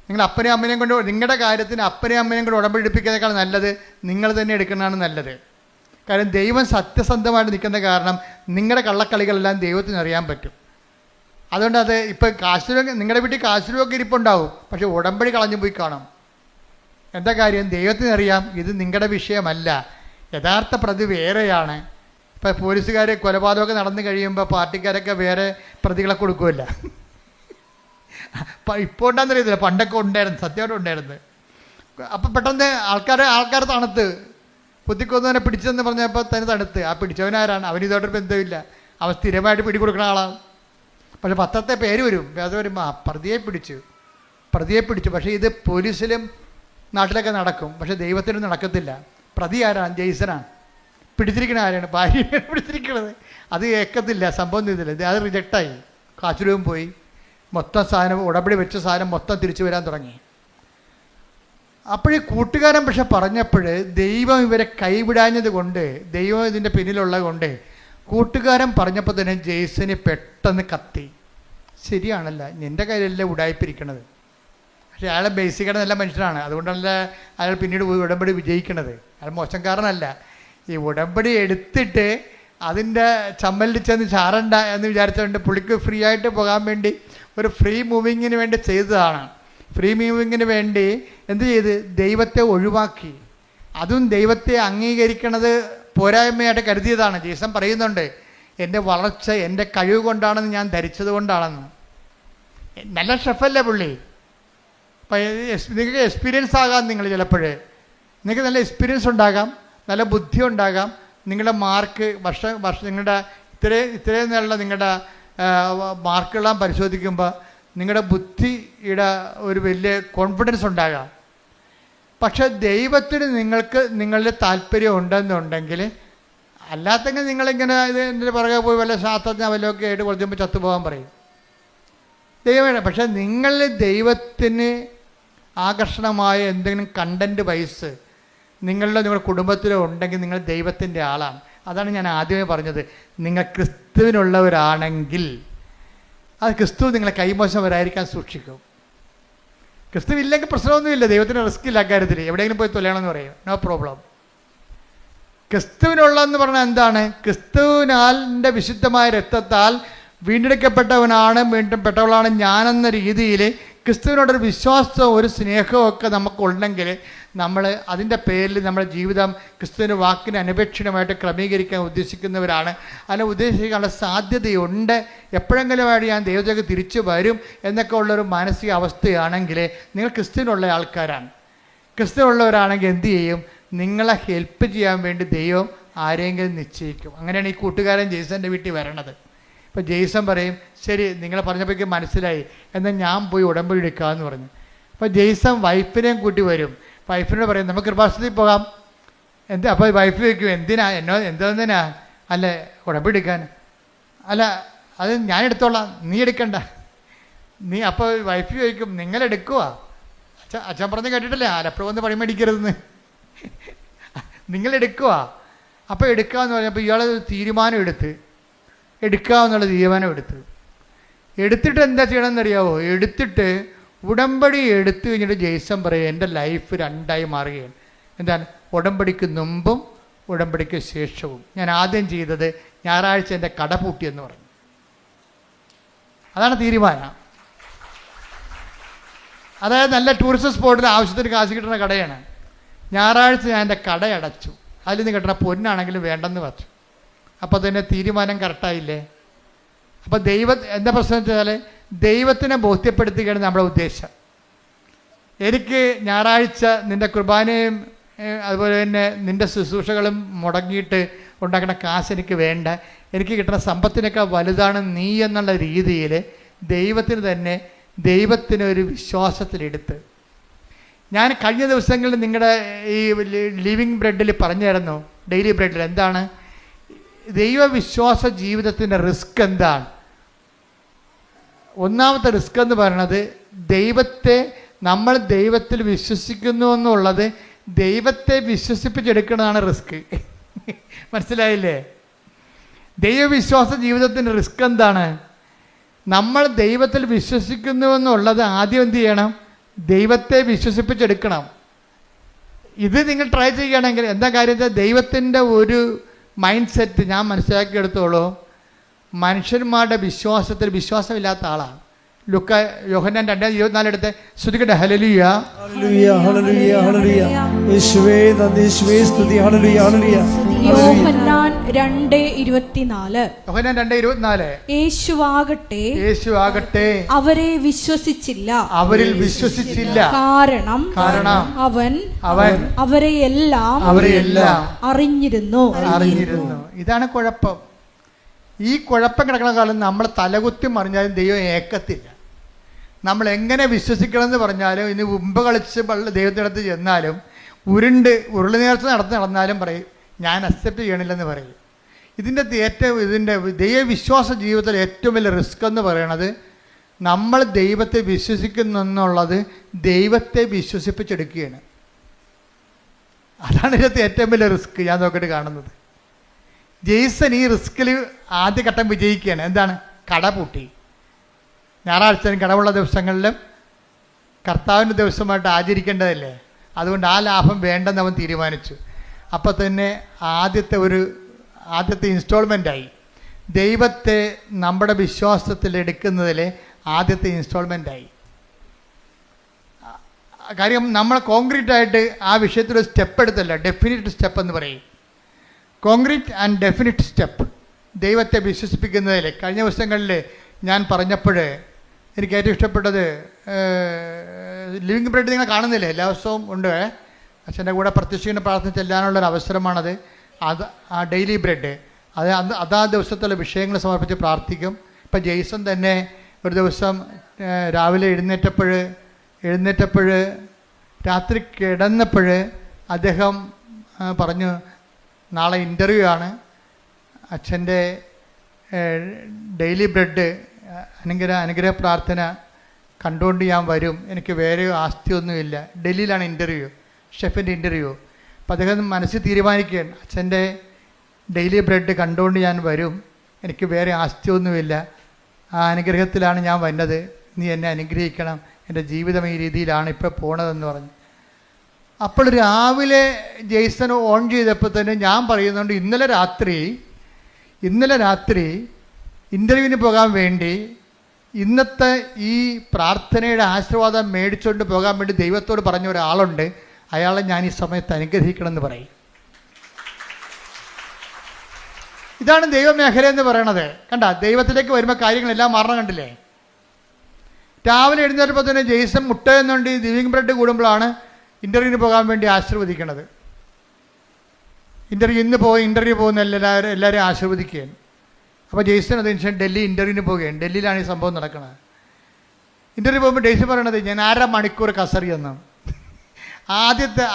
നിങ്ങൾ അപ്പനെയും അമ്മനെയും കൊണ്ട്, നിങ്ങളുടെ കാര്യത്തിന് അപ്പനെയും അമ്മനെയും കൊണ്ട് ഉടമ്പടി എടുപ്പിക്കുന്നതിനേക്കാൾ നല്ലത് നിങ്ങൾ തന്നെ എടുക്കുന്നതാണ് നല്ലത്. കാര്യം ദൈവം സത്യസന്ധമായിട്ട് നിൽക്കുന്ന കാരണം നിങ്ങളുടെ കള്ളക്കളികളെല്ലാം ദൈവത്തിന് അറിയാൻ പറ്റും. അതുകൊണ്ട് അത് ഇപ്പം നിങ്ങളുടെ വീട്ടിൽ കാശുരൂപൊക്കെ ഇരിപ്പുണ്ടാവും, പക്ഷെ ഉടമ്പടി കളഞ്ഞു പോയി കാണും. എന്താ കാര്യം? ദൈവത്തിനറിയാം ഇത് നിങ്ങളുടെ വിഷയമല്ല, യഥാർത്ഥ പ്രതി വേറെയാണ്. ഇപ്പം പോലീസുകാർ കൊലപാതകമൊക്കെ നടന്നു കഴിയുമ്പോൾ പാർട്ടിക്കാരൊക്കെ വേറെ പ്രതികളെ കൊടുക്കുമല്ല. ഇപ്പോൾ ഉണ്ടാകുന്നറിയത്തില്ല, പണ്ടൊക്കെ ഉണ്ടായിരുന്നു, സത്യമായിട്ട് ഉണ്ടായിരുന്നു. അപ്പം പെട്ടെന്ന് ആൾക്കാർ തണുത്ത് കുത്തിക്കൊന്നവനെ പിടിച്ചെന്ന് പറഞ്ഞപ്പോൾ തന്നെ തണുത്ത്. ആ പിടിച്ചവനാരാണ്? അവനിതോട്ടൊരു ബന്ധമില്ല, അവൻ സ്ഥിരമായിട്ട് പിടികൊടുക്കുന്ന ആളാണ്. പക്ഷെ പത്രത്തെ പേര് വരും, അത് വരുമ്പോൾ പ്രതിയെ പിടിച്ചു. പക്ഷേ ഇത് പോലീസിലും നാട്ടിലൊക്കെ നടക്കും, പക്ഷെ ദൈവത്തിനും നടക്കത്തില്ല. പ്രതി ആരാണ്? ജെയ്സനാണ്. പിടിച്ചിരിക്കണ ആരാണ്? ഭാര്യയാണ് പിടിച്ചിരിക്കണത്. അത് ഏക്കത്തില്ല, സംഭവം ചെയ്തില്ല, അത് റിജക്റ്റായി. കാശുരൂപം പോയി, മൊത്തം സാധനം ഉടമ്പടി വെച്ച സാധനം മൊത്തം തിരിച്ചു വരാൻ തുടങ്ങി. അപ്പോഴേ കൂട്ടുകാരൻ പക്ഷെ പറഞ്ഞപ്പോൾ ദൈവം ഇവരെ കൈവിടാഞ്ഞത് കൊണ്ട്, ദൈവം ഇതിൻ്റെ പിന്നിലുള്ളത് കൊണ്ട്, കൂട്ടുകാരൻ പറഞ്ഞപ്പോൾ തന്നെ ജെയ്സന് പെട്ടെന്ന് കത്തി. ശരിയാണല്ല, നിൻ്റെ കയ്യിലല്ലേ ഉടായിപ്പിരിക്കണത്. പക്ഷേ അയാളെ ബേസിക്കായിട്ട് നല്ല മനുഷ്യനാണ്, അതുകൊണ്ടല്ല അയാൾ പിന്നീട് ഉടമ്പടി വിജയിക്കണത്. അയാൾ മോശംകാരനല്ല. ഈ ഉടമ്പടി എടുത്തിട്ട് അതിൻ്റെ ചമ്മലിൽ ചെന്ന് ചാരണ്ട എന്ന് വിചാരിച്ചുകൊണ്ട് പുള്ളിക്ക് ഫ്രീ ആയിട്ട് പോകാൻ വേണ്ടി ഒരു ഫ്രീ മൂവിങ്ങിന് വേണ്ടി ചെയ്തതാണ്. ഫ്രീ മൂവിങ്ങിന് വേണ്ടി എന്ത് ചെയ്ത്? ദൈവത്തെ ഒഴിവാക്കി. അതും ദൈവത്തെ അംഗീകരിക്കണത് പോരായ്മയായിട്ട് കരുതിയതാണ്. ജേസൺ പറയുന്നുണ്ട്, എൻ്റെ വളർച്ച എൻ്റെ കഴിവ് കൊണ്ടാണെന്ന് ഞാൻ ധരിച്ചത് കൊണ്ടാണെന്ന്. നല്ല ഷെഫല്ലേ പുള്ളി. അപ്പം നിങ്ങൾക്ക് എക്സ്പീരിയൻസ് ആകാം, നിങ്ങൾ ചിലപ്പോൾ നിങ്ങൾക്ക് നല്ല എക്സ്പീരിയൻസ് ഉണ്ടാകാം, നല്ല ബുദ്ധി ഉണ്ടാകാം. നിങ്ങളുടെ മാർക്ക് വർഷം നിങ്ങളുടെ ഇത്രയും നല്ല നിങ്ങളുടെ മാർക്കെല്ലാം പരിശോധിക്കുമ്പോൾ നിങ്ങളുടെ ബുദ്ധിയുടെ ഒരു വലിയ കോൺഫിഡൻസ് ഉണ്ടാകാം. പക്ഷെ ദൈവത്തിന് നിങ്ങൾക്ക് നിങ്ങളുടെ താല്പര്യം ഉണ്ടെന്നുണ്ടെങ്കിൽ, അല്ലാത്തെങ്കിൽ നിങ്ങളിങ്ങനെ ഇതിൻ്റെ പുറകെ പോയി വല്ല ശാസ്ത്രജ്ഞ വല്ലതൊക്കെ ആയിട്ട് കുറച്ച് മുമ്പ് ചത്തുപോകാൻ പറയും. ദൈവമാണ്. പക്ഷെ നിങ്ങളിൽ ദൈവത്തിന് ആകർഷണമായ എന്തെങ്കിലും കണ്ടൻറ്റ് വൈസ് നിങ്ങളുടെ കുടുംബത്തിലോ ഉണ്ടെങ്കിൽ നിങ്ങൾ ദൈവത്തിൻ്റെ ആളാണ്. അതാണ് ഞാൻ ആദ്യമേ പറഞ്ഞത്. നിങ്ങൾ ക്രിസ്തുവിനുള്ളവരാണെങ്കിൽ അത് ക്രിസ്തു നിങ്ങളെ കൈമോശം സൂക്ഷിക്കും. ക്രിസ്തു ഇല്ലെങ്കിൽ പ്രശ്നമൊന്നുമില്ല, ദൈവത്തിന് റിസ്ക് ഇല്ല കാര്യത്തിൽ. എവിടെയെങ്കിലും പോയി തൊലയണമെന്ന് പറയും, നോ പ്രോബ്ലം. ക്രിസ്തുവിനുള്ളതെന്ന് പറഞ്ഞാൽ എന്താണ്? ക്രിസ്തുവിനാലിൻ്റെ വിശുദ്ധമായ രക്തത്താൽ വീണ്ടെടുക്കപ്പെട്ടവനാണ്, വീണ്ടെടുക്കപ്പെട്ടവളാണ് ഞാനെന്ന രീതിയിൽ ക്രിസ്തുവിനോടൊരു വിശ്വാസവും ഒരു സ്നേഹവും ഒക്കെ നമുക്കുണ്ടെങ്കിൽ നമ്മൾ അതിൻ്റെ പേരിൽ നമ്മുടെ ജീവിതം ക്രിസ്തുവിൻ്റെ വാക്കിന് അനപേക്ഷിതമായിട്ട് ക്രമീകരിക്കാൻ ഉദ്ദേശിക്കുന്നവരാണ്. അതിനെ ഉദ്ദേശിക്കാനുള്ള സാധ്യതയുണ്ട്. എപ്പോഴെങ്കിലുമായിട്ട് ഞാൻ ദൈവത്തിലേക്ക് തിരിച്ചു വരും എന്നൊക്കെ ഉള്ളൊരു മാനസിക അവസ്ഥയാണെങ്കിൽ നിങ്ങൾ ക്രിസ്തുവിനുള്ള ആൾക്കാരാണ്. ക്രിസ്തുവിനുള്ളവരാണെങ്കിൽ എന്തു ചെയ്യും? നിങ്ങളെ ഹെൽപ്പ് ചെയ്യാൻ വേണ്ടി ദൈവം ആരെങ്കിലും നിശ്ചയിക്കും. അങ്ങനെയാണ് ഈ കൂട്ടുകാരൻ ജെയ്സൻ്റെ വീട്ടിൽ വരണത്. ഇപ്പോൾ ജെയ്സൺ പറയും, ശരി നിങ്ങൾ പറഞ്ഞപ്പോഴേക്കും മനസ്സിലായി, എന്നാൽ ഞാൻ പോയി ഉടമ്പടി എടുക്കാമെന്ന് പറഞ്ഞു. അപ്പോൾ ജെയ്സൺ വൈഫിനെയും കൂട്ടി വരും. വൈഫിനോട് പറയും, നമുക്ക് കൃപാസനത്തിൽ പോകാം. അപ്പോൾ വൈഫ് ചോദിക്കും, എന്തിനാ എന്തിനാ? അല്ല ഉടമ്പടി എടുക്കാൻ. അല്ല അത് ഞാൻ എടുത്തോളാം, നീ എടുക്കണ്ട. അപ്പോൾ വൈഫ് ചോദിക്കും, നിങ്ങളെടുക്കുക? അച്ഛൻ പറഞ്ഞ് കേട്ടിട്ടില്ലേ, ആലപ്പുഴ വന്ന് പണി മേടിക്കരുതെന്ന്. നിങ്ങളെടുക്കുക. അപ്പോൾ എടുക്കാമെന്ന് പറഞ്ഞപ്പോൾ ഇയാൾ തീരുമാനം എടുക്കാമെന്നുള്ള തീരുമാനം എടുത്തിട്ട് എന്താ ചെയ്യണമെന്നറിയാവോ? എടുത്തിട്ട് ഉടമ്പടി എടുത്തു കഴിഞ്ഞിട്ട് ജെയ്സൺ പറയും, എൻ്റെ ലൈഫ് രണ്ടായി മാറുകയാണ്. എന്താണ്? ഉടമ്പടിക്ക് മുമ്പും ഉടമ്പടിക്ക് ശേഷവും. ഞാൻ ആദ്യം ചെയ്തത് ഞായറാഴ്ച എൻ്റെ കട പൂട്ടിയെന്ന് പറഞ്ഞു. അതാണ് തീരുമാനം. അതായത് നല്ല ടൂറിസ്റ്റ് സ്പോട്ടിൽ ആവശ്യത്തിന് കാശ് കിട്ടുന്ന കടയാണ്. ഞായറാഴ്ച ഞാൻ എൻ്റെ കട അടച്ചു, അതിൽ നിന്ന് കിട്ടുന്ന പൊന്നാണെങ്കിലും വേണ്ടെന്ന് വെച്ചു. അപ്പോൾ തന്നെ തീരുമാനം കറക്റ്റായില്ലേ? അപ്പോൾ എന്താ പ്രശ്നം വെച്ചാൽ ദൈവത്തിനെ ബോധ്യപ്പെടുത്തുകയാണ് നമ്മുടെ ഉദ്ദേശം. എനിക്ക് ഞായറാഴ്ച നിൻ്റെ കുർബാനയും അതുപോലെ തന്നെ നിൻ്റെ ശുശ്രൂഷകളും മുടങ്ങിയിട്ട് ഉണ്ടാക്കുന്ന കാശ് എനിക്ക് വേണ്ട, എനിക്ക് കിട്ടുന്ന സമ്പത്തിനേക്കാൾ വലുതാണ് നീ എന്നുള്ള രീതിയിൽ ദൈവത്തിനൊരു വിശ്വാസത്തിലെടുത്ത്, ഞാൻ കഴിഞ്ഞ ദിവസങ്ങളിൽ നിങ്ങളുടെ ഈ ലിവിങ് ബ്രെഡിൽ പറഞ്ഞായിരുന്നു, ഡെയിലി ബ്രെഡിൽ എന്താണ് ദൈവവിശ്വാസ ജീവിതത്തിൻ്റെ റിസ്ക് എന്താണ്? ഒന്നാമത്തെ റിസ്ക് എന്ന് പറയുന്നത് നമ്മൾ ദൈവത്തിൽ വിശ്വസിക്കുന്നു എന്നുള്ളത് ദൈവത്തെ വിശ്വസിപ്പിച്ചെടുക്കുന്നതാണ് റിസ്ക്. മനസ്സിലായില്ലേ? ദൈവവിശ്വാസ ജീവിതത്തിൻ്റെ റിസ്ക് എന്താണ്? നമ്മൾ ദൈവത്തിൽ വിശ്വസിക്കുന്നു എന്നുള്ളത് ആദ്യം എന്ത് ചെയ്യണം? ദൈവത്തെ വിശ്വസിപ്പിച്ചെടുക്കണം. ഇത് നിങ്ങൾ ട്രൈ ചെയ്യുകയാണെങ്കിൽ എന്താ കാര്യം വെച്ചാൽ ദൈവത്തിൻ്റെ ഒരു മൈൻഡ് സെറ്റ് ഞാൻ മനസ്സിലാക്കിയെടുത്തോളൂ, മനുഷ്യന്മാരുടെ വിശ്വാസത്തിൽ വിശ്വാസമില്ലാത്ത ആളാണ്. യോഹന്നാൻ 2:24 എടുത്ത് ശ്രുതികട്ടെ. ഹല്ലേലൂയ ഹല്ലേലൂയ ഹല്ലേലൂയ ഹല്ലേലൂയ. യേശുവേ നന്ദി, യേശുവേ സ്തുതി. ഹല്ലേലൂയ ഹല്ലേലൂയ. യോഹന്നാൻ 2:24. യോഹന്നാൻ 2:24. യേശുവാകട്ടെ അവരെ വിശ്വസിച്ചില്ല, അവരിൽ വിശ്വസിച്ചില്ല. കാരണം അവൻ അവരെയെല്ലാം അറിഞ്ഞിരുന്നു. ഇതാണ് കുഴപ്പം. ഈ കുഴപ്പം കിടക്കുന്ന കാലം നമ്മൾ തലകുത്തി മറിഞ്ഞാലും ദൈവം ഏക്കത്തില്ല. നമ്മൾ എങ്ങനെ വിശ്വസിക്കണം എന്ന് പറഞ്ഞാലും ഇനി ഉമ്പ് കളിച്ച് ദൈവത്തിനടുത്ത് ചെന്നാലും ഉരുളി നേർച്ച നടന്നാലും പറയും ഞാൻ അക്സെപ്റ്റ് ചെയ്യണില്ലെന്ന് പറയും. ഇതിൻ്റെ ദൈവവിശ്വാസ ജീവിതത്തിൽ ഏറ്റവും വലിയ റിസ്ക് എന്ന് പറയണത് നമ്മൾ ദൈവത്തെ വിശ്വസിക്കുന്നു എന്നുള്ളത് ദൈവത്തെ വിശ്വസിപ്പിച്ചെടുക്കുകയാണ്. അതാണ് ഇതിനകത്ത് ഏറ്റവും വലിയ റിസ്ക് ഞാൻ നോക്കിയിട്ട് കാണുന്നത്. ജെയ്സൺ ഈ റിസ്കിൽ ആദ്യഘട്ടം വിജയിക്കുകയാണ്. എന്താണ്? കട പൂട്ടി. ഞായറാഴ്ചയും കടവുള്ള ദിവസങ്ങളിലും കർത്താവിൻ്റെ ദിവസമായിട്ട് ആചരിക്കേണ്ടതല്ലേ, അതുകൊണ്ട് ആ ലാഭം വേണ്ടെന്ന് അവൻ തീരുമാനിച്ചു. അപ്പോൾ തന്നെ ആദ്യത്തെ ഇൻസ്റ്റാൾമെൻറ്റായി ദൈവത്തെ നമ്മുടെ വിശ്വാസത്തിൽ എടുക്കുന്നതിൽ ആദ്യത്തെ ഇൻസ്റ്റാൾമെൻറ്റായി. കാര്യം നമ്മൾ കോൺക്രീറ്റായിട്ട് ആ വിഷയത്തിൽ സ്റ്റെപ്പ് എടുത്തല്ല, ഡെഫിനിറ്റ് സ്റ്റെപ്പ് എന്ന് പറയും. Concrete and definite step. ദൈവത്തെ വിശ്വസിപ്പിക്കുന്നതിൽ കഴിഞ്ഞ ദിവസങ്ങളിൽ ഞാൻ പറഞ്ഞപ്പോൾ എനിക്ക് ഏറ്റവും ഇഷ്ടപ്പെട്ടത് ലിവിങ് ബ്രെഡ് നിങ്ങൾ കാണുന്നില്ലേ, എല്ലാ ദിവസവും ഉണ്ട്. അച്ഛൻ്റെ കൂടെ പ്രത്യക്ഷിക്കുന്ന പ്രാർത്ഥന ചെല്ലാനുള്ളൊരു അവസരമാണത്. ആ ഡെയിലി ബ്രെഡ് അതാ ദിവസത്തുള്ള വിഷയങ്ങൾ സമർപ്പിച്ച് പ്രാർത്ഥിക്കും. ഇപ്പം ജെയ്സൺ തന്നെ ഒരു ദിവസം രാവിലെ എഴുന്നേറ്റപ്പോൾ രാത്രി കിടന്നപ്പോൾ അദ്ദേഹം പറഞ്ഞു, നാളെ ഇൻ്റർവ്യൂ ആണ്, അച്ഛൻ്റെ ഡെയിലി ബ്രെഡ് അനുഗ്രഹ പ്രാർത്ഥന കണ്ടുകൊണ്ട് ഞാൻ വരും, എനിക്ക് വേറെ ആസ്തിയൊന്നുമില്ല. ഡൽഹിയിലാണ് ഇൻ്റർവ്യൂ, ഷെഫിൻ്റെ ഇൻ്റർവ്യൂ. അപ്പം അദ്ദേഹം മനസ്സിൽ തീരുമാനിക്കുകയാണ്, അച്ഛൻ്റെ ഡെയിലി ബ്രെഡ് കണ്ടുകൊണ്ട് ഞാൻ വരും, എനിക്ക് വേറെ ആസ്തിയൊന്നുമില്ല, ആ അനുഗ്രഹത്തിലാണ് ഞാൻ വന്നത്, നീ എന്നെ അനുഗ്രഹിക്കണം, എൻ്റെ ജീവിതം ഈ രീതിയിലാണ് ഇപ്പോൾ പോണതെന്ന് പറഞ്ഞു. അപ്പോൾ രാവിലെ ജെയ്സൺ ഓൺ ചെയ്തപ്പോൾ തന്നെ ഞാൻ പറയുന്നുണ്ട്, ഇന്നലെ രാത്രി ഇൻ്റർവ്യൂവിന് പോകാൻ വേണ്ടി ഇന്നത്തെ ഈ പ്രാർത്ഥനയുടെ ആശീർവാദം മേടിച്ചുകൊണ്ട് പോകാൻ വേണ്ടി ദൈവത്തോട് പറഞ്ഞ ഒരാളുണ്ട്, അയാളെ ഞാൻ ഈ സമയത്ത് അനുഗ്രഹിക്കണമെന്ന് പറയും. ഇതാണ് ദൈവമേഖല എന്ന് പറയണത്. കണ്ട, ദൈവത്തിലേക്ക് വരുമ്പോൾ കാര്യങ്ങളെല്ലാം മാറണം. കണ്ടില്ലേ, രാവിലെ എഴുന്നേറ്റപ്പോൾ തന്നെ ജെയ്സൺ മുട്ട എന്നുണ്ട് ലിവിങ് ബ്രെഡ് കൂടുമ്പോഴാണ് ഇൻ്റർവ്യൂവിന് പോകാൻ വേണ്ടി ആശീർവദിക്കണത്. ഇൻ്റർവ്യൂ പോകുന്ന എല്ലാവരും ആശീർവദിക്കുകയാണ്. അപ്പോൾ ജെയ്സൺ അതനുസരിച്ച് ഡൽഹി ഇൻ്റർവ്യൂവിന് പോവുകയാണ്. ഡൽഹിയിലാണ് ഈ സംഭവം നടക്കുന്നത്. ഇൻ്റർവ്യൂ പോകുമ്പോൾ ജെയ്സൺ പറയണത്, ഞാൻ 1.5 മണിക്കൂർ കസറിയെന്നാണ്.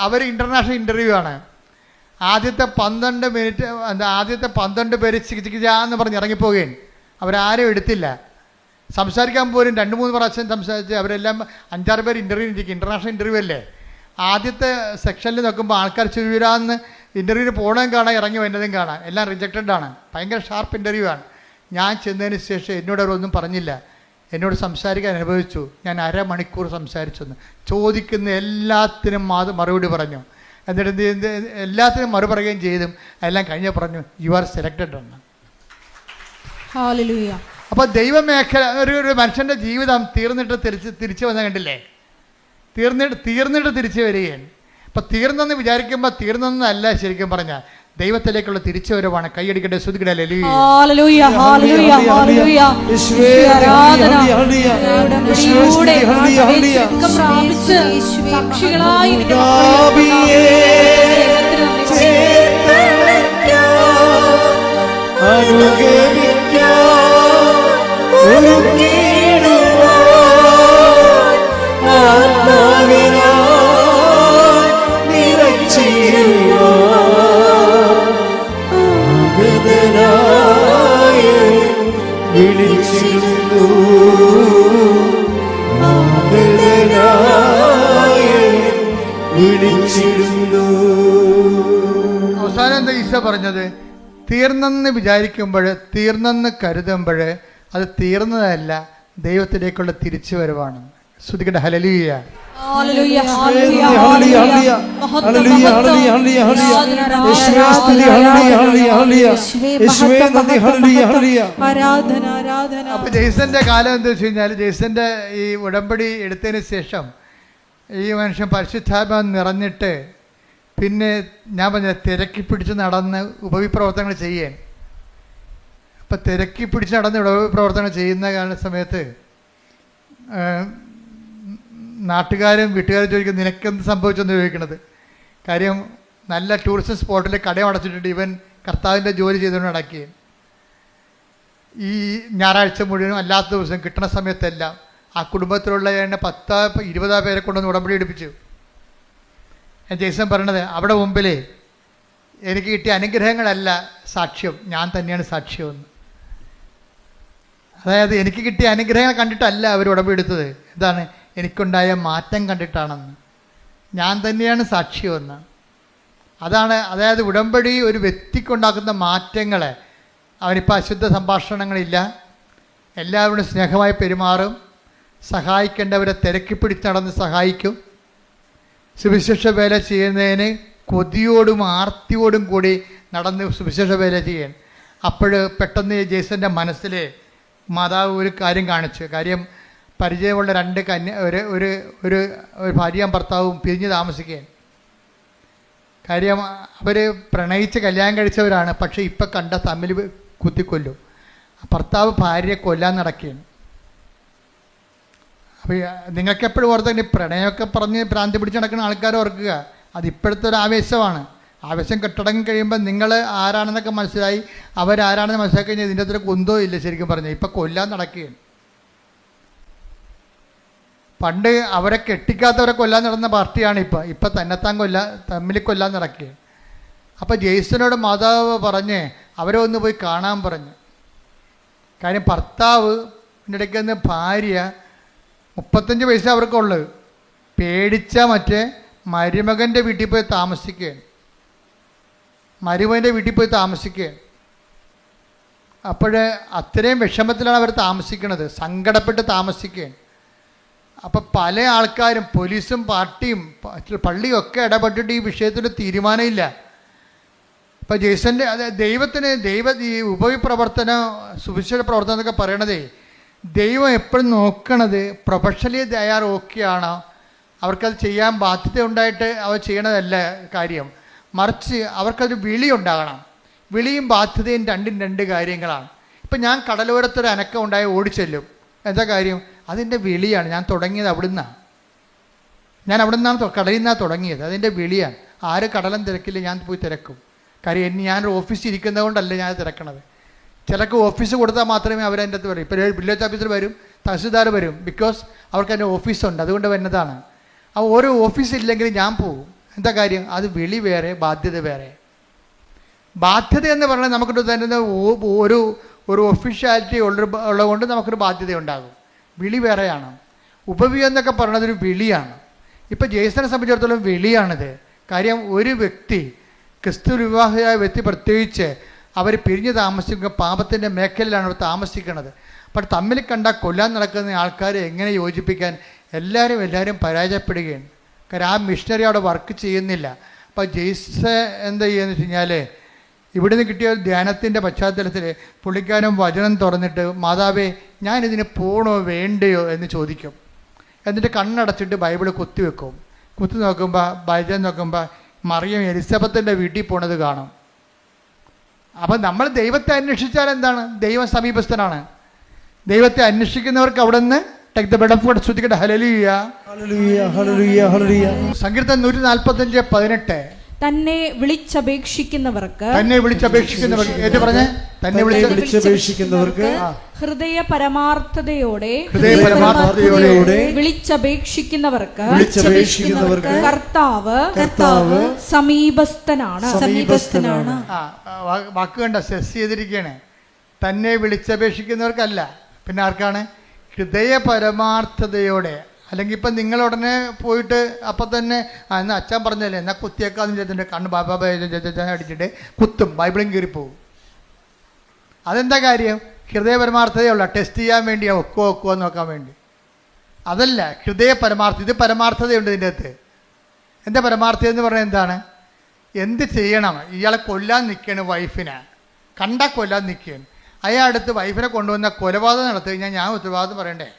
അവർ ഇൻ്റർനാഷണൽ ഇൻ്റർവ്യൂ ആണ്. ആദ്യത്തെ 12 പേര് ചികിത്സിക്കാന്ന് പറഞ്ഞ് ഇറങ്ങിപ്പോവുകയാണ്. അവരാരും എടുത്തില്ല, സംസാരിക്കാൻ പോലും 2-3 പ്രാവശ്യം സംസാരിച്ച് അവരെല്ലാം 5-6 പേര് ഇൻ്റർവ്യൂ ഇരിക്കും. ഇൻ്റർനാഷണൽ ഇൻ്റർവ്യൂ അല്ലേ. ആദ്യത്തെ സെക്ഷനിൽ നോക്കുമ്പോൾ ആൾക്കാർ ചുരുവിരാന്ന് ഇൻ്റർവ്യൂവിന് പോകണതും കാണാം, ഇറങ്ങി വരുന്നതും കാണാം, എല്ലാം റിജക്റ്റഡ് ആണ്. ഭയങ്കര ഷാർപ്പ് ഇൻ്റർവ്യൂ ആണ്. ഞാൻ ചെന്നതിന് ശേഷം എന്നോട് അവരൊന്നും പറഞ്ഞില്ല, എന്നോട് സംസാരിക്കാൻ അനുഭവിച്ചു. ഞാൻ 1/2 മണിക്കൂർ സംസാരിച്ചെന്ന്, ചോദിക്കുന്ന എല്ലാത്തിനും മറുപടി പറഞ്ഞു. എന്നിട്ട് എല്ലാത്തിനും മറുപടി പറയുകയും ചെയ്തും എല്ലാം കഴിഞ്ഞ് പറഞ്ഞു, യു ആർ സെലക്റ്റഡ് എന്ന്. ഹല്ലേലൂയ. അപ്പോൾ ദൈവമേഖല ഒരു മനുഷ്യൻ്റെ ജീവിതം തീർന്നിട്ട് തിരിച്ചു വന്ന കണ്ടില്ലേ, തീർന്നിട്ട് തിരിച്ചു വരികയാണ്. അപ്പം തീർന്നെന്ന് വിചാരിക്കുമ്പോൾ തീർന്നെന്നല്ല, ശരിക്കും പറഞ്ഞാൽ ദൈവത്തിലേക്കുള്ള തിരിച്ചുവരവാണ്. കൈയടിക്കട്ടെ, സ്തുതിക്കട്ടെ. ഹല്ലേലൂയ, ഹല്ലേലൂയ, ഹല്ലേലൂയ. ആരാധന പ്രാപിച്ച് സാക്ഷികളായി അവസാനം എന്താ ഈശോ പറഞ്ഞത്? തീർന്നെന്ന് വിചാരിക്കുമ്പോൾ, തീർന്നെന്ന് കരുതുമ്പോൾ അത് തീർന്നതല്ല, ദൈവത്തിലേക്കുള്ള തിരിച്ചുവരവാണ്. ശ്രുതിക്കട്ടെ, ഹല്ലേലൂയ. അപ്പൊ ജെയ്സന്റെ കാലം എന്താ വെച്ച് കഴിഞ്ഞാൽ, ജെയ്സന്റെ ഈ ഉടമ്പടി എടുത്തതിന് ശേഷം ഈ മനുഷ്യൻ പരിശുദ്ധാത്മാവ് നിറഞ്ഞിട്ട് പിന്നെ ഞാൻ പറഞ്ഞ തിരക്കി പിടിച്ച് നടന്ന് ഉപവിപ്രവർത്തനങ്ങൾ ചെയ്യാൻ. അപ്പം തിരക്കി പിടിച്ച് നടന്ന് ഉപവിപ്രവർത്തനങ്ങൾ ചെയ്യുന്ന സമയത്ത് നാട്ടുകാരും വീട്ടുകാരും ചോദിക്കും, നിനക്കെന്ത് സംഭവിച്ചെന്ന് ചോദിക്കണത്. കാര്യം നല്ല ടൂറിസ്റ്റ് സ്പോട്ടിൽ കടയും അടച്ചിട്ടിട്ട് ഇവൻ കർത്താവിൻ്റെ ജോലി ചെയ്തുകൊണ്ട് നടക്കുകയും ഈ ഞായറാഴ്ച മുഴുവനും അല്ലാത്ത ദിവസം കിട്ടുന്ന സമയത്തെല്ലാം ആ കുടുംബത്തിലുള്ള 10-20 പേരെ കൊണ്ടൊന്ന് ഉടമ്പടി എടുപ്പിച്ചു. ജെയ്സൺ പറയണത്, അവിടെ മുമ്പിൽ എനിക്ക് കിട്ടിയ അനുഗ്രഹങ്ങളല്ല സാക്ഷ്യം, ഞാൻ തന്നെയാണ് സാക്ഷ്യമെന്ന്. അതായത് എനിക്ക് കിട്ടിയ അനുഗ്രഹങ്ങൾ കണ്ടിട്ടല്ല അവർ ഉടമ്പടി എടുത്തത്, എന്താണ്, എനിക്കുണ്ടായ മാറ്റം കണ്ടിട്ടാണെന്ന്. ഞാൻ തന്നെയാണ് സാക്ഷ്യമെന്ന്. അതാണ്, അതായത് ഉടമ്പടി ഒരു വ്യക്തിക്കുണ്ടാക്കുന്ന മാറ്റങ്ങളെ. അവനിപ്പോൾ അശുദ്ധ സംഭാഷണങ്ങളില്ല, എല്ലാവരോടും സ്നേഹമായി പെരുമാറും, സഹായിക്കേണ്ടവരെ തിരക്കി പിടിച്ച് നടന്ന് സഹായിക്കും, സുവിശേഷ വേല ചെയ്യുന്നതിന് കൊതിയോടും ആർത്തിയോടും കൂടി നടന്ന് സുവിശേഷ വേല ചെയ്യാൻ. അപ്പോൾ പെട്ടെന്ന് ജെയ്സൻ്റെ മനസ്സിൽ മാതാവ് ഒരു കാര്യം കാണിച്ചു. കാര്യം പരിചയമുള്ള 2 ഒരു ഭാര്യയും ഭർത്താവും പിരിഞ്ഞ് താമസിക്കുകയാണ്. കാര്യം അവർ പ്രണയിച്ച് കല്യാണം കഴിച്ചവരാണ്. പക്ഷേ ഇപ്പം കണ്ട തമ്മിൽ കുത്തിക്കൊല്ലും. ഭർത്താവ് ഭാര്യയെ കൊല്ലാൻ നടക്കുകയാണ്. അപ്പോൾ നിങ്ങൾക്ക് എപ്പോഴും ഓർത്ത് പ്രണയമൊക്കെ പറഞ്ഞ് ഭ്രാന്തി പിടിച്ച് നടക്കുന്ന ആൾക്കാർ ഓർക്കുക, അത് ഇപ്പോഴത്തെ ഒരു ആവേശമാണ്. ആവേശം കെട്ടടങ്ങി കഴിയുമ്പോൾ നിങ്ങൾ ആരാണെന്നൊക്കെ മനസ്സിലായി, അവരാരാണെന്ന് മനസ്സിലാക്കി കഴിഞ്ഞാൽ ഇതിൻ്റെ അത്ര കുന്തോ ഇല്ല. ശരിക്കും പറഞ്ഞാൽ ഇപ്പം കൊല്ലാൻ നടക്കുകയാണ്. പണ്ട് അവരെ കെട്ടിക്കാത്തവരെ കൊല്ലാൻ നടന്ന പാർട്ടിയാണ് ഇപ്പം തന്നെത്താൻ തമ്മിൽ കൊല്ലാൻ നടക്കുകയാണ്. അപ്പോൾ ജെയ്സനോട് മാതാവ് പറഞ്ഞ് അവരെ ഒന്ന് പോയി കാണാൻ പറഞ്ഞു. കാര്യം ഭർത്താവ് ഇടയ്ക്ക് നിന്ന് ഭാര്യ 35 വയസ്സ് അവർക്കുള്ളത് പേടിച്ച മറ്റേ മരുമകൻ്റെ വീട്ടിൽ പോയി താമസിക്കുകയാണ്. മരുമകൻ്റെ വീട്ടിൽ പോയി താമസിക്കുകയാണ്. അപ്പോൾ അത്രയും വിഷമത്തിലാണ് അവർ താമസിക്കുന്നത്, സങ്കടപ്പെട്ട് താമസിക്കുകയാണ്. അപ്പം പല ആൾക്കാരും പോലീസും പാർട്ടിയും പള്ളിയും ഒക്കെ ഇടപെട്ടിട്ട് ഈ വിഷയത്തിൽ തീരുമാനമില്ല. ഇപ്പം ജെയ്സൻ്റെ ദൈവത്തിന് ഈ ഉപവിപ്രവർത്തനം സുവിശേഷ പ്രവർത്തനം എന്നൊക്കെ പറയണതേ, ദൈവം എപ്പോഴും നോക്കണത് പ്രൊഫഷണലി തയ്യാർ ഓക്കെയാണോ, അവർക്കത് ചെയ്യാൻ ബാധ്യത ഉണ്ടായിട്ട് അവർ ചെയ്യണതല്ല കാര്യം, മറിച്ച് അവർക്കതൊരു വിളി ഉണ്ടാകണം. വിളിയും ബാധ്യതയും രണ്ടും രണ്ട് കാര്യങ്ങളാണ്. ഇപ്പം ഞാൻ കടലോരത്തൊരു അനക്കം ഉണ്ടായി ഓടിച്ചെല്ലും. എന്താ കാര്യം? അതിൻ്റെ വിളിയാണ്. ഞാൻ തുടങ്ങിയത് അവിടുന്നാണ്. കടലിൽ നിന്നാണ് തുടങ്ങിയത്. അതിൻ്റെ വിളിയാണ്. ആര് കടലും തിരക്കില്ല, ഞാൻ പോയി തിരക്കും. കാര്യം ഞാനൊരു ഓഫീസിൽ ഇരിക്കുന്നത് കൊണ്ടല്ല ഞാൻ തിരക്കണത്. ചിലർക്ക് ഓഫീസ് കൊടുത്താൽ മാത്രമേ അവരതിൻ്റെ അകത്ത് വരും. ഇപ്പോൾ വില്ലേജ് ഓഫീസർ വരും, തഹസിൽദാർ വരും, ബിക്കോസ് അവർക്ക് അതിൻ്റെ ഓഫീസുണ്ട്, അതുകൊണ്ട് വരുന്നതാണ്. ആ ഓരോ ഓഫീസ് ഇല്ലെങ്കിൽ ഞാൻ പോകും. എന്താ കാര്യം? അത് വിളി വേറെ, ബാധ്യത വേറെ. ബാധ്യത എന്ന് പറഞ്ഞാൽ നമുക്കിട്ട് തരുന്ന ഒരു ഒഫീഷ്യാലിറ്റി ഉള്ളതുകൊണ്ട് നമുക്കൊരു ബാധ്യത ഉണ്ടാകും. വിളി വേറെയാണ്. ഉപവി എന്നൊക്കെ പറയുന്നത് ഒരു വിളിയാണ്. ഇപ്പോൾ ജെയ്സനെ സംബന്ധിച്ചിടത്തോളം വിളിയാണിത്. കാര്യം ഒരു വ്യക്തി, ക്രിസ്തു വിവാഹിയായ വ്യക്തി പ്രത്യേകിച്ച്, അവർ പിരിഞ്ഞ് താമസിക്കുക പാപത്തിൻ്റെ മേഖലയിലാണ് അവർ താമസിക്കുന്നത്. അപ്പോൾ തമ്മിൽ കണ്ടാൽ കൊല്ലാൻ നടക്കുന്ന ആൾക്കാരെ എങ്ങനെ യോജിപ്പിക്കാൻ എല്ലാവരും പരാജയപ്പെടുകയാണ്. കാര്യം ആ മിഷണറി അവിടെ വർക്ക് ചെയ്യുന്നില്ല. അപ്പോൾ ജെയ്സ എന്താ ചെയ്യുകയെന്ന് വെച്ച് കഴിഞ്ഞാൽ, ഇവിടുന്ന് കിട്ടിയ ധ്യാനത്തിൻ്റെ പശ്ചാത്തലത്തിൽ പുള്ളിക്കാരൻ വചനം തുറന്നിട്ട്, മാതാവേ ഞാനിതിന് പോകണോ വേണ്ടയോ എന്ന് ചോദിക്കും. എന്നിട്ട് കണ്ണടച്ചിട്ട് ബൈബിൾ കുത്തിവെക്കും. കുത്തി നോക്കുമ്പോൾ മറിയം എലിസബത്തിൻ്റെ വീട്ടിൽ പോണത് കാണും. അപ്പം നമ്മൾ ദൈവത്തെ അന്വേഷിച്ചാൽ എന്താണ്? ദൈവം സമീപസ്ഥനാണ്. ദൈവത്തെ അന്വേഷിക്കുന്നവർക്ക് അവിടെ നിന്ന് ശ്രദ്ധിക്കട്ടെ. ഹല്ലേലൂയ, ഹല്ലേലൂയ, ഹല്ലേലൂയ, ഹല്ലേലൂയ. സങ്കീർത്തനം 145:18. തന്നെ വിളിച്ചപേക്ഷിക്കുന്നവർക്ക് ഏറ്റു പറഞ്ഞേ, തന്നെ വിളിച്ചപേക്ഷിക്കുന്നവർക്ക് ഹൃദയ പരമാർത്ഥതയോടെ വിളിച്ചപേക്ഷിക്കുന്നവർക്ക് കർത്താവ് സമീപസ്ഥനാണ്. വാക്ക് കണ്ട സെസ് ചെയ്തിരിക്കുകയാണ്. തന്നെ വിളിച്ചപേക്ഷിക്കുന്നവർക്കല്ല, പിന്നെ ആർക്കാണ്? ഹൃദയ പരമാർത്ഥതയോടെ. അല്ലെങ്കിൽ ഇപ്പം നിങ്ങൾ ഉടനെ പോയിട്ട് അപ്പം തന്നെ എന്നാൽ അച്ഛൻ പറഞ്ഞല്ലേ എന്നാൽ കുത്തിയേക്കാന്ന് ചെയ്തിട്ട് കണ്ണ് ബാബാ അടിച്ചിട്ട് കുത്തും, ബൈബിളും കീറിപ്പോവും. അതെന്താ കാര്യം? ഹൃദയ പരമാർത്ഥതയുള്ള ടെസ്റ്റ് ചെയ്യാൻ വേണ്ടിയാ, ഒക്കുവോ നോക്കാൻ വേണ്ടി. അതല്ല ഹൃദയ പരമാർത്ഥത. ഇത് പരമാർത്ഥതയുണ്ട് ഇതിൻ്റെ അകത്ത്. എന്താ പരമാർത്ഥത എന്ന് പറഞ്ഞാൽ എന്താണ്? എന്ത് ചെയ്യണം? ഇയാളെ കൊല്ലാൻ നിൽക്കുകയാണ്, വൈഫിനെ കണ്ടാൽ കൊല്ലാൻ നിൽക്കുകയാണ്. അയാളടുത്ത് വൈഫിനെ കൊണ്ടുവന്ന കൊലപാതകം നടത്തി കഴിഞ്ഞാൽ ഞാൻ ഉത്തരവാദിത്വം പറയണ്ടേ?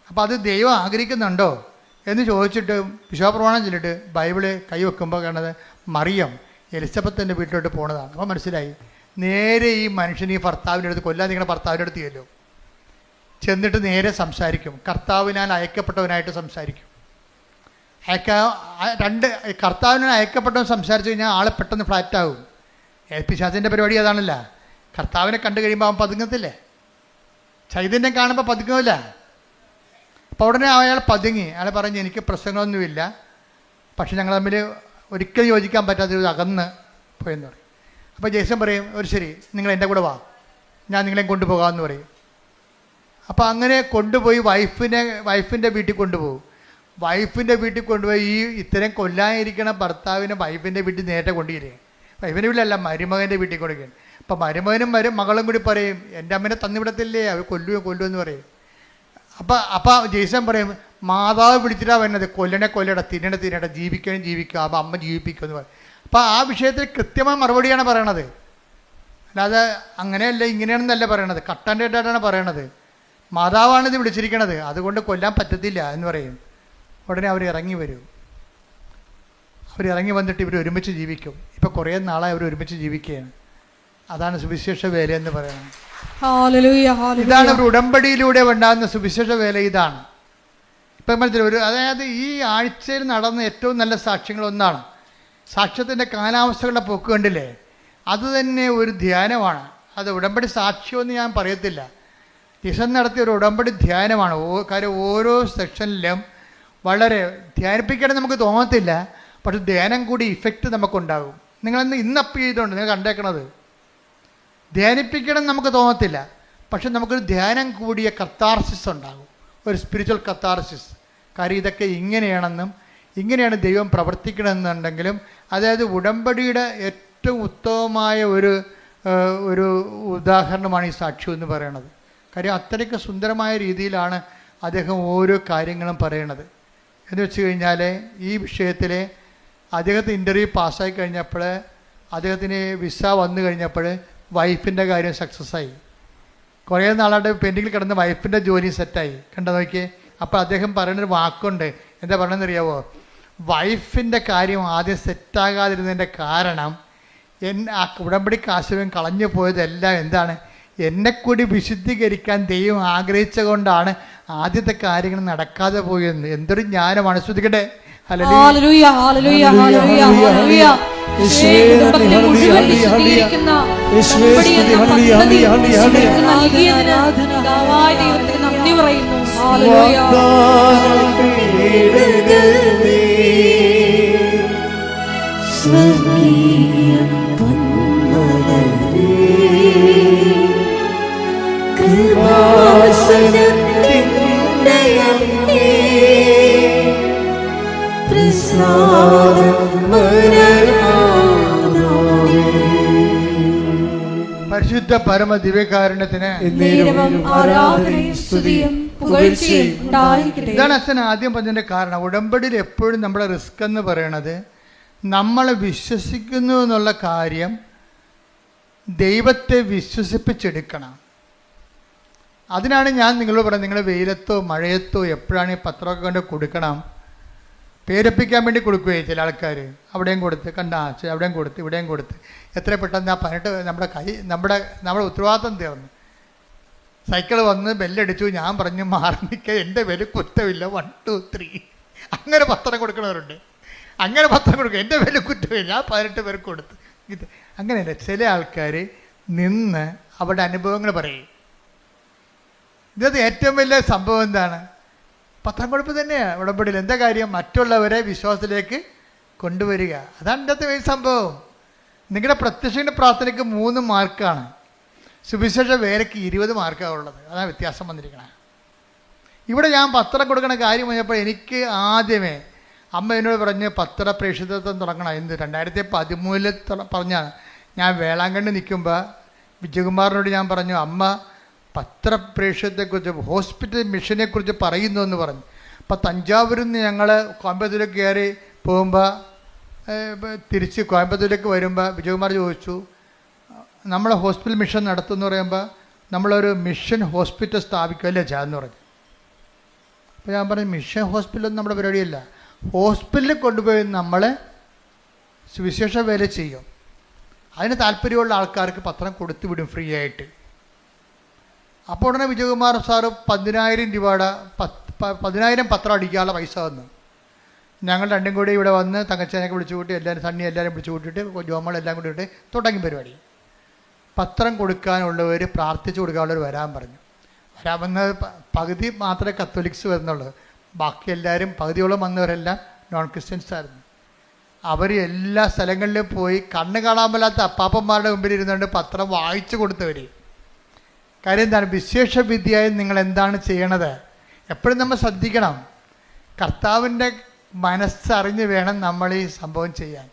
അപ്പോൾ അത് ദൈവം ആഗ്രഹിക്കുന്നുണ്ടോ എന്ന് ചോദിച്ചിട്ട് വിശ്വാസപ്രമാണം ചൊല്ലിട്ട് ബൈബിള് കൈവെക്കുമ്പോൾ കാണുന്നത് മറിയം എലിസബത്തിൻ്റെ വീട്ടിലോട്ട് പോണതാണ്. അപ്പോൾ മനസ്സിലായി, നേരെ ഈ മനുഷ്യൻ ഈ ഭർത്താവിൻ്റെ അടുത്ത്, കൊല്ലാൻ നിങ്ങളുടെ ഭർത്താവിൻ്റെ അടുത്ത് ചെല്ലും. ചെന്നിട്ട് നേരെ സംസാരിക്കും. കർത്താവിനാൽ അയക്കപ്പെട്ടവനായിട്ട് സംസാരിക്കും. കർത്താവിനാൽ അയക്കപ്പെട്ടവൻ സംസാരിച്ചു കഴിഞ്ഞാൽ ആൾ പെട്ടെന്ന് ഫ്ലാറ്റാകും. പിശാചിൻ്റെ പരിപാടി അതാണല്ല. കർത്താവിനെ കണ്ടു കഴിയുമ്പോൾ അവൻ പതുങ്ങത്തില്ലേ? ചൈതന്യം കാണുമ്പോൾ പതുങ്ങില്ല. അപ്പോൾ ഉടനെ അയാൾ പതുങ്ങി. അയാൾ പറഞ്ഞ് എനിക്ക് പ്രശ്നങ്ങളൊന്നുമില്ല, പക്ഷെ ഞങ്ങൾ തമ്മിൽ ഒരിക്കലും യോജിക്കാൻ പറ്റാത്തൊരു അകന്ന് പോയെന്ന് പറയും. അപ്പോൾ ജേസൻ പറയും, ഒരു ശരി നിങ്ങൾ എൻ്റെ കൂടെ വാ, ഞാൻ നിങ്ങളെ കൊണ്ടുപോകാമെന്ന് പറയും. അപ്പോൾ അങ്ങനെ കൊണ്ടുപോയി വൈഫിൻ്റെ വീട്ടിൽ കൊണ്ടുപോകും. വൈഫിൻ്റെ വീട്ടിൽ കൊണ്ടുപോയി ഈ ഇത്തരം കൊല്ലാനിരിക്കണ ഭർത്താവിനെ വൈഫിൻ്റെ വീട്ടിൽ നേരത്തെ കൊണ്ടുവരിക. വൈഫിൻ്റെ വീട്ടിലല്ല, മരുമകൻ്റെ വീട്ടിൽ കൊടുക്കുകയാണ്. അപ്പം മരുമകനും മകളും കൂടി പറയും, എൻ്റെ അമ്മേനെ തന്നിവിടത്തില്ലേ, അവർ കൊല്ലുമെന്ന് പറയും. അപ്പം ജെയ്സൺ പറയും, മാതാവ് പിടിച്ചിട്ടാണ് വരുന്നത്, കൊല്ലണ തിന്നണ ജീവിക്കുക, അപ്പം അമ്മ ജീവിപ്പിക്കുമെന്ന് പറയും. അപ്പം ആ വിഷയത്തിൽ കൃത്യമായ മറുപടിയാണ് പറയണത്. അല്ലാതെ അങ്ങനെയല്ല ഇങ്ങനെയാണെന്നല്ല പറയണത്, കട്ടൻ്റെ ആയിട്ടാണ് പറയണത്. മാതാവാണ് ഇത് വിളിച്ചിരിക്കണത്, അതുകൊണ്ട് കൊല്ലാൻ പറ്റത്തില്ല എന്ന് പറയും. ഉടനെ അവർ ഇറങ്ങി വരും. അവർ ഇറങ്ങി വന്നിട്ട് ഇവർ ഒരുമിച്ച് ജീവിക്കും. ഇപ്പോൾ കുറേ നാളായി അവർ ഒരുമിച്ച് ജീവിക്കുകയാണ്. അതാണ് സുവിശേഷ വേല എന്ന് പറയുന്നത്. ഇതാണ് ഒരു ഉടമ്പടിയിലൂടെ ഉണ്ടാകുന്ന സുവിശേഷ വേല. ഇതാണ് ഇപ്പം മനസ്സിലായി. അതായത് ഈ ആഴ്ചയിൽ നടന്ന ഏറ്റവും നല്ല സാക്ഷ്യങ്ങളൊന്നാണ് സാക്ഷ്യത്തിൻ്റെ കാലാവസ്ഥകളുടെ പൊക്ക് കണ്ടില്ലേ, അത് തന്നെ ഒരു ധ്യാനമാണ്. അത് ഉടമ്പടി സാക്ഷ്യമെന്ന് ഞാൻ പറയത്തില്ല, ടീച്ചർ നടത്തിയ ഒരു ഉടമ്പടി ധ്യാനമാണ്. കാര്യം ഓരോ സെക്ഷനിലും വളരെ ധ്യാനിപ്പിക്കണം നമുക്ക് തോന്നത്തില്ല, പക്ഷെ ധ്യാനം കൂടി ഇഫക്റ്റ് നമുക്കുണ്ടാകും. ഇന്ന് അപ്പ് ചെയ്തുകൊണ്ട് നിങ്ങൾ കണ്ടേക്കണത് ധ്യാനിപ്പിക്കണം നമുക്ക് തോന്നത്തില്ല, പക്ഷെ നമുക്കൊരു ധ്യാനം കൂടിയ കത്താർസിസ് ഉണ്ടാകും, ഒരു സ്പിരിച്വൽ കത്താർസിസ്. കാര്യം ഇതൊക്കെ ഇങ്ങനെയാണെന്നും ഇങ്ങനെയാണ് ദൈവം പ്രവർത്തിക്കണമെന്നുണ്ടെങ്കിലും, അതായത് ഉടമ്പടിയുടെ ഏറ്റവും ഉത്തമമായ ഒരു ഉദാഹരണമാണ് ഈ സാക്ഷ്യം എന്ന് പറയുന്നത്. കാര്യം അത്രയ്ക്ക് സുന്ദരമായ രീതിയിലാണ് അദ്ദേഹം ഓരോ കാര്യങ്ങളും പറയണത്. എന്ന് വെച്ച് കഴിഞ്ഞാൽ ഈ വിഷയത്തിൽ അദ്ദേഹത്തിന് ഇൻ്റർവ്യൂ പാസ്സായി കഴിഞ്ഞപ്പോൾ, അദ്ദേഹത്തിന് വിസ വന്നു കഴിഞ്ഞപ്പോൾ വൈഫിൻ്റെ കാര്യം സക്സസ്സായി. കുറേ നാളായിട്ട് പെൻഡിങ്ങിൽ കിടന്ന വൈഫിൻ്റെ ജോലി സെറ്റായി. കണ്ടു നോക്കിയേ. അപ്പോൾ അദ്ദേഹം പറയുന്നൊരു വാക്കുണ്ട്, എന്താ പറയണമെന്നറിയാവോ? വൈഫിൻ്റെ കാര്യം ആദ്യം സെറ്റാകാതിരുന്നതിൻ്റെ കാരണം ആ ഉടമ്പടി കാശുവൻ കളഞ്ഞു പോയതെല്ലാം എന്താണ്, എന്നെക്കൂടി വിശുദ്ധീകരിക്കാൻ ദൈവം ആഗ്രഹിച്ച കൊണ്ടാണ് ആദ്യത്തെ കാര്യങ്ങൾ നടക്കാതെ പോയെന്ന്. എന്തൊരു ജ്ഞാനമാണ്. ശ്രദ്ധിക്കട്ടെ. പരിശുദ്ധ പരമ ദിവ്യകാരുണ്യത്തിന് ഇതാണ് അച്ഛൻ ആദ്യം പറഞ്ഞതിന്റെ കാരണം. ഉടമ്പടിയിൽ എപ്പോഴും നമ്മുടെ റിസ്ക് എന്ന് പറയണത് നമ്മൾ വിശ്വസിക്കുന്നു എന്നുള്ള കാര്യം ദൈവത്തെ വിശ്വസിപ്പിച്ചെടുക്കണം. അതിനാണ് ഞാൻ നിങ്ങളോട് പറയുന്നത്, നിങ്ങൾ വെയിലത്തോ മഴയത്തോ എപ്പോഴാണ് ഈ പത്രമൊക്കെ കൊണ്ട് കൊടുക്കണം. പേരപ്പിക്കാൻ വേണ്ടി കൊടുക്കുകയെ ചില ആൾക്കാർ, അവിടെയും കൊടുത്ത് കണ്ട അവിടെയും കൊടുത്ത് ഇവിടെയും കൊടുത്ത് എത്ര പെട്ടെന്ന് ആ 18 നമ്മുടെ ഉത്തരവാദിത്തം തീർന്നു. സൈക്കിൾ വന്ന് ബെല്ലടിച്ചു, ഞാൻ പറഞ്ഞു മാറി നിൽക്കുക, എൻ്റെ വില കുറ്റമില്ല 1 2 3 അങ്ങനെ പത്രം കൊടുക്കണവരുണ്ട്. അങ്ങനെ പത്രം കൊടുക്കുക, എൻ്റെ വില കുറ്റമില്ല, ഞാൻ 18 പേർക്ക് കൊടുത്ത്. ഇത് അങ്ങനെയല്ല. ചില ആൾക്കാർ നിന്ന് അവരുടെ അനുഭവങ്ങൾ പറയും. ഇതിനകത്ത് ഏറ്റവും വലിയ സംഭവം എന്താണ്? പത്രം കൊടുപ്പ് തന്നെയാണ് ഉടമ്പടിയിൽ. എന്താ കാര്യം? മറ്റുള്ളവരെ വിശ്വാസത്തിലേക്ക് കൊണ്ടുവരിക. അതാണ് ഇതിൻ്റെ വലിയ സംഭവം. നിങ്ങളുടെ പ്രത്യക്ഷയുടെ പ്രാർത്ഥനയ്ക്ക് 3 മാർക്കാണ്, സുവിശേഷ വേലയ്ക്ക് 20 മാർക്കാണ് ഉള്ളത്. അതാണ് വ്യത്യാസം വന്നിരിക്കുന്നത്. ഇവിടെ ഞാൻ പത്രം കൊടുക്കണ കാര്യം പറഞ്ഞപ്പോൾ എനിക്ക് ആദ്യമേ അമ്മ എന്നോട് പറഞ്ഞ് പത്ര പ്രേക്ഷിതത്വം തുടങ്ങണം. എന്ത് 2013 പറഞ്ഞാണ്. ഞാൻ വേളാങ്കണ്ണി നിൽക്കുമ്പോൾ വിജയകുമാറിനോട് ഞാൻ പറഞ്ഞു, അമ്മ പത്രപ്രേക്ഷിതത്തെക്കുറിച്ച് ഹോസ്പിറ്റൽ മിഷനെക്കുറിച്ച് പറയുന്നു എന്ന് പറഞ്ഞു. അപ്പോൾ തഞ്ചാവൂരിൽ നിന്ന് ഞങ്ങൾ കോയമ്പത്തൂരിലേക്ക് കയറി പോകുമ്പോൾ തിരിച്ച് കോയമ്പത്തൂരിലേക്ക് വരുമ്പോൾ വിജയകുമാർ ചോദിച്ചു, നമ്മൾ ഹോസ്പിറ്റൽ മിഷൻ നടത്തുമെന്ന് പറയുമ്പോൾ നമ്മളൊരു മിഷൻ ഹോസ്പിറ്റൽ സ്ഥാപിക്കുമല്ലേ ചെയ്യാമെന്ന് പറഞ്ഞു. അപ്പോൾ ഞാൻ പറഞ്ഞു, മിഷൻ ഹോസ്പിറ്റലൊന്നും നമ്മുടെ പരിപാടിയല്ല. ഹോസ്പിറ്റലിൽ കൊണ്ടുപോയി നമ്മൾ സുവിശേഷ വേല ചെയ്യും. അതിന് താല്പര്യമുള്ള ആൾക്കാർക്ക് പത്രം കൊടുത്തു വിടും ഫ്രീ ആയിട്ട്. അപ്പോൾ ഉടനെ വിജയകുമാർ സാറ് 10,000 രൂപയുടെ 10,000 പത്രം അടിക്കാനുള്ള പൈസ വന്നു. ഞങ്ങൾ രണ്ടും കൂടി ഇവിടെ വന്ന് തങ്കച്ചേനൊക്കെ വിളിച്ചു കൂട്ടി, എല്ലാവരും സണ്ണി എല്ലാവരും വിളിച്ചു കൂട്ടിയിട്ട് ജോമളെല്ലാം കൂടി ഇട്ട് തുടങ്ങി പരിപാടി. പത്രം കൊടുക്കാനുള്ളവർ, പ്രാർത്ഥിച്ചു കൊടുക്കാനുള്ളവർ വരാൻ പറഞ്ഞു. വരാമെന്നത് പകുതി മാത്രമേ കത്തോലിക്സ് വരുന്നുള്ളൂ. ബാക്കി എല്ലാവരും പകുതിയോളം വന്നവരെല്ലാം നോൺ ക്രിസ്ത്യൻസ് ആയിരുന്നു. അവർ എല്ലാ സ്ഥലങ്ങളിലും പോയി കണ്ണ് കാണാൻ മേലാത്ത അപ്പാപ്പന്മാരുടെ മുമ്പിൽ ഇരുന്നുകൊണ്ട് പത്രം വായിച്ചു കൊടുത്തവർ. കാര്യം എന്താണ്? വിശേഷ വിദ്യയായി നിങ്ങൾ എന്താണ് ചെയ്യണത്? എപ്പോഴും നമ്മൾ ശ്രദ്ധിക്കണം. കർത്താവിൻ്റെ മനസ്സറിഞ്ഞ് വേണം നമ്മൾ ഈ സംഭവം ചെയ്യാൻ.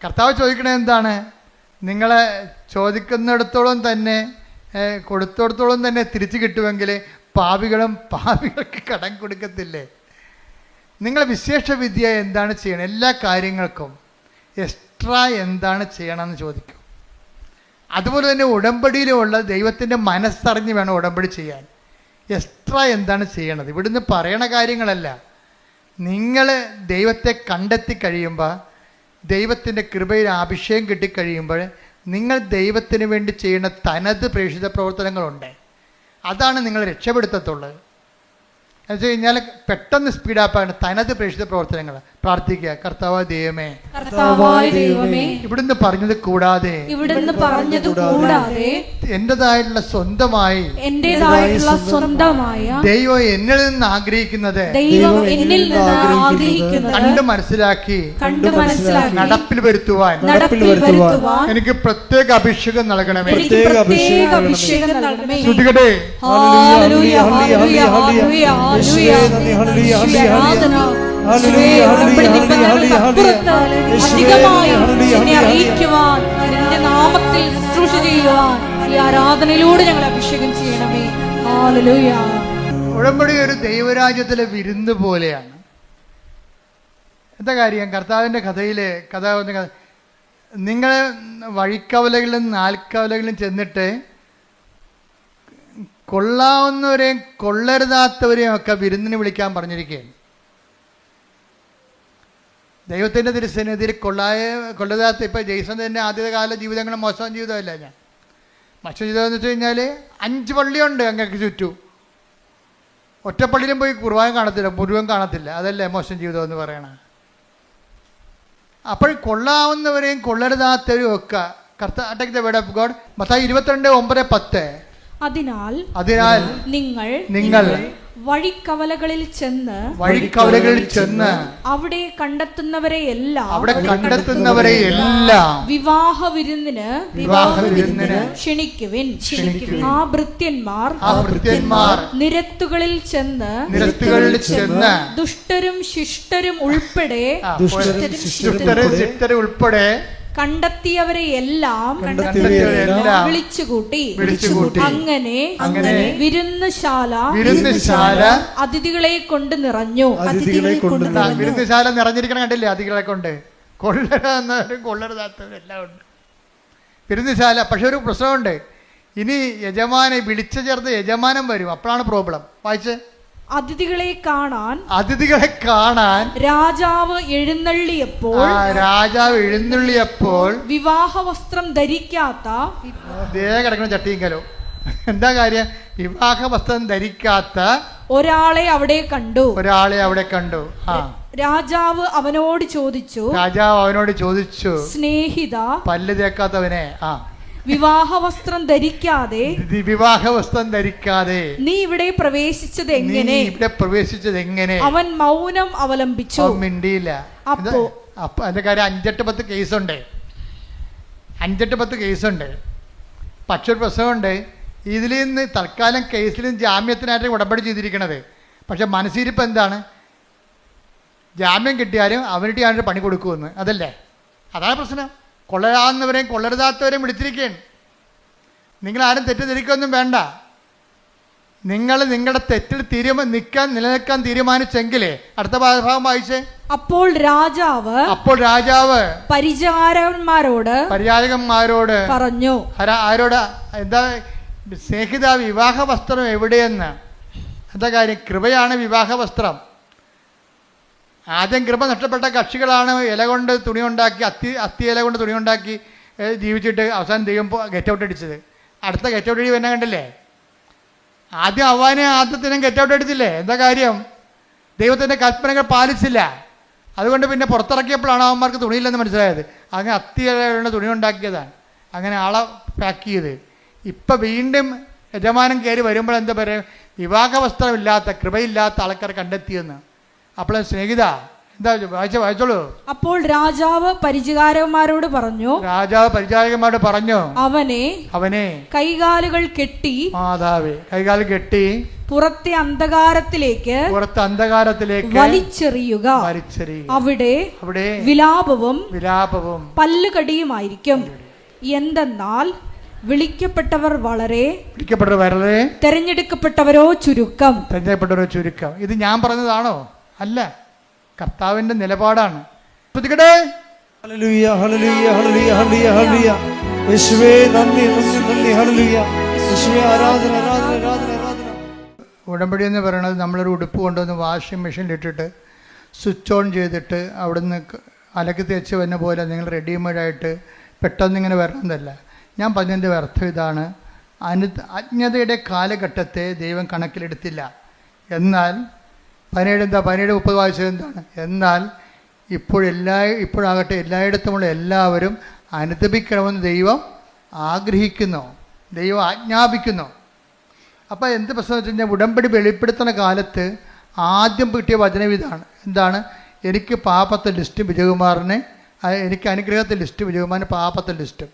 കർത്താവ് ചോദിക്കണത് എന്താണ്? നിങ്ങളെ ചോദിക്കുന്നിടത്തോളം തന്നെ കൊടുത്തിടത്തോളം തന്നെ തിരിച്ചു കിട്ടുമെങ്കിൽ പാപികൾക്ക് കടം കൊടുക്കത്തില്ലേ? നിങ്ങൾ വിശേഷ വിദ്യ എന്താണ് ചെയ്യണം? എല്ലാ കാര്യങ്ങൾക്കും എക്സ്ട്രാ എന്താണ് ചെയ്യണമെന്ന് ചോദിക്കും. അതുപോലെ തന്നെ ഉടമ്പടിയിലുമുള്ള ദൈവത്തിൻ്റെ മനസ്സറിഞ്ഞ് വേണം ഉടമ്പടി ചെയ്യാൻ. എക്സ്ട്രാ എന്താണ് ചെയ്യണത്? ഇവിടുന്ന് പറയണ കാര്യങ്ങളല്ല, നിങ്ങൾ ദൈവത്തെ കണ്ടെത്തി കഴിയുമ്പോൾ, ദൈവത്തിൻ്റെ കൃപയിൽ അഭിഷേകം കിട്ടിക്കഴിയുമ്പോൾ, നിങ്ങൾ ദൈവത്തിന് വേണ്ടി ചെയ്യുന്ന തനത് പ്രേക്ഷിത പ്രവർത്തനങ്ങളുണ്ട്. അതാണ് നിങ്ങൾ രക്ഷപ്പെടുത്തത്തുള്ളത്. എന്ന് വെച്ച് കഴിഞ്ഞാൽ പെട്ടെന്ന് സ്പീഡാപ്പാണ് തനത് പ്രേക്ഷിത പ്രവർത്തനങ്ങൾ. പ്രാർത്ഥിക്കുക, കർത്താവായ ദൈവമേ, കർത്താവായ ദൈവമേ, ഇവിടുന്ന് പറഞ്ഞത് കൂടാതെ എന്റേതായിട്ടുള്ള സ്വന്തമായി ദൈവം എന്നിൽ നിന്ന് ആഗ്രഹിക്കുന്നത് കണ്ട് മനസ്സിലാക്കി നടപ്പിൽ വരുത്തുവാൻ എനിക്ക് പ്രത്യേക അഭിഷേകം നൽകണമേ. ശ്രുതികടേ, നാമത്തിൽ ശുശ്രൂഷ ചെയ്യുവാൻ ഈ ആരാധനയിലൂടെ ഞങ്ങൾ അഭിഷേകം ചെയ്യണമേ. ഹല്ലേലൂയ. ഉടമ്പടി ഒരു ദൈവരാജ്യത്തിലെ വിരുന്ന് പോലെയാണ്. എന്താ കാര്യം? കർത്താവിൻ്റെ കഥ നിങ്ങൾ വഴിക്കവലകളിലും നാൽക്കവലകളിലും ചെന്നിട്ട് കൊള്ളാവുന്നവരെയും കൊള്ളരുതാത്തവരെയും ഒക്കെ വിരുന്നിന് വിളിക്കാൻ പറഞ്ഞിരിക്കുകയാണ്. ദൈവത്തിൻ്റെ തിരുസന്നിധിയിൽ കൊള്ളരുതാത്ത, ഇപ്പോൾ ജയ്സന്റെ ആദ്യത്തെ കാല ജീവിതങ്ങൾ മോശം ജീവിതമല്ല. മോശം ജീവിതം എന്ന് വെച്ച് കഴിഞ്ഞാൽ 5 പള്ളിയുണ്ട് അങ്ങക്ക് ചുറ്റും. ഒറ്റപ്പള്ളിയിലും പോയി കുർബാന കാണത്തില്ല, മുഴുവൻ കാണത്തില്ല. അതല്ലേ മോശം ജീവിതം എന്ന് പറയണത്. അപ്പോൾ കൊള്ളാവുന്നവരെയും കൊള്ളരുതാത്തവരെയും ഒക്കെ take the word of God. Mathai 22:9-10. അതിനാൽ നിങ്ങൾ വഴിക്കവലകളിൽ ചെന്ന് അവിടെ കണ്ടെത്തുന്നവരെ എല്ലാം വിവാഹ വിരുന്നിന് ക്ഷണിക്കുവിൻ. ആ ഭൃത്യന്മാർ നിരത്തുകളിൽ ചെന്ന് ദുഷ്ടരും ശിഷ്ടരും ഉൾപ്പെടെ കണ്ടെത്തിയവരെ എല്ലാം വിളിച്ചുകൂട്ടി. അങ്ങനെ വിരുന്നുശാല അതിഥികളെ കൊണ്ട് നിറഞ്ഞു. വിരുന്നുശാല നിറഞ്ഞിരിക്കണം, കണ്ടില്ലേ? അതിഥികളെ കൊണ്ട് കൊള്ളരുതാത്തവരും എല്ലാം ഉണ്ട് വിരുന്നുശാല. പക്ഷെ ഒരു പ്രശ്നമുണ്ട്. ഇനി വിളിച്ചു ചേർത്ത് യജമാനം വരും. അപ്പോഴാണ് പ്രോബ്ലം. വായിച്ച്. അതിഥികളെ കാണാൻ രാജാവ് എഴുന്നള്ളിയപ്പോൾ വിവാഹ വസ്ത്രം ധരിക്കാത്ത കിടക്കുന്ന ചട്ടിങ്കലോ. എന്താ കാര്യം? വിവാഹ വസ്ത്രം ധരിക്കാത്ത ഒരാളെ അവിടെ കണ്ടു. രാജാവ് അവനോട് ചോദിച്ചു, സ്നേഹിത, പല്ല് തേക്കാത്തവനെ, വിവാഹ വസ്ത്രം ധരിക്കാതെ നീ ഇവിടെ പ്രവേശിച്ചത് എങ്ങനെ? അവൻ മൗനം അവലംബിച്ചു, മിണ്ടിയില്ല. അപ്പൊ അതിന്റെ കാര്യം 5-8-10 കേസുണ്ട്. 5-8-10 കേസുണ്ട്. പക്ഷെ ഒരു പ്രശ്നമുണ്ട്. ഇതിൽ നിന്ന് തൽക്കാലം കേസിലും ജാമ്യത്തിനായിട്ട് ഉടമ്പടി ചെയ്തിരിക്കണത്. പക്ഷെ മനസ്സിരിപ്പ് എന്താണ്? ജാമ്യം കിട്ടിയാലും അവരുടെ ആയിട്ട് പണി കൊടുക്കുമെന്ന്. അതല്ലേ? അതാണ് പ്രശ്നം. കൊള്ളരാവുന്നവരെയും കൊള്ളരുതാത്തവരെയും വിളിച്ചിരിക്കുകയാണ്. നിങ്ങളാരും തെറ്റിദ്ധരിക്കൊന്നും വേണ്ട. നിങ്ങൾ നിങ്ങളുടെ തെറ്റിൽ നിലനിൽക്കാൻ തീരുമാനിച്ചെങ്കിലേ അടുത്ത ഭാഗം വായിച്ചേ. അപ്പോൾ രാജാവ് പരിചാരകന്മാരോട് പറഞ്ഞു. ആരോടാ? എന്താ? സ്നേഹിത, വിവാഹ വസ്ത്രം എവിടെയെന്ന്. എന്താ കാര്യം? കൃപയാണ് വിവാഹ വസ്ത്രം. ആദ്യം കൃപ നഷ്ടപ്പെട്ട കക്ഷികളാണ് ഇല കൊണ്ട് തുണി ഉണ്ടാക്കി, അത്തി ഇല കൊണ്ട് തുണി ഉണ്ടാക്കി ജീവിച്ചിട്ട് അവസാനം ദൈവം ഗെറ്റ് ഔട്ട് അടിച്ചത്. അടുത്ത ഗെറ്റ് ഔട്ട് അടി തന്നെ കണ്ടില്ലേ? ആദ്യം ആദ്യത്തിനും ഗെറ്റ് ഔട്ട് അടിച്ചില്ലേ? എന്താ കാര്യം? ദൈവത്തിൻ്റെ കൽപ്പനകൾ പാലിച്ചില്ല. അതുകൊണ്ട് പിന്നെ പുറത്തിറക്കിയപ്പോഴാണ് അവന്മാർക്ക് തുണിയില്ലെന്ന് മനസ്സിലായത്. അങ്ങനെ അത്തി ഇല കൊണ്ട് തുണി ഉണ്ടാക്കിയതാണ്. അങ്ങനെ ആളെ പാക്ക് ചെയ്ത് ഇപ്പം വീണ്ടും യജമാനം കയറി വരുമ്പോൾ എന്താ പറയുക? വിവാഹ വസ്ത്രമില്ലാത്ത, കൃപയില്ലാത്ത ആൾക്കാരെ കണ്ടെത്തിയെന്ന്. അപ്പോൾ സ്നേഹിത, എന്താ വായിച്ചോളൂ. അപ്പോൾ രാജാവ് പരിചാരകന്മാരോട് പറഞ്ഞു, അവനെ കൈകാലുകൾ കെട്ടി പുറത്തെ അന്ധകാരത്തിലേക്ക് വലിച്ചെറിയുക. അവിടെ വിലാപവും പല്ലുകടിയുമായിരിക്കും. എന്തെന്നാൽ വിളിക്കപ്പെട്ടവർ വളരെ, തെരഞ്ഞെടുക്കപ്പെട്ടവരോ ചുരുക്കം. ഇത് ഞാൻ പറഞ്ഞതാണോ? അല്ല, കർത്താവിന്റെ നിലപാടാണ്. ഉടമ്പടി എന്ന് പറയുന്നത് നമ്മളൊരു ഉടുപ്പ് കൊണ്ടുവന്ന് വാഷിംഗ് മെഷീനിലിട്ടിട്ട് സ്വിച്ച് ഓൺ ചെയ്തിട്ട് അവിടുന്ന് അലക്കി തേച്ച് വന്ന പോലെ നിങ്ങൾ റെഡിമെയ്ഡായിട്ട് പെട്ടെന്ന് ഇങ്ങനെ വരണമെന്നല്ല. ഞാൻ പറഞ്ഞതിൻ്റെ അർത്ഥം ഇതാണ്, അജ്ഞതയുടെ കാലഘട്ടത്തെ ദൈവം കണക്കിലെടുത്തില്ല. എന്നാൽ 17:30 വായിച്ചത് എന്താണ്? എന്നാൽ ഇപ്പോഴാകട്ടെ എല്ലായിടത്തുമുള്ള എല്ലാവരും അനുതപിക്കണമെന്ന് ദൈവം ആഗ്രഹിക്കുന്നു, ദൈവം ആജ്ഞാപിക്കുന്നു. അപ്പോൾ എന്ത് പ്രശ്നം വെച്ച് കഴിഞ്ഞാൽ, ഉടമ്പടി വെളിപ്പെടുത്തുന്ന കാലത്ത് ആദ്യം കിട്ടിയ വചനം ഇതാണ്. എന്താണ്? എനിക്ക് പാപത്തെ ലിസ്റ്റും വിജയകുമാറിന്, എനിക്ക് അനുഗ്രഹത്തെ ലിസ്റ്റും വിജയകുമാറിന് പാപത്തെ ലിസ്റ്റും.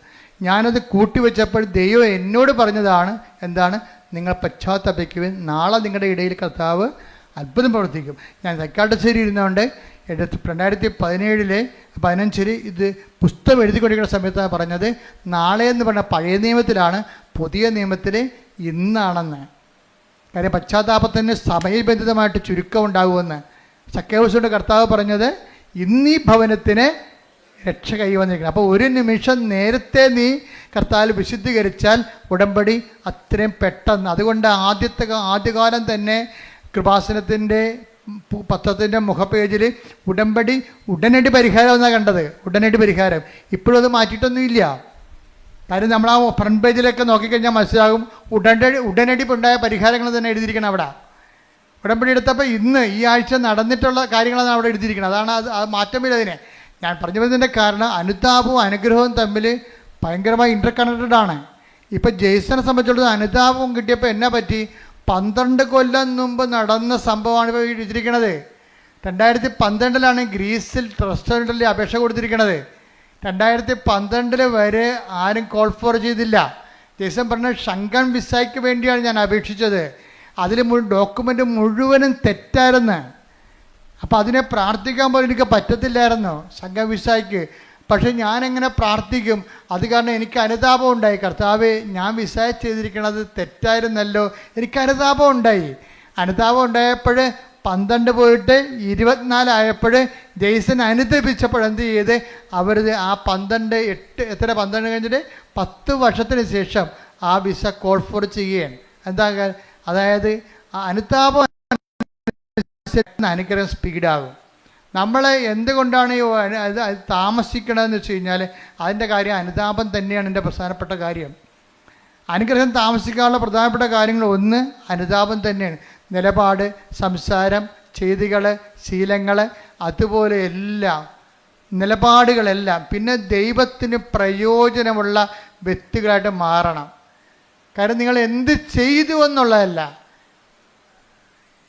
ഞാനത് കൂട്ടിവെച്ചപ്പോൾ ദൈവം എന്നോട് പറഞ്ഞതാണ്, എന്താണ്? നിങ്ങൾ പശ്ചാത്തപിക്കുവിൻ, നാളെ നിങ്ങളുടെ ഇടയിൽ കർത്താവ് അത്ഭുതം പ്രവർത്തിക്കും. ഞാൻ തൈക്കാട്ടുശ്ശേരി ഇരുന്നുകൊണ്ട് 2017 ഇത് പുസ്തകം എഴുതിക്കൊണ്ടിരിക്കുന്ന സമയത്താണ് പറഞ്ഞത്, നാളെ എന്ന് പറഞ്ഞ പഴയ നിയമത്തിലാണ്, പുതിയ നിയമത്തിൽ ഇന്നാണെന്ന്. കാര്യം പശ്ചാത്താപത്തിന് സമയബന്ധിതമായിട്ട് ചുരുക്കം ഉണ്ടാകുമെന്ന്. സക്കേവൂസിന്റെ കർത്താവ് പറഞ്ഞത്, ഇന്നീ ഭവനത്തിന് രക്ഷ കൈവന്നിരിക്കണം. അപ്പോൾ ഒരു നിമിഷം നേരത്തെ നീ കർത്താവിൽ വിശുദ്ധീകരിച്ചാൽ ഉടമ്പടി അത്രയും പെട്ടെന്ന്. അതുകൊണ്ട് ആദ്യകാലം തന്നെ കൃപാസനത്തിൻ്റെ പത്രത്തിൻ്റെ മുഖപേജിൽ ഉടമ്പടി ഉടനടി പരിഹാരം എന്നാണ് കണ്ടത്. ഉടനടി പരിഹാരം. ഇപ്പോഴും അത് മാറ്റിയിട്ടൊന്നുമില്ല. കാര്യം നമ്മൾ ആ ഫ്രണ്ട് പേജിലൊക്കെ നോക്കിക്കഴിഞ്ഞാൽ മനസ്സിലാകും, ഉടനടി ഉണ്ടായ പരിഹാരങ്ങൾ തന്നെ എഴുതിയിരിക്കണം അവിടെ. ഉടമ്പടി എടുത്തപ്പോൾ ഇന്ന് ഈ ആഴ്ച നടന്നിട്ടുള്ള കാര്യങ്ങളാണ് അവിടെ എഴുതിയിരിക്കുന്നത്. അതാണ് അത് മാറ്റമില്ല. അതിനെ ഞാൻ പറഞ്ഞു വരുന്നതിൻ്റെ കാരണം, അനുതാപവും അനുഗ്രഹവും തമ്മിൽ ഭയങ്കരമായി ഇൻ്റർ കണക്റ്റഡ് ആണ്. ഇപ്പം ജെയ്സനെ സംബന്ധിച്ചിടത്തോളം അനുതാപവും കിട്ടിയപ്പോൾ എന്നാ പറ്റി? 12 കൊല്ലം മുമ്പ് നടന്ന സംഭവമാണ് ഇപ്പോൾ എഴുതിയിരിക്കുന്നത്. 2012 ഗ്രീസിൽ റെസ്റ്റോറൻറ്റിൽ അപേക്ഷ കൊടുത്തിരിക്കുന്നത്. 2012 വരെ ആരും കോൾ ഫോർ ചെയ്തില്ല. ജെയ്സൺ പറഞ്ഞ ഷങ്കൻ വിസയ്ക്ക് വേണ്ടിയാണ് ഞാൻ അപേക്ഷിച്ചത്. അതിൽ ഡോക്യുമെൻ്റ് മുഴുവനും തെറ്റായിരുന്നു. അപ്പോൾ അതിനെ പ്രാർത്ഥിക്കാൻ പോലും എനിക്ക് പറ്റത്തില്ലായിരുന്നു ഷങ്കൻ വിസയ്ക്ക്. പക്ഷേ ഞാനെങ്ങനെ പ്രാർത്ഥിക്കും? അത് കാരണം എനിക്ക് അനുതാപം ഉണ്ടായി. കർത്താവേ, ഞാൻ വിസ ചെയ്തിരിക്കണത് തെറ്റായിരുന്നല്ലോ. എനിക്ക് അനുതാപം ഉണ്ടായി. അനുതാപം ഉണ്ടായപ്പോൾ 12 പോയിട്ട് 24 ആയപ്പോൾ ജെയ്സൺ അനുദപിച്ചപ്പോൾ എന്ത് ചെയ്ത് അവർ ആ 12 കഴിഞ്ഞിട്ട് 10 വർഷത്തിന് ശേഷം ആ വിസ കോൾ ഫോർ ചെയ്യുകയാണ്. എന്താ? അതായത് അനുതാപം അനുഗ്രഹം സ്പീഡാകും. നമ്മൾ എന്തുകൊണ്ടാണ് അത് താമസിക്കണമെന്ന് വെച്ച് കഴിഞ്ഞാൽ അതിൻ്റെ കാര്യം അനുതാപം തന്നെയാണ് എൻ്റെ പ്രധാനപ്പെട്ട കാര്യം. അനുഗ്രഹം താമസിക്കാനുള്ള പ്രധാനപ്പെട്ട കാര്യങ്ങൾ ഒന്ന് അനുതാപം തന്നെയാണ്. നിലപാട്, സംസാരം, ചെയ്തികൾ, ശീലങ്ങൾ, അതുപോലെ എല്ലാം നിലപാടുകളെല്ലാം. പിന്നെ ദൈവത്തിന് പ്രയോജനമുള്ള വ്യക്തികളായിട്ട് മാറണം. കാരണം നിങ്ങൾ എന്ത് ചെയ്തു എന്നുള്ളതല്ല,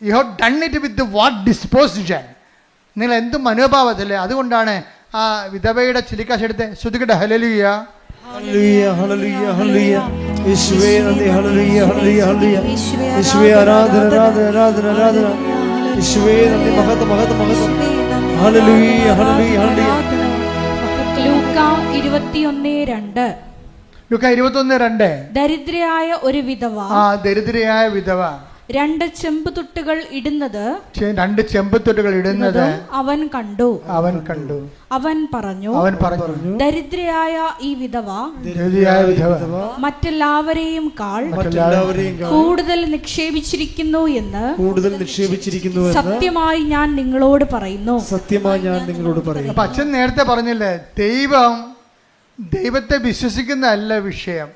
you have done it with what disposition. നിങ്ങൾ എന്ത് മനോഭാവത്തില്ലേ? അതുകൊണ്ടാണ് ആ വിധവയുടെ ചിലിക്കാശ് എടുത്ത് ശ്രുതികട്ടെ. ഹല്ലേലൂയ, ഹല്ലേലൂയ, ഹല്ലേലൂയ, ഹല്ലേലൂയ. യേശുവേ നന്ദി. ഹല്ലേലൂയ, ഹല്ലേലൂയ, ഹല്ലേലൂയ. യേശുവേ ആരാധന, ആരാധന, ആരാധന, ആരാധന. യേശുവേ നന്ദി. മഹത്വം, മഹത്വം, മഹത്വം. ഹല്ലേലൂയ, ഹല്ലേലൂയ, ഹല്ലേലൂയ. ലൂക്ക 21:2. ലൂക്ക 21:2. ദരിദ്രയായ ഒരു വിധവ, ദരിദ്രയായ വിധവ 2 ചെമ്പുതൊട്ടുകൾ ഇടുന്നത് അവൻ കണ്ടു. അവൻ പറഞ്ഞു, ദരിദ്രയായ ഈ വിധവ മറ്റെല്ലാവരെയും കൂടുതൽ നിക്ഷേപിച്ചിരിക്കുന്നു എന്ന് സത്യമായി ഞാൻ നിങ്ങളോട് പറയുന്നു. അപ്പൊ അച്ഛൻ നേരത്തെ പറഞ്ഞില്ലേ, ദൈവത്തെ വിശ്വസിക്കുന്നതല്ല വിഷയം,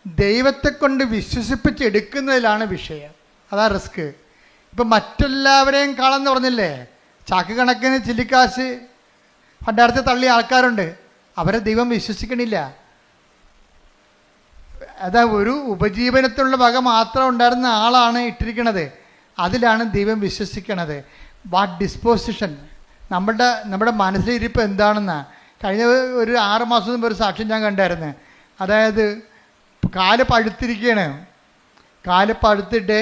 ദൈവത്തെ കൊണ്ട് വിശ്വസിപ്പിച്ചെടുക്കുന്നതിലാണ് വിഷയം. അതാ റിസ്ക്. ഇപ്പം മറ്റെല്ലാവരെയും കാണാമെന്ന് പറഞ്ഞില്ലേ, ചാക്ക് കണക്കിന് ചില്ലിക്കാശ് പണ്ടടുത്ത് തള്ളിയ ആൾക്കാരുണ്ട്. അവരെ ദൈവം വിശ്വസിക്കണില്ല. അതാ ഒരു ഉപജീവനത്തിലുള്ള വക മാത്രം ഉണ്ടായിരുന്ന ആളാണ് ഇട്ടിരിക്കണത്. അതിലാണ് ദൈവം വിശ്വസിക്കണത്. വാട്ട് ഡിസ്പോസിഷൻ, നമ്മുടെ മനസ്സിലിരിപ്പ് എന്താണെന്നാണ്. കഴിഞ്ഞ ഒരു 6 മാസം മുമ്പ് ഒരു സാക്ഷ്യം ഞാൻ കണ്ടായിരുന്നു. അതായത് കാല് പഴുത്തിരിക്കുകയാണ്. കാല് പഴുത്തിട്ട്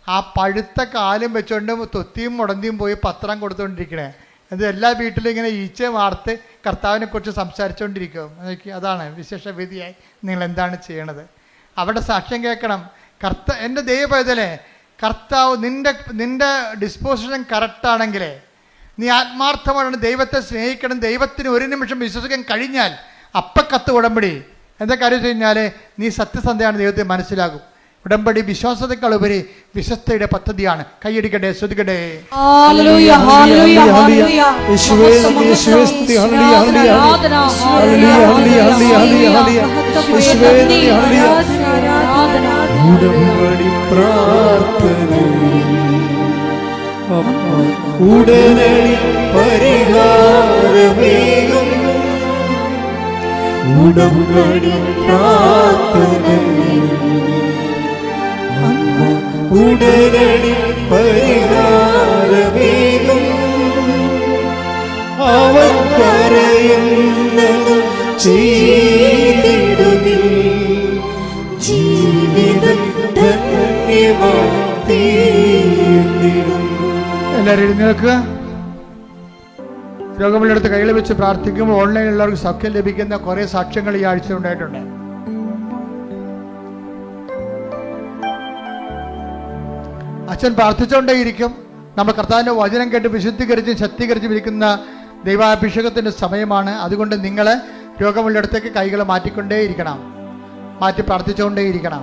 ആ പഴുത്ത കാലും വെച്ചുകൊണ്ട് തൊത്തിയും മുടന്തിയും പോയി പത്രം കൊടുത്തുകൊണ്ടിരിക്കണേ. അത് എല്ലാ വീട്ടിലും ഇങ്ങനെ ഈച്ച വാർത്ത് കർത്താവിനെ കുറിച്ച് സംസാരിച്ചുകൊണ്ടിരിക്കും. അതാണ് വിശേഷവേദിയായി നിങ്ങൾ എന്താണ് ചെയ്യണത്? അവിടെ സാക്ഷ്യം കേൾക്കണം. എൻ്റെ ദൈവപൈതലേ, കർത്താവ് നിന്റെ ഡിസ്പോസിഷൻ കറക്റ്റാണെങ്കിലേ, നീ ആത്മാർത്ഥമാണ് ദൈവത്തെ സ്നേഹിക്കണം, ദൈവത്തിന് ഒരു നിമിഷം വിശ്വസിക്കാൻ കഴിഞ്ഞാൽ അപ്പക്കത്ത് ഉടമ്പടി. എന്താ കാര്യം വെച്ച് കഴിഞ്ഞാൽ നീ സത്യസന്ധയാണ്, ദൈവത്തെ മനസ്സിലാകും. ഉടമ്പടി വിശ്വാസത്തെക്കാൾ ഉപരി വിശ്വസ്തയുടെ പദ്ധതിയാണ്. കൈയടിക്കട്ടെ, ശ്രുതിക്കട്ടെ. ഹല്ലേലൂയ ഹല്ലേലൂയ ഹല്ലേലൂയ. യേശുവേ നന്ദി, യേശുവേ സ്തുതി. ഹല്ലേലൂയ hallelujah hallelujah hallelujah hallelujah hallelujah. യേശുവേ നന്ദി, ഹല്ലേലൂയ. ഉടമ്പടി പ്രാർത്ഥനയിൽ ഉടനടി പരിഹാരമേകും. ഉടമ്പടി പ്രാർത്ഥനയിൽ ഉടനടി പരിഹാരമേകും. അവൻ പറയുന്നത് ചെയ്തിടുകിൽ ജീവിതം ധന്യമായി തീർന്നിടും. എല്ലാവരും എഴുന്നേൽക്കുക. രോഗമുള്ളടുത്ത് കൈകൾ വെച്ച് പ്രാർത്ഥിക്കുമ്പോൾ ഓൺലൈനിലുള്ളവർക്ക് സൗഖ്യം ലഭിക്കുന്ന കുറെ സാക്ഷ്യങ്ങൾ ഈ ആഴ്ച ഉണ്ടായിട്ടുണ്ട്. അച്ഛൻ പ്രാർത്ഥിച്ചുകൊണ്ടേയിരിക്കും. നമ്മൾ കർത്താവിൻ്റെ വചനം കേട്ട് വിശുദ്ധീകരിച്ചും ശക്തീകരിച്ചും ഇരിക്കുന്ന ദൈവാഭിഷേകത്തിൻ്റെ സമയമാണ്. അതുകൊണ്ട് നിങ്ങൾ രോഗമുള്ളിടത്തേക്ക് കൈകൾ മാറ്റിക്കൊണ്ടേയിരിക്കണം, മാറ്റി പ്രാർത്ഥിച്ചുകൊണ്ടേയിരിക്കണം.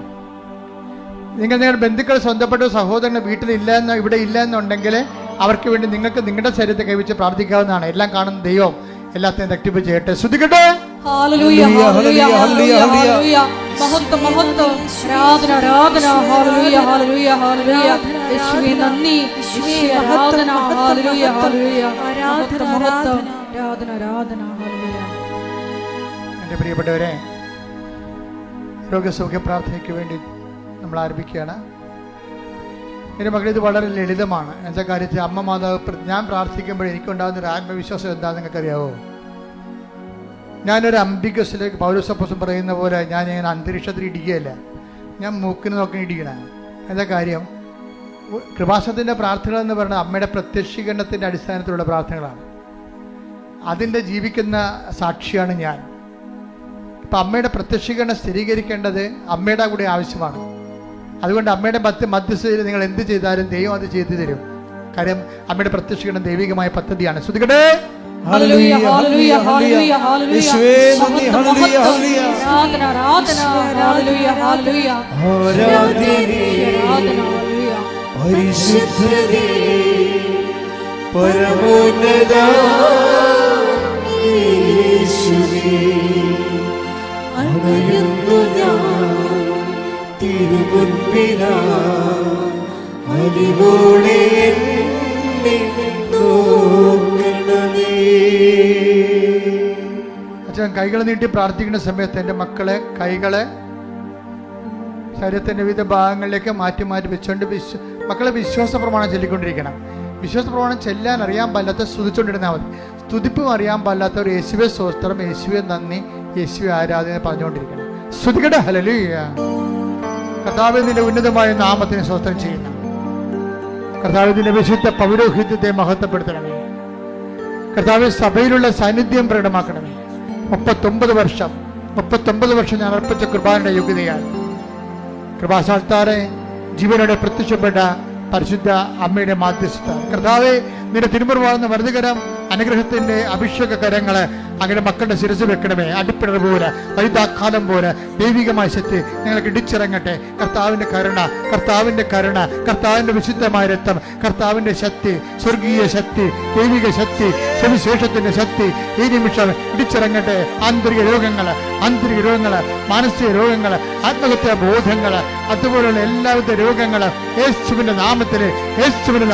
നിങ്ങളുടെ ബന്ധുക്കൾ, സ്വന്തപ്പെട്ട സഹോദരങ്ങൾ ഇവിടെ ഇല്ല എന്നുണ്ടെങ്കിൽ അവർക്ക് വേണ്ടി നിങ്ങൾക്ക് നിങ്ങളുടെ ശരീരത്തെ കൈവച്ച് പ്രാർത്ഥിക്കാവുന്നതാണ്. എല്ലാം കാണുന്ന ദൈവം എല്ലാത്തിനും തട്ടിപ്പ് ചെയ്യട്ടെ. ശ്രുതിക്കട്ടെ. ഹല്ലേലൂയ ഹല്ലേലൂയ ഹല്ലേലൂയ ഹല്ലേലൂയ. മഹത്വം മഹത്വം. ആരാധന ആരാധന. ഹല്ലേലൂയ ഹല്ലേലൂയ ഹല്ലേലൂയ. യേശുവേ നന്ദി. യേശുവേ ആരാധന. ഹല്ലേലൂയ ഹല്ലേലൂയ. ആരാധന മഹത്വം. ആരാധന ആരാധന. ഹല്ലേലൂയ. എൻ്റെ പ്രിയപ്പെട്ടവരെ, രോഗസൗഖ്യ പ്രാർത്ഥനയ്ക്ക് വേണ്ടി നമ്മൾ ആരംഭിക്കുകയാണ്. എൻ്റെ മകൾ, ഇത് വളരെ ലളിതമാണ്. എന്താ കാര്യത്തിൽ അമ്മ മാതാവ് ഞാൻ പ്രാർത്ഥിക്കുമ്പോൾ എനിക്കുണ്ടാകുന്ന ഒരു ആത്മവിശ്വാസം എന്താണെന്ന് നിങ്ങൾക്കറിയാവോ? ഞാനൊരു അംബികസിലേക്ക് പൗലോസപ്പോസ്തലൻ പറയുന്ന പോലെ ഞാൻ അന്തരീക്ഷത്തിൽ ഇടിക്കുകയല്ല, ഞാൻ മൂക്കിന് നോക്കി ഇടിക്കണം. എന്താ കാര്യം? കൃപാസനത്തിൻ്റെ പ്രാർത്ഥനകൾ എന്ന് പറയുന്നത് അമ്മയുടെ പ്രത്യക്ഷീകരണത്തിൻ്റെ അടിസ്ഥാനത്തിലുള്ള പ്രാർത്ഥനകളാണ്. അതിൻ്റെ ജീവിക്കുന്ന സാക്ഷിയാണ് ഞാൻ. ഇപ്പം അമ്മയുടെ പ്രത്യക്ഷീകരണം സ്ഥിരീകരിക്കേണ്ടത് അമ്മയുടെ കൂടെ ആവശ്യമാണ്. അതുകൊണ്ട് അമ്മയുടെ മധ്യസ്ഥതയിൽ നിങ്ങൾ എന്ത് ചെയ്താലും ദൈവം അത് ചെയ്തു തരും. കാര്യം അമ്മയുടെ പ്രത്യക്ഷീകരണം ദൈവികമായ പദ്ധതിയാണ്. ശ്രുതിക്കട്ടെ. ഹല്ലേലൂയ ഹല്ലേലൂയ ഹല്ലേലൂയ ഹല്ലേലൂയ. യേശുവേ നന്ദി. ഹല്ലേലൂയ ഹല്ലേലൂയ. ആരാധന ആരാധന. ഹല്ലേലൂയ ഹല്ലേലൂയ. ആരാധന ഹല്ലേലൂയ. പരിശുദ്ധനേ പരമോന്നത യേശുവേ, അണയുന്നു ഞാൻ തിരുമുൻപിലായി, അലിവോടെ എന്നെ നോക്കണമേ. അച്ഛൻ കൈകൾ നീട്ടി പ്രാർത്ഥിക്കുന്ന സമയത്ത് എൻ്റെ മക്കളെ കൈകളെ ശരീരത്തിൻ്റെ വിവിധ ഭാഗങ്ങളിലേക്ക് മാറ്റി മാറ്റി വെച്ചുകൊണ്ട് മക്കളെ വിശ്വാസ പ്രമാണം ചൊല്ലിക്കൊണ്ടിരിക്കണം. വിശ്വാസ പ്രമാണം ചെല്ലാൻ അറിയാൻ പാടില്ലാത്ത സ്തുതിച്ചുകൊണ്ടിരുന്നാൽ മതി. സ്തുതിപ്പും അറിയാൻ പാടില്ലാത്തവർ യേശുവേ സ്തോത്രം, യേശുവേ നന്ദി, യേശുവേ ആരാധന പറഞ്ഞുകൊണ്ടിരിക്കണം. സ്തുതിക്കട്ടെ. ഹല്ലേലൂയ. കർത്താവേ, നിന്റെ ഉന്നതമായ നാമത്തിന് സ്തോത്രം ചെയ്യുന്നു. കർത്താവേ, നിന്റെ വിശുദ്ധ പൗരോഹിത്യത്തെ മഹത്വപ്പെടുത്തണമേ. കർത്താവേ, സഭയിലുള്ള സാന്നിധ്യം പ്രകടമാക്കണമേ. 39 വർഷം ഞാൻ അർപ്പിച്ച കൃപാന്റെ യോഗ്യതയാണ്. കൃപാസാൽത്താറെ ജീവനോടെ പ്രത്യക്ഷപ്പെട്ട പരിശുദ്ധ അമ്മയുടെ മാധ്യസ്ഥ കർത്താവേ, നിന്റെ തിരുമുറിവാകുന്ന വലതുകരം അനുഗ്രഹത്തിന്റെ അഭിഷേക കരങ്ങള് അങ്ങനെ മക്കളുടെ ശിരസ് വെക്കണമേ. അടിപ്പിടർ പോലെ വൈതാക്കാലം പോലെ ദൈവികമായ ശക്തി നിങ്ങൾക്ക് ഇടിച്ചിറങ്ങട്ടെ. കർത്താവിന്റെ കരുണ, കർത്താവിന്റെ വിശുദ്ധമായ രക്തം, കർത്താവിന്റെ ശക്തി, സ്വർഗീയ ശക്തി, ദൈവിക ശക്തി, സുവിശേഷത്തിന്റെ ശക്തി ഈ നിമിഷം ഇടിച്ചിറങ്ങട്ടെ. ആന്തരിക രോഗങ്ങള്, മാനസിക രോഗങ്ങള്, ആത്മഹത്യാ ബോധങ്ങള്, അതുപോലുള്ള എല്ലാവിധ രോഗങ്ങള് യേശുവിന്റെ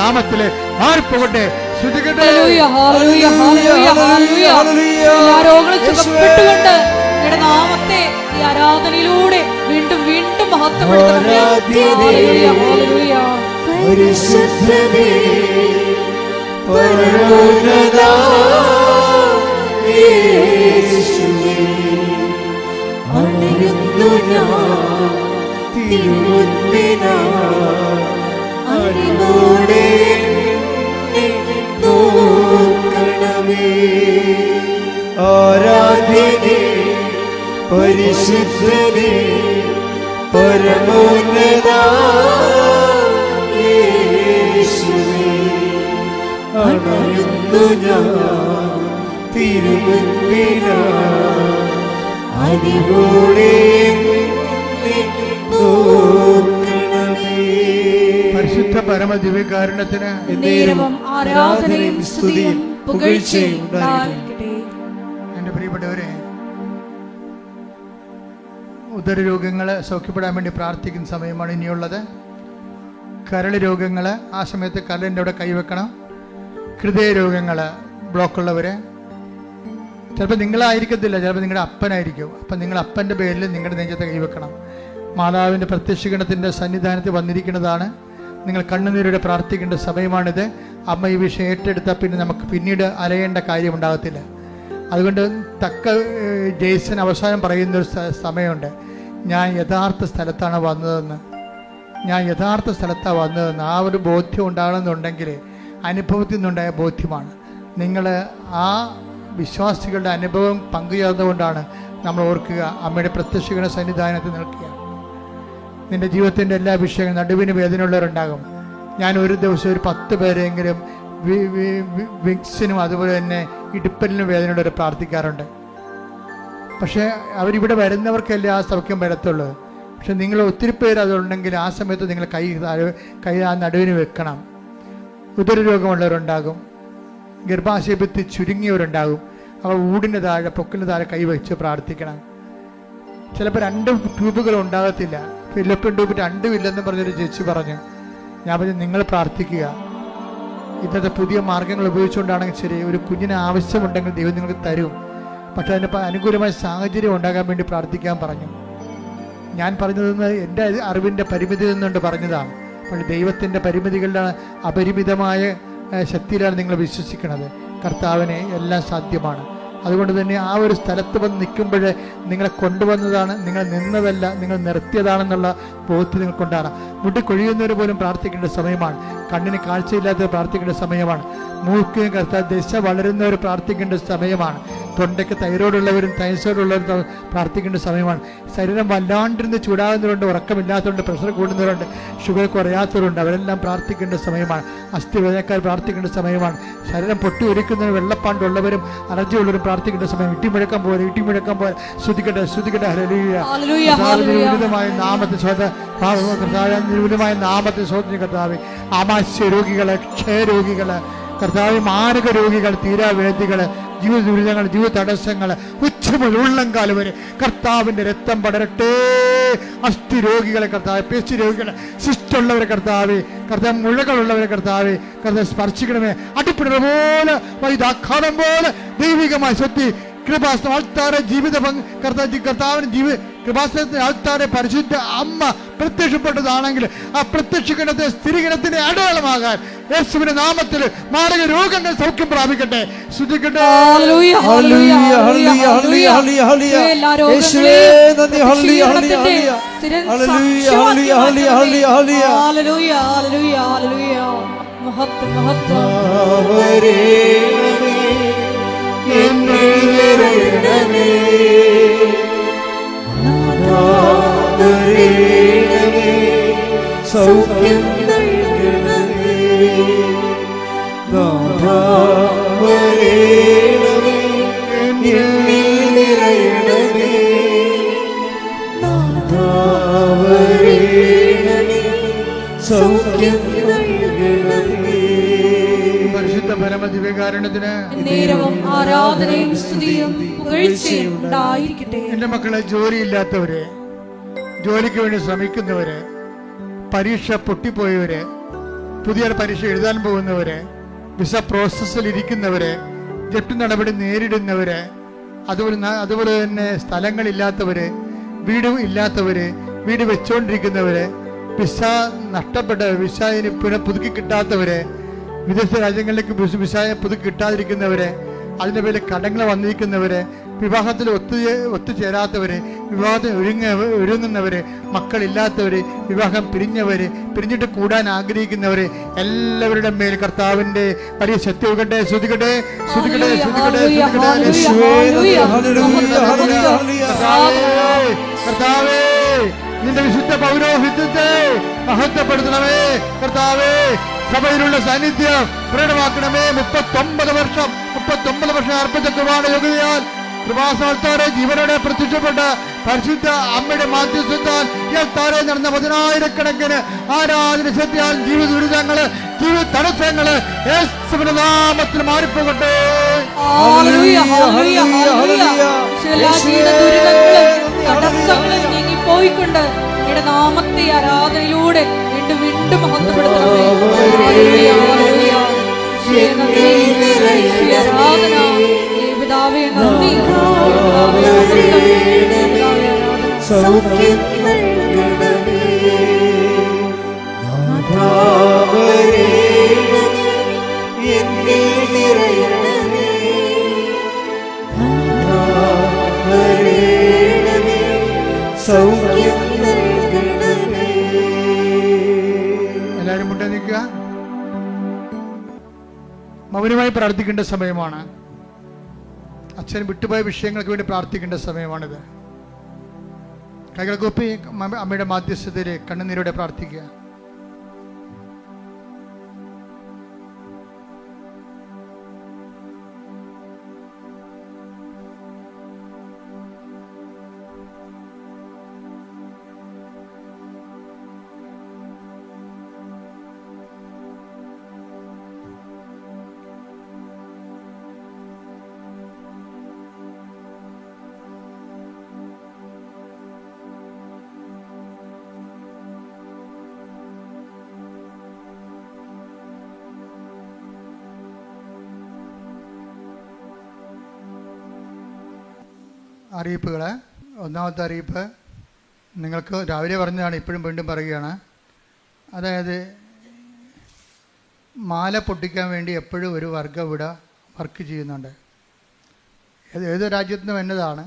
നാമത്തില് മാറിപ്പോകട്ടെ. ഹല്ലേലൂയ ഹല്ലേലൂയ ഹല്ലേലൂയ ഹല്ലേലൂയ. എല്ലാ രോഗങ്ങളും സുഖപ്പെട്ടുകൊണ്ട് നിങ്ങളുടെ നാമത്തെ ഈ ആരാധനയിലൂടെ വീണ്ടും വീണ്ടും മഹത്വപ്പെടുത്തണമേ. Hallelujah hallelujah. പരിശുദ്ധനേ പരമോന്നത യേശുവേ, അണയുന്നു ഞാൻ തിരുമുൻപിലായി, അലിവോടെ നോക്കണമേ. ആരാധ്യനേ പരിശുദ്ധനേ പരമോന്നത യേശുവേ, അണയുന്നു ഞാൻ തിരുമുൻപിലായി, അലിവോടെ നോക്കണമേ. പരിശുദ്ധ പരമദിവ്യകാരുണ്യത്തിന് നേരവും ആരാധനയും സ്തുതിയും പുകഴ്ചയും ഉണ്ടായിരിക്കട്ടെ. എൻ്റെ പ്രിയപ്പെട്ടവരെ, ഉദരരോഗങ്ങൾ സൗഖ്യപ്പെടാൻ വേണ്ടി പ്രാർത്ഥിക്കുന്ന സമയമാണ് ഇനിയുള്ളത്. കരൾ രോഗങ്ങൾ, ആ സമയത്ത് കരളിൻ്റെ അവിടെ കൈവെക്കണം. ഹൃദയരോഗങ്ങൾ, ബ്ലോക്കുള്ളവർ, ചിലപ്പോൾ നിങ്ങളായിരിക്കത്തില്ല, ചിലപ്പോൾ നിങ്ങളുടെ അപ്പനായിരിക്കും. അപ്പം നിങ്ങൾ അപ്പൻ്റെ പേരിൽ നിങ്ങളുടെ നെഞ്ചത്തെ കൈവെക്കണം. മാതാവിൻ്റെ പ്രത്യക്ഷഗണത്തിൻ്റെ സന്നിധാനത്തിൽ വന്നിരിക്കുന്നതാണ്. നിങ്ങൾ കണ്ണുനീരോടെ പ്രാർത്ഥിക്കേണ്ട സമയമാണിത്. അമ്മ ഈ വിഷയം ഏറ്റെടുത്താൽ പിന്നെ നമുക്ക് പിന്നീട് അലയേണ്ട കാര്യമുണ്ടാകത്തില്ല. അതുകൊണ്ട് ജെയ്സൺ അവസാനം പറയുന്നൊരു സമയമുണ്ട്, ഞാൻ യഥാർത്ഥ സ്ഥലത്താണ് വന്നതെന്ന്, ഞാൻ യഥാർത്ഥ സ്ഥലത്താണ് വന്നതെന്ന്. ആ ഒരു ബോധ്യം ഉണ്ടാകണമെന്നുണ്ടെങ്കിൽ അനുഭവത്തിൽ നിന്നുണ്ടായ ബോധ്യമാണ്. നിങ്ങൾ ആ വിശ്വാസികളുടെ അനുഭവം പങ്കുചേർന്നുകൊണ്ടാണ് നമ്മൾ ഓർക്കുക, അമ്മയുടെ പ്രത്യക്ഷഗണ സന്നിധാനത്തിൽ നിൽക്കുക. നിൻ്റെ ജീവിതത്തിൻ്റെ എല്ലാ വിഷയങ്ങളും നടുവിന് വേദനയുള്ളവരുണ്ടാകും. ഞാൻ ഒരു ദിവസം ഒരു 10 പേരെങ്കിലും വിക്സിനും അതുപോലെ തന്നെ ഇടുപ്പലിനും വേദനയുള്ളവർ പ്രാർത്ഥിക്കാറുണ്ട്. പക്ഷേ അവരിവിടെ വരുന്നവർക്കല്ലേ ആ സൗഖ്യം വരത്തുള്ളൂ. പക്ഷെ നിങ്ങൾ ഒത്തിരി പേര് അതുണ്ടെങ്കിൽ ആ സമയത്ത് നിങ്ങൾ കൈ ആ നടുവിന് വെക്കണം. ഉദരരോഗമുള്ളവരുണ്ടാകും, ഗർഭാശയത്തിൽ ചുരുങ്ങിയവരുണ്ടാകും. അവർ ഊടിൻ്റെ താഴെ പൊക്കിന് താഴെ കൈവച്ച് പ്രാർത്ഥിക്കണം. ചിലപ്പോൾ 2 ട്യൂബുകൾ ഉണ്ടാകത്തില്ല. ഫിലിപ്പിൻ ട്യൂബ് 2 ഇല്ലെന്ന് പറഞ്ഞൊരു ചേച്ചി പറഞ്ഞു. ഞാൻ പറഞ്ഞു, നിങ്ങൾ പ്രാർത്ഥിക്കുക. ഇന്നത്തെ പുതിയ മാർഗങ്ങൾ ഉപയോഗിച്ചുകൊണ്ടാണെങ്കിൽ ശരി, ഒരു കുഞ്ഞിന് ആവശ്യമുണ്ടെങ്കിൽ ദൈവം നിങ്ങൾക്ക് തരും. പക്ഷെ അതിന് അനുകൂലമായ സാഹചര്യം ഉണ്ടാകാൻ വേണ്ടി പ്രാർത്ഥിക്കാൻ പറഞ്ഞു. ഞാൻ പറഞ്ഞതെന്ന് എൻ്റെ അറിവിൻ്റെ പരിമിതി നിന്നുകൊണ്ട് പറഞ്ഞതാണ്. പക്ഷേ ദൈവത്തിൻ്റെ പരിമിതികളുടെ അപരിമിതമായ ശക്തിയിലാണ് നിങ്ങൾ വിശ്വസിക്കുന്നത്. കർത്താവിനെ എല്ലാം സാധ്യമാണ്. അതുകൊണ്ട് തന്നെ ആ ഒരു സ്ഥലത്ത് വന്ന് നിൽക്കുമ്പോൾ നിങ്ങളെ കൊണ്ടുവന്നതാണ്, നിങ്ങൾ നിന്നതല്ല, നിങ്ങൾ നിർത്തിയതാണെന്നുള്ള ബോധ്യം നിങ്ങൾക്കുണ്ടാണ്. മുട്ടി കൊഴിയുന്നവർ പോലും പ്രാർത്ഥിക്കേണ്ട സമയമാണ്. കണ്ണിന് കാഴ്ചയില്ലാത്തവർ പ്രാർത്ഥിക്കേണ്ട സമയമാണ്. മൂക്കിന് കർത്താവ് ദശ വളരുന്നവർ പ്രാർത്ഥിക്കേണ്ട സമയമാണ്. തൊണ്ടയ്ക്ക് തൈറോയ്ഡുള്ളവരും തൈസോയ്ഡുള്ളവരും പ്രാർത്ഥിക്കേണ്ട സമയമാണ്. ശരീരം വല്ലാണ്ടിരുന്ന് ചൂടാകുന്നവരുണ്ട്, ഉറക്കമില്ലാത്തവരുണ്ട്, പ്രഷർ കൂടുന്നവരുണ്ട്, ഷുഗർ കുറയാത്തവരുണ്ട്. അവരെല്ലാം പ്രാർത്ഥിക്കേണ്ട സമയമാണ്. അസ്ഥിവേദനക്കാർ പ്രാർത്ഥിക്കേണ്ട സമയമാണ്. ശരീരം പൊട്ടി ഒലിക്കുന്നവരും വെള്ളപ്പാണ്ടുള്ളവരും അലർജി ഉള്ളവരും പ്രാർത്ഥിക്കേണ്ട സമയം. ഇട്ടിമുഴക്കം പോലെ ശ്രുതിക്കട്ടെ നിർവിധമായ നാമത്തെ നിർവിധമായ നാമത്തെ സ്വന്തം കർത്താവേ. ആമാശയ രോഗികള്, ക്ഷയരോഗികള് കർത്താവേ, മാരക രോഗികൾ, തീരാവേദികള്, ജീവിത ദുരിതങ്ങൾ, ജീവിത തടസ്സങ്ങൾ, ഉച്ചമുതൽ ഉള്ളംകാലം വരെ കർത്താവിൻ്റെ രക്തം പടരട്ടെ. അസ്ഥി രോഗികളെ കർത്താവേ, പേശി രോഗികളെ, ശിഷ്ടമുള്ളവരെ കർത്താവേ, കർത്താവ് മുഴകളുള്ളവരെ കർത്താവേ, കർത്താവ് സ്പർശിക്കണമേ. അടിപ്പിടുന്ന പോലെ വൈദാഘാതം പോലെ ദൈവികമായ ശക്തി കൃപാസനം ആൾത്താരെ ജീവിത കർത്താവിന് കൃപാസനത്തിന് ആൾത്താരെ പരിശുദ്ധ അമ്മ പ്രത്യക്ഷപ്പെട്ടതാണെങ്കിൽ ആ പ്രത്യക്ഷഗണത്തെ സ്ഥിരീകരണത്തിന്റെ അടയാളമാകാൻ യേശുവിന്റെ നാമത്തിൽ മാരക രോഗങ്ങൾ സൗഖ്യം പ്രാപിക്കട്ടെ. ശ്രുതിക്കട്ടെ. സൗഖ്യം നൽകണമേ, എന്നിൽ നിറയണമേ, സൗഖ്യം നൽകണമേ. പരിശുദ്ധ പരമദിവ്യകാരുണ്യത്തിന് നേരവും ആരാധനയും സ്തുതിയും പുകഴ്ചയും ഉണ്ടായിരിക്കട്ടെ. എൻ്റെ മക്കളെ, ജോലിയില്ലാത്തവര്, ജോലിക്ക് വേണ്ടി ശ്രമിക്കുന്നവര്, പരീക്ഷ പൊട്ടിപ്പോയവര്, പുതിയ പരീക്ഷ എഴുതാൻ പോകുന്നവര്, വിസ പ്രോസസ്സിൽ ഇരിക്കുന്നവര്, ജപ്തി നടപടി നേരിടുന്നവര്, അതുപോലെ തന്നെ സ്ഥലങ്ങളില്ലാത്തവര്, വീട് ഇല്ലാത്തവര്, വീട് വെച്ചുകൊണ്ടിരിക്കുന്നവര്, വിസ നഷ്ടപ്പെട്ടവർ, വിസ പുതുക്കി കിട്ടാത്തവര്, വിദേശ രാജ്യങ്ങളിലേക്ക് വിസ പുതുക്കി കിട്ടാതിരിക്കുന്നവര്, അതിൻ്റെ പേരിൽ കടങ്ങൾ വന്നിരിക്കുന്നവര്, വിവാഹത്തിൽ ഒത്തുചേരാത്തവര്, വിവാഹത്തിന് ഒരുങ്ങുന്നവര്, മക്കളില്ലാത്തവര്, വിവാഹം പിരിഞ്ഞിട്ട് കൂടാൻ ആഗ്രഹിക്കുന്നവര്, എല്ലാവരുടെ മേൽ കർത്താവിന്റെ വലിയ ശക്തി ഒഴുകട്ടെ. ശ്രുതികട്ടെ. കർത്താവേ, നിന്റെ വിശുദ്ധ പൗരോഹിത്യത്തെ മഹത്വപ്പെടുത്തണമേ. കർത്താവേ, സഭയിലുള്ള സാന്നിധ്യം പ്രകടമാക്കണമേ. 39 വർഷം അർപ്പിച്ച കുർബാന യോഗ്യതയാൽ കൃപാസനത്തോടെ ജീവനോടെ പ്രത്യക്ഷപ്പെട്ട പരിശുദ്ധ അമ്മയുടെ മാധ്യസ്ഥത്താൽ താരെ നടന്ന 10,000-കണക്കിന് ആരാധന സത്യാൽ ജീവിത ദുരിതങ്ങള്, ജീവിത തടസ്സങ്ങള് യേശുവിന്റെ നാമത്തിൽ മാറിപ്പോകട്ടെ. ഹല്ലേലൂയ, ഹല്ലേലൂയ, ഹല്ലേലൂയ. എല്ലാ ജീവിത ദുരിതങ്ങളും തടസ്സങ്ങളും നീങ്ങിപ്പോയിക്കൊണ്ട് അങ്ങയുടെ നാമത്തെ ആരാധനയിലൂടെ വീണ്ടും വീണ്ടും മഹത്വപ്പെടുത്തണമേ. Hallelujah, hallelujah. യേശുവേ നന്ദി, യേശുവേ ആരാധന, പിതാവേ നന്ദി, പിതാവേ ആരാധന. സൗഖ്യം നൽകണമേ നാഥാ വരേണമേ എന്നിൽ നിറയണമേ നാഥാ വരേണമേ സൗഖ്യം നൽകണമേ. എല്ലാവരും മുട്ടേ നിൽക്കുക. മൗനമായി പ്രാർത്ഥിക്കേണ്ട സമയമാണ്. അച്ഛൻ വിട്ടുപോയ വിഷയങ്ങൾക്ക് വേണ്ടി പ്രാർത്ഥിക്കേണ്ട സമയമാണിത്. കൈകൾ കൂപ്പി അമ്മയുടെ മാധ്യസ്ഥതയിൽ കണ്ണുനീരോടെ പ്രാർത്ഥിക്കുക. അറിയിപ്പുകൾ. ഒന്നാമത്തെ അറിയിപ്പ് നിങ്ങൾക്ക് രാവിലെ പറഞ്ഞതാണ്, ഇപ്പോഴും വീണ്ടും പറയുകയാണ്. അതായത് മാല പൊട്ടിക്കാൻ വേണ്ടി എപ്പോഴും ഒരു വർഗ്ഗം ഇവിടെ വർക്ക് ചെയ്യുന്നുണ്ട്. ഏത് രാജ്യത്തു നിന്നും എന്നതാണ്,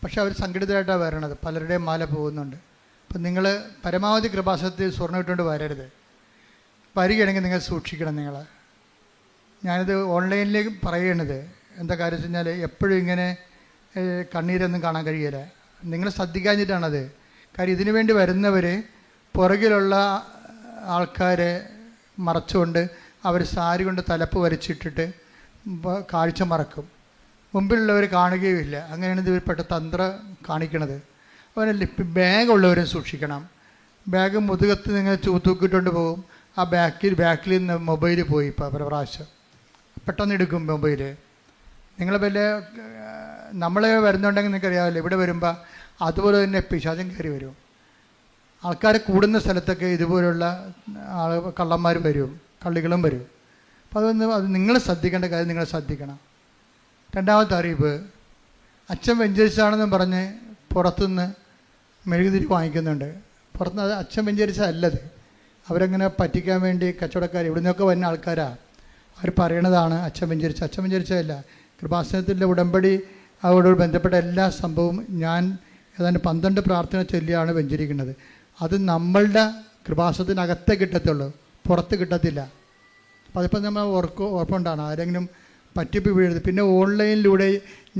പക്ഷെ അവർ സംഘടിതമായിട്ടാണ് വരണത്. പലരുടെയും മാല പോകുന്നുണ്ട്. അപ്പം നിങ്ങൾ പരമാവധി കൃപാസനത്തിൽ സ്വർണ്ണം ഇട്ടുകൊണ്ട് വരരുത്. വരികയാണെങ്കിൽ നിങ്ങൾ സൂക്ഷിക്കണം. ഞാനിത് ഓൺലൈനിലേക്ക് പറയണത് എന്താ കാര്യം വെച്ച് കഴിഞ്ഞാൽ എപ്പോഴും ഇങ്ങനെ കണ്ണീരൊന്നും കാണാൻ കഴിയില്ല. നിങ്ങൾ ശ്രദ്ധിക്കാഞ്ഞിട്ടാണത്. കാര്യം ഇതിനു വേണ്ടി വരുന്നവർ പുറകിലുള്ള ആൾക്കാരെ മറച്ചുകൊണ്ട് അവർ സാരി കൊണ്ട് തലപ്പ് വരച്ചിട്ടിട്ട് കാഴ്ച മറക്കും. മുമ്പിലുള്ളവർ കാണുകയുമില്ല. അങ്ങനെയാണ് ഇത് പെട്ട തന്ത്രം കാണിക്കണത്. അതുപോലെ ബാഗുള്ളവരും സൂക്ഷിക്കണം. ബാഗ് മുതുകത്ത് നിങ്ങൾ തൂക്കിയിട്ടുണ്ട് പോകും. ആ ബാക്കിൽ നിന്ന് മൊബൈൽ പോയി. ഇപ്പോൾ പ്രാവശ്യം പെട്ടെന്ന് എടുക്കും മൊബൈൽ. നിങ്ങൾ വല്ല നമ്മൾ വരുന്നുണ്ടെങ്കിൽ നിങ്ങൾക്കറിയാമല്ലോ, ഇവിടെ വരുമ്പോൾ അതുപോലെ തന്നെ പിശാചം കയറി വരും. ആൾക്കാർ കൂടുന്ന സ്ഥലത്തൊക്കെ ഇതുപോലുള്ള കള്ളന്മാർ വരും, കള്ളികളും വരും. അപ്പോൾ അത് നിങ്ങൾ ശ്രദ്ധിക്കേണ്ട കാര്യം നിങ്ങൾ ശ്രദ്ധിക്കണം. രണ്ടാമത്തെ അറിയിപ്പ്, അച്ഛൻ വെഞ്ചരിച്ചാണെന്ന് പറഞ്ഞ് പുറത്തുനിന്ന് മെഴുകുതിരി വാങ്ങിക്കുന്നുണ്ട്. പുറത്തുനിന്ന് അത് അച്ഛൻ വെഞ്ചരിച്ചതല്ലത്. അവരങ്ങനെ പറ്റിക്കാൻ വേണ്ടി കച്ചവടക്കാർ ഇവിടെ നിന്നൊക്കെ വന്ന ആൾക്കാരാണ്. അവർ പറയണതാണ് അച്ഛൻ വെഞ്ചരിച്ചതല്ല. കൃപാസനത്തിൻ്റെ ഉടമ്പടി അവരോട് ബന്ധപ്പെട്ട എല്ലാ സംഭവവും ഞാൻ ഏതാണ്ട് 12 പ്രാർത്ഥന ചൊല്ലിയാണ് വെഞ്ചരിക്കുന്നത്. അത് നമ്മളുടെ കൃപാസനത്തിനകത്തേ കിട്ടത്തുള്ളൂ, പുറത്ത് കിട്ടത്തില്ല. അപ്പോൾ അതിപ്പോൾ നമ്മൾ ഓർപ്പുണ്ടാണ്. ആരെങ്കിലും പറ്റിപ്പ് വീഴരുത്. പിന്നെ ഓൺലൈനിലൂടെ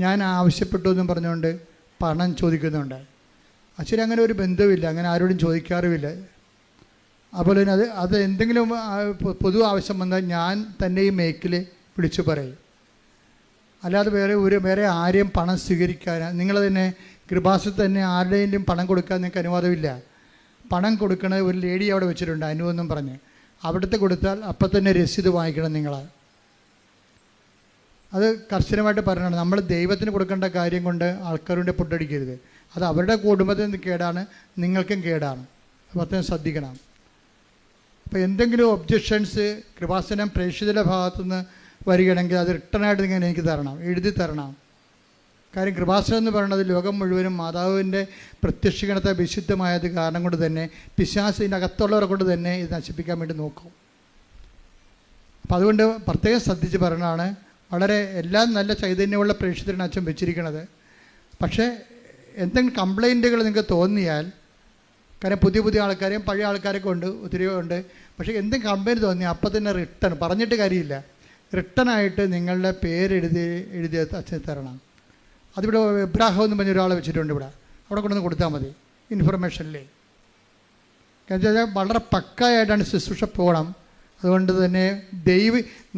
ഞാൻ ആവശ്യപ്പെട്ടു എന്നും പറഞ്ഞുകൊണ്ട് പണം ചോദിക്കുന്നുണ്ട്. അച്ഛന് അങ്ങനെ ഒരു ബന്ധവുമില്ല, അങ്ങനെ ആരോടും ചോദിക്കാറുമില്ല. അതുപോലെ തന്നെ അത് എന്തെങ്കിലും പൊതു ആവശ്യം വന്നാൽ ഞാൻ തന്നെ ഈ മേക്കിൽ വിളിച്ചു പറയും. അല്ലാതെ വേറെ ആരെയും പണം സ്വീകരിക്കാൻ, നിങ്ങൾ തന്നെ കൃപാസനത്തിൽ തന്നെ ആരുടെയും പണം കൊടുക്കാൻ നിങ്ങൾക്ക് അനുവാദമില്ല. പണം കൊടുക്കണ ഒരു ലേഡി അവിടെ വെച്ചിട്ടുണ്ട്, അനുവെന്നും പറഞ്ഞ്. അവിടുത്തെ കൊടുത്താൽ അപ്പം തന്നെ രസീത് വാങ്ങിക്കണം നിങ്ങൾ. അത് കർശനമായിട്ട് പറയണം. നമ്മൾ ദൈവത്തിന് കൊടുക്കേണ്ട കാര്യം കൊണ്ട് ആൾക്കാരുടെ പൊട്ടടിക്കരുത്. അത് അവരുടെ കുടുംബത്തിന് കേടാണ്, നിങ്ങൾക്കും കേടാണ്. പ്രത്യേകം ശ്രദ്ധിക്കണം. അപ്പോൾ എന്തെങ്കിലും ഒബ്ജക്ഷൻസ് കൃപാസനം പ്രേക്ഷിതരുടെ ഭാഗത്തുനിന്ന് വരികയാണെങ്കിൽ അത് റിട്ടേണായിട്ട് നിങ്ങൾ എനിക്ക് തരണം, എഴുതി തരണം. കാര്യം കൃപാസനം എന്ന് പറയുന്നത് ലോകം മുഴുവനും മാതാവിൻ്റെ പ്രത്യക്ഷീകരണത്തെ വിശുദ്ധമായത് കാരണം കൊണ്ട് തന്നെ പിശാചിൻ്റെ അകത്തുള്ളവരെ കൊണ്ട് തന്നെ ഇത് നശിപ്പിക്കാൻ വേണ്ടി നോക്കും. അപ്പം അതുകൊണ്ട് പ്രത്യേകം ശ്രദ്ധിച്ച് പറയണതാണ്. വളരെ എല്ലാം നല്ല ചൈതന്യമുള്ള പ്രേക്ഷിതരാണ് അച്ഛൻ വെച്ചിരിക്കുന്നത്. പക്ഷേ എന്തെങ്കിലും കംപ്ലൈൻറ്റുകൾ നിങ്ങൾക്ക് തോന്നിയാൽ, കാരണം പുതിയ ആൾക്കാരെയും പഴയ ആൾക്കാരൊക്കെ ഉണ്ട്, ഒത്തിരി ഉണ്ട്. പക്ഷേ എന്തെങ്കിലും കംപ്ലൈൻറ്റ് തോന്നിയാൽ അപ്പം തന്നെ റിട്ടേൺ പറഞ്ഞിട്ട് കാര്യമില്ല. റിട്ടേണായിട്ട് നിങ്ങളുടെ എഴുതി അച്ഛൻ തരണം. അതിവിടെ എബ്രാഹം എന്ന് പറഞ്ഞ ഒരാളെ വെച്ചിട്ടുണ്ട് ഇവിടെ. അവിടെ കൊണ്ടുവന്ന് കൊടുത്താൽ മതി ഇൻഫർമേഷനിലേ. കാരണം വെച്ചാൽ വളരെ പക്കായായിട്ടാണ് ശുശ്രൂഷ പോകണം. അതുകൊണ്ട് തന്നെ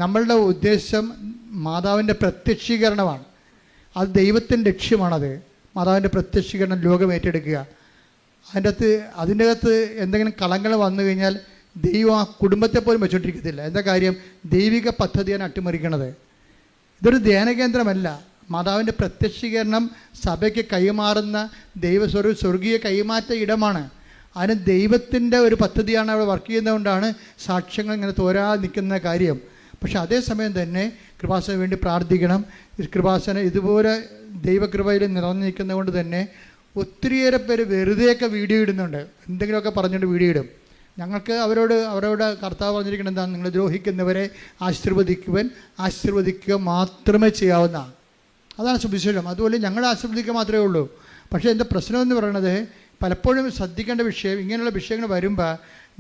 നമ്മളുടെ ഉദ്ദേശം മാതാവിൻ്റെ പ്രത്യക്ഷീകരണമാണ്. അത് ദൈവത്തിൻ്റെ ലക്ഷ്യമാണത്. മാതാവിൻ്റെ പ്രത്യക്ഷീകരണം ലോകം ഏറ്റെടുക്കുക. അതിൻ്റെ അകത്ത് എന്തെങ്കിലും കളങ്ങൾ വന്നു കഴിഞ്ഞാൽ ദൈവം ആ കുടുംബത്തെ പോലും വെച്ചോണ്ടിരിക്കത്തില്ല. എന്താ കാര്യം? ദൈവിക പദ്ധതിയാണ് അട്ടിമറിക്കണത്. ഇതൊരു ധ്യാനകേന്ദ്രമല്ല. മാതാവിൻ്റെ പ്രത്യക്ഷീകരണം സഭയ്ക്ക് കൈമാറുന്ന സ്വർഗീയ കൈമാറ്റ ഇടമാണ്. അതിന് ദൈവത്തിൻ്റെ ഒരു പദ്ധതിയാണ് അവിടെ വർക്ക് ചെയ്യുന്നതുകൊണ്ടാണ് സാക്ഷ്യങ്ങൾ ഇങ്ങനെ തോരാതെ നിൽക്കുന്ന കാര്യം. പക്ഷെ അതേസമയം തന്നെ കൃപാസന വേണ്ടി പ്രാർത്ഥിക്കണം. കൃപാസന ഇതുപോലെ ദൈവകൃപയിൽ നിറഞ്ഞു നിൽക്കുന്നത് കൊണ്ട് തന്നെ ഒത്തിരിയേറെ പേര് വെറുതെയൊക്കെ വീഡിയോ ഇടുന്നുണ്ട്. എന്തെങ്കിലുമൊക്കെ പറഞ്ഞുകൊണ്ട് വീഡിയോ ഇടും. ഞങ്ങൾക്ക് അവരോട് കർത്താവ് പറഞ്ഞിരിക്കുന്നത് എന്താണ്? നിങ്ങൾ ദ്രോഹിക്കുന്നവരെ ആശീർവദിക്കുക മാത്രമേ ചെയ്യാവുന്നതാണ്. അതാണ് സുവിശേഷം. അതുപോലെ ഞങ്ങൾ ആശീർവദിക്കുക മാത്രമേ ഉള്ളൂ. പക്ഷേ എൻ്റെ പ്രശ്നമെന്ന് പറയുന്നത് പലപ്പോഴും ശ്രദ്ധിക്കേണ്ട വിഷയം, ഇങ്ങനെയുള്ള വിഷയങ്ങൾ വരുമ്പോൾ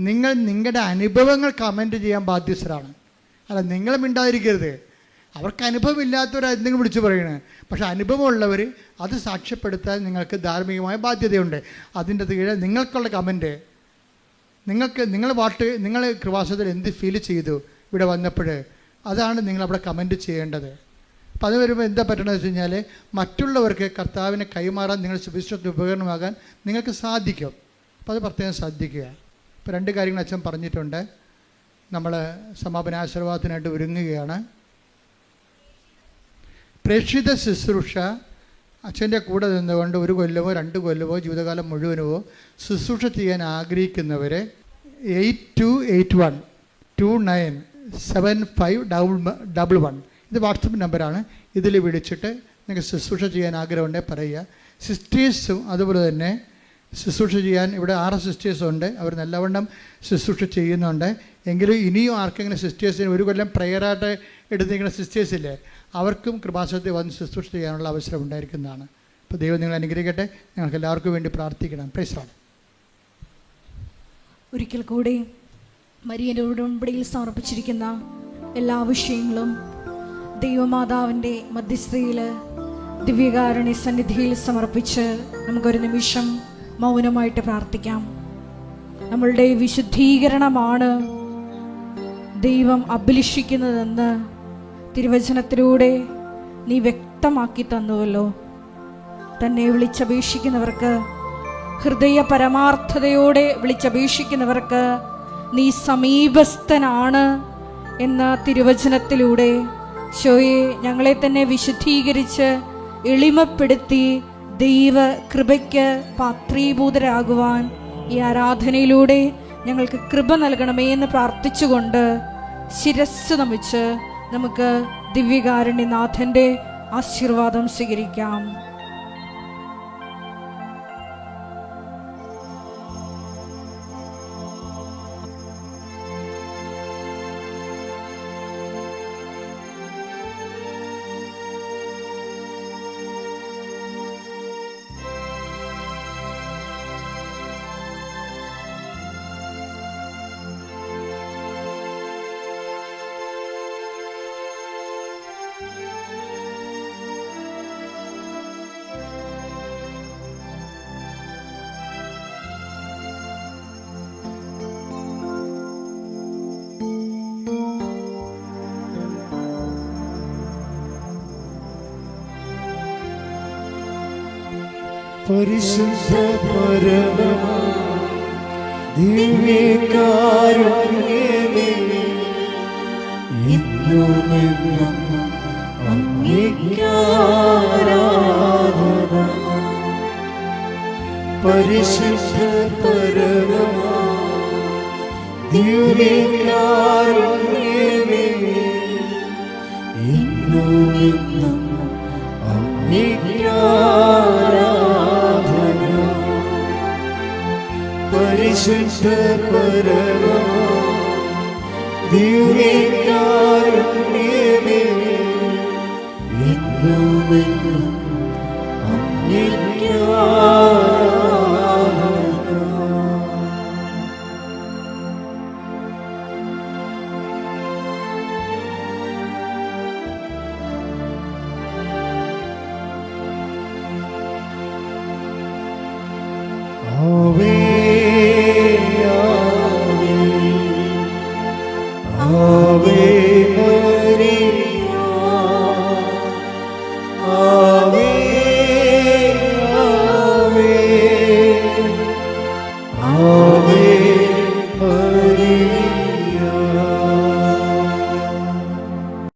നിങ്ങളുടെ അനുഭവങ്ങൾ കമൻറ്റ് ചെയ്യാൻ ബാധ്യസ്ഥരാണ്. അല്ല, നിങ്ങൾ മിണ്ടാതിരിക്കരുത്. അവർക്ക് അനുഭവം ഇല്ലാത്തവർ എന്തെങ്കിലും വിളിച്ചു പറയണേ. പക്ഷേ അനുഭവമുള്ളവർ അത് സാക്ഷ്യപ്പെടുത്താൻ നിങ്ങൾക്ക് ധാർമ്മികമായ ബാധ്യതയുണ്ട്. അതിൻ്റെ കീഴിൽ നിങ്ങൾക്കുള്ള കമൻറ്റ്, നിങ്ങൾ കൃപാസനത്തിൽ എന്ത് ഫീൽ ചെയ്തു ഇവിടെ വന്നപ്പോൾ, അതാണ് നിങ്ങളവിടെ കമൻറ്റ് ചെയ്യേണ്ടത്. അപ്പോൾ അത് വരുമ്പോൾ എന്താ പറ്റണമെന്ന് വെച്ച് കഴിഞ്ഞാൽ മറ്റുള്ളവർക്ക് കർത്താവിനെ കൈമാറാൻ നിങ്ങൾ സുവിശേഷത്തിന് ഉപകരണമാകാൻ നിങ്ങൾക്ക് സാധിക്കും. അപ്പോൾ അത് പ്രത്യേകം ശ്രദ്ധിക്കുക. ഇപ്പോൾ 2 കാര്യങ്ങൾ അച്ഛൻ പറഞ്ഞിട്ടുണ്ട്. നമ്മൾ സമാപനാശീർവാദത്തിനായിട്ട് ഒരുങ്ങുകയാണ്. പ്രേക്ഷിത ശുശ്രൂഷ അച്ഛൻ്റെ കൂടെ നിന്നുകൊണ്ട് 1 കൊല്ലമോ 2 കൊല്ലമോ ജീവിതകാലം മുഴുവനോ ശുശ്രൂഷ ചെയ്യാൻ ആഗ്രഹിക്കുന്നവരെ 8281297511 ഇത് വാട്സപ്പ് നമ്പറാണ്. ഇതിൽ വിളിച്ചിട്ട് നിങ്ങൾക്ക് ശുശ്രൂഷ ചെയ്യാൻ ആഗ്രഹമുണ്ടെങ്കിൽ പറയുക. സിസ്റ്റേഴ്സും അതുപോലെ തന്നെ ശുശ്രൂഷ ചെയ്യാൻ ഇവിടെ 6 സിസ്റ്റേഴ്സുണ്ട്. അവർ നല്ലവണ്ണം ശുശ്രൂഷ ചെയ്യുന്നുണ്ട്. എങ്കിലും ഇനിയും ആർക്കെങ്കിലും സിസ്റ്റേഴ്സിന് 1 കൊല്ലം പ്രയറായിട്ട് എടുത്തിരിക്കുന്ന സിസ്റ്റേഴ്സില്ലേ, അവർക്കും കൃപാസനത്തിൽ വന്ന് ശുശ്രൂഷ ചെയ്യാനുള്ള അവസരം ഉണ്ടായിരിക്കുന്നതാണ്. അപ്പോൾ ദൈവം നിങ്ങൾ അനുഗ്രഹിക്കട്ടെ. ഞങ്ങൾക്ക് എല്ലാവർക്കും വേണ്ടി പ്രാർത്ഥിക്കണം. Price the Lord. ഒരിക്കൽ കൂടി മരിയൻ്റെ ഉടമ്പടിയിൽ സമർപ്പിച്ചിരിക്കുന്ന എല്ലാ വിഷയങ്ങളും ദൈവമാതാവിൻ്റെ മധ്യസ്ഥതയിൽ ദിവ്യകാരുണ്യ സന്നിധിയിൽ സമർപ്പിച്ച് നമുക്കൊരു നിമിഷം മൗനമായിട്ട് പ്രാർത്ഥിക്കാം. നമ്മളുടെ വിശുദ്ധീകരണമാണ് ദൈവം അഭിലഷിക്കുന്നതെന്ന് തിരുവചനത്തിലൂടെ നീ വ്യക്തമാക്കി തന്നുവല്ലോ. തന്നെ വിളിച്ചപേക്ഷിക്കുന്നവർക്ക്, ഹൃദയ പരമാർത്ഥതയോടെ വിളിച്ചപേക്ഷിക്കുന്നവർക്ക് നീ സമീപസ്ഥനാണ് എന്ന തിരുവചനത്തിലൂടെ ശോയെ ഞങ്ങളെ തന്നെ വിശുദ്ധീകരിച്ച് എളിമപ്പെടുത്തി ദൈവ കൃപയ്ക്ക് പാത്രീഭൂതരാകുവാൻ ഈ ആരാധനയിലൂടെ ഞങ്ങൾക്ക് കൃപ നൽകണമേ എന്ന് പ്രാർത്ഥിച്ചുകൊണ്ട് ശിരസ്സ് നമിച്ച് നമുക്ക് ദിവ്യകാരുണ്യനാഥൻ്റെ ആശീർവാദം സ്വീകരിക്കാം. പരിശുദ്ധ പരമമാ ദിവ്യകാരുണ്യമേ, ഇന്നുമെന്നും അങ്ങേയ്ക്കാരാധന. പരിശുദ്ധ പരമമാ ദിവ്യകാരുണ്യമേ, ഇന്നുമെന്നും അങ്ങേയ്ക്കാരാധന. പരിശുദ്ധ പരമമാ ദിവ്യകാരുണ്യമേ, ഇന്നുമെന്നും അങ്ങേയ്ക്കാരാധന. ആവേ ആവേ ആവേ മരിയ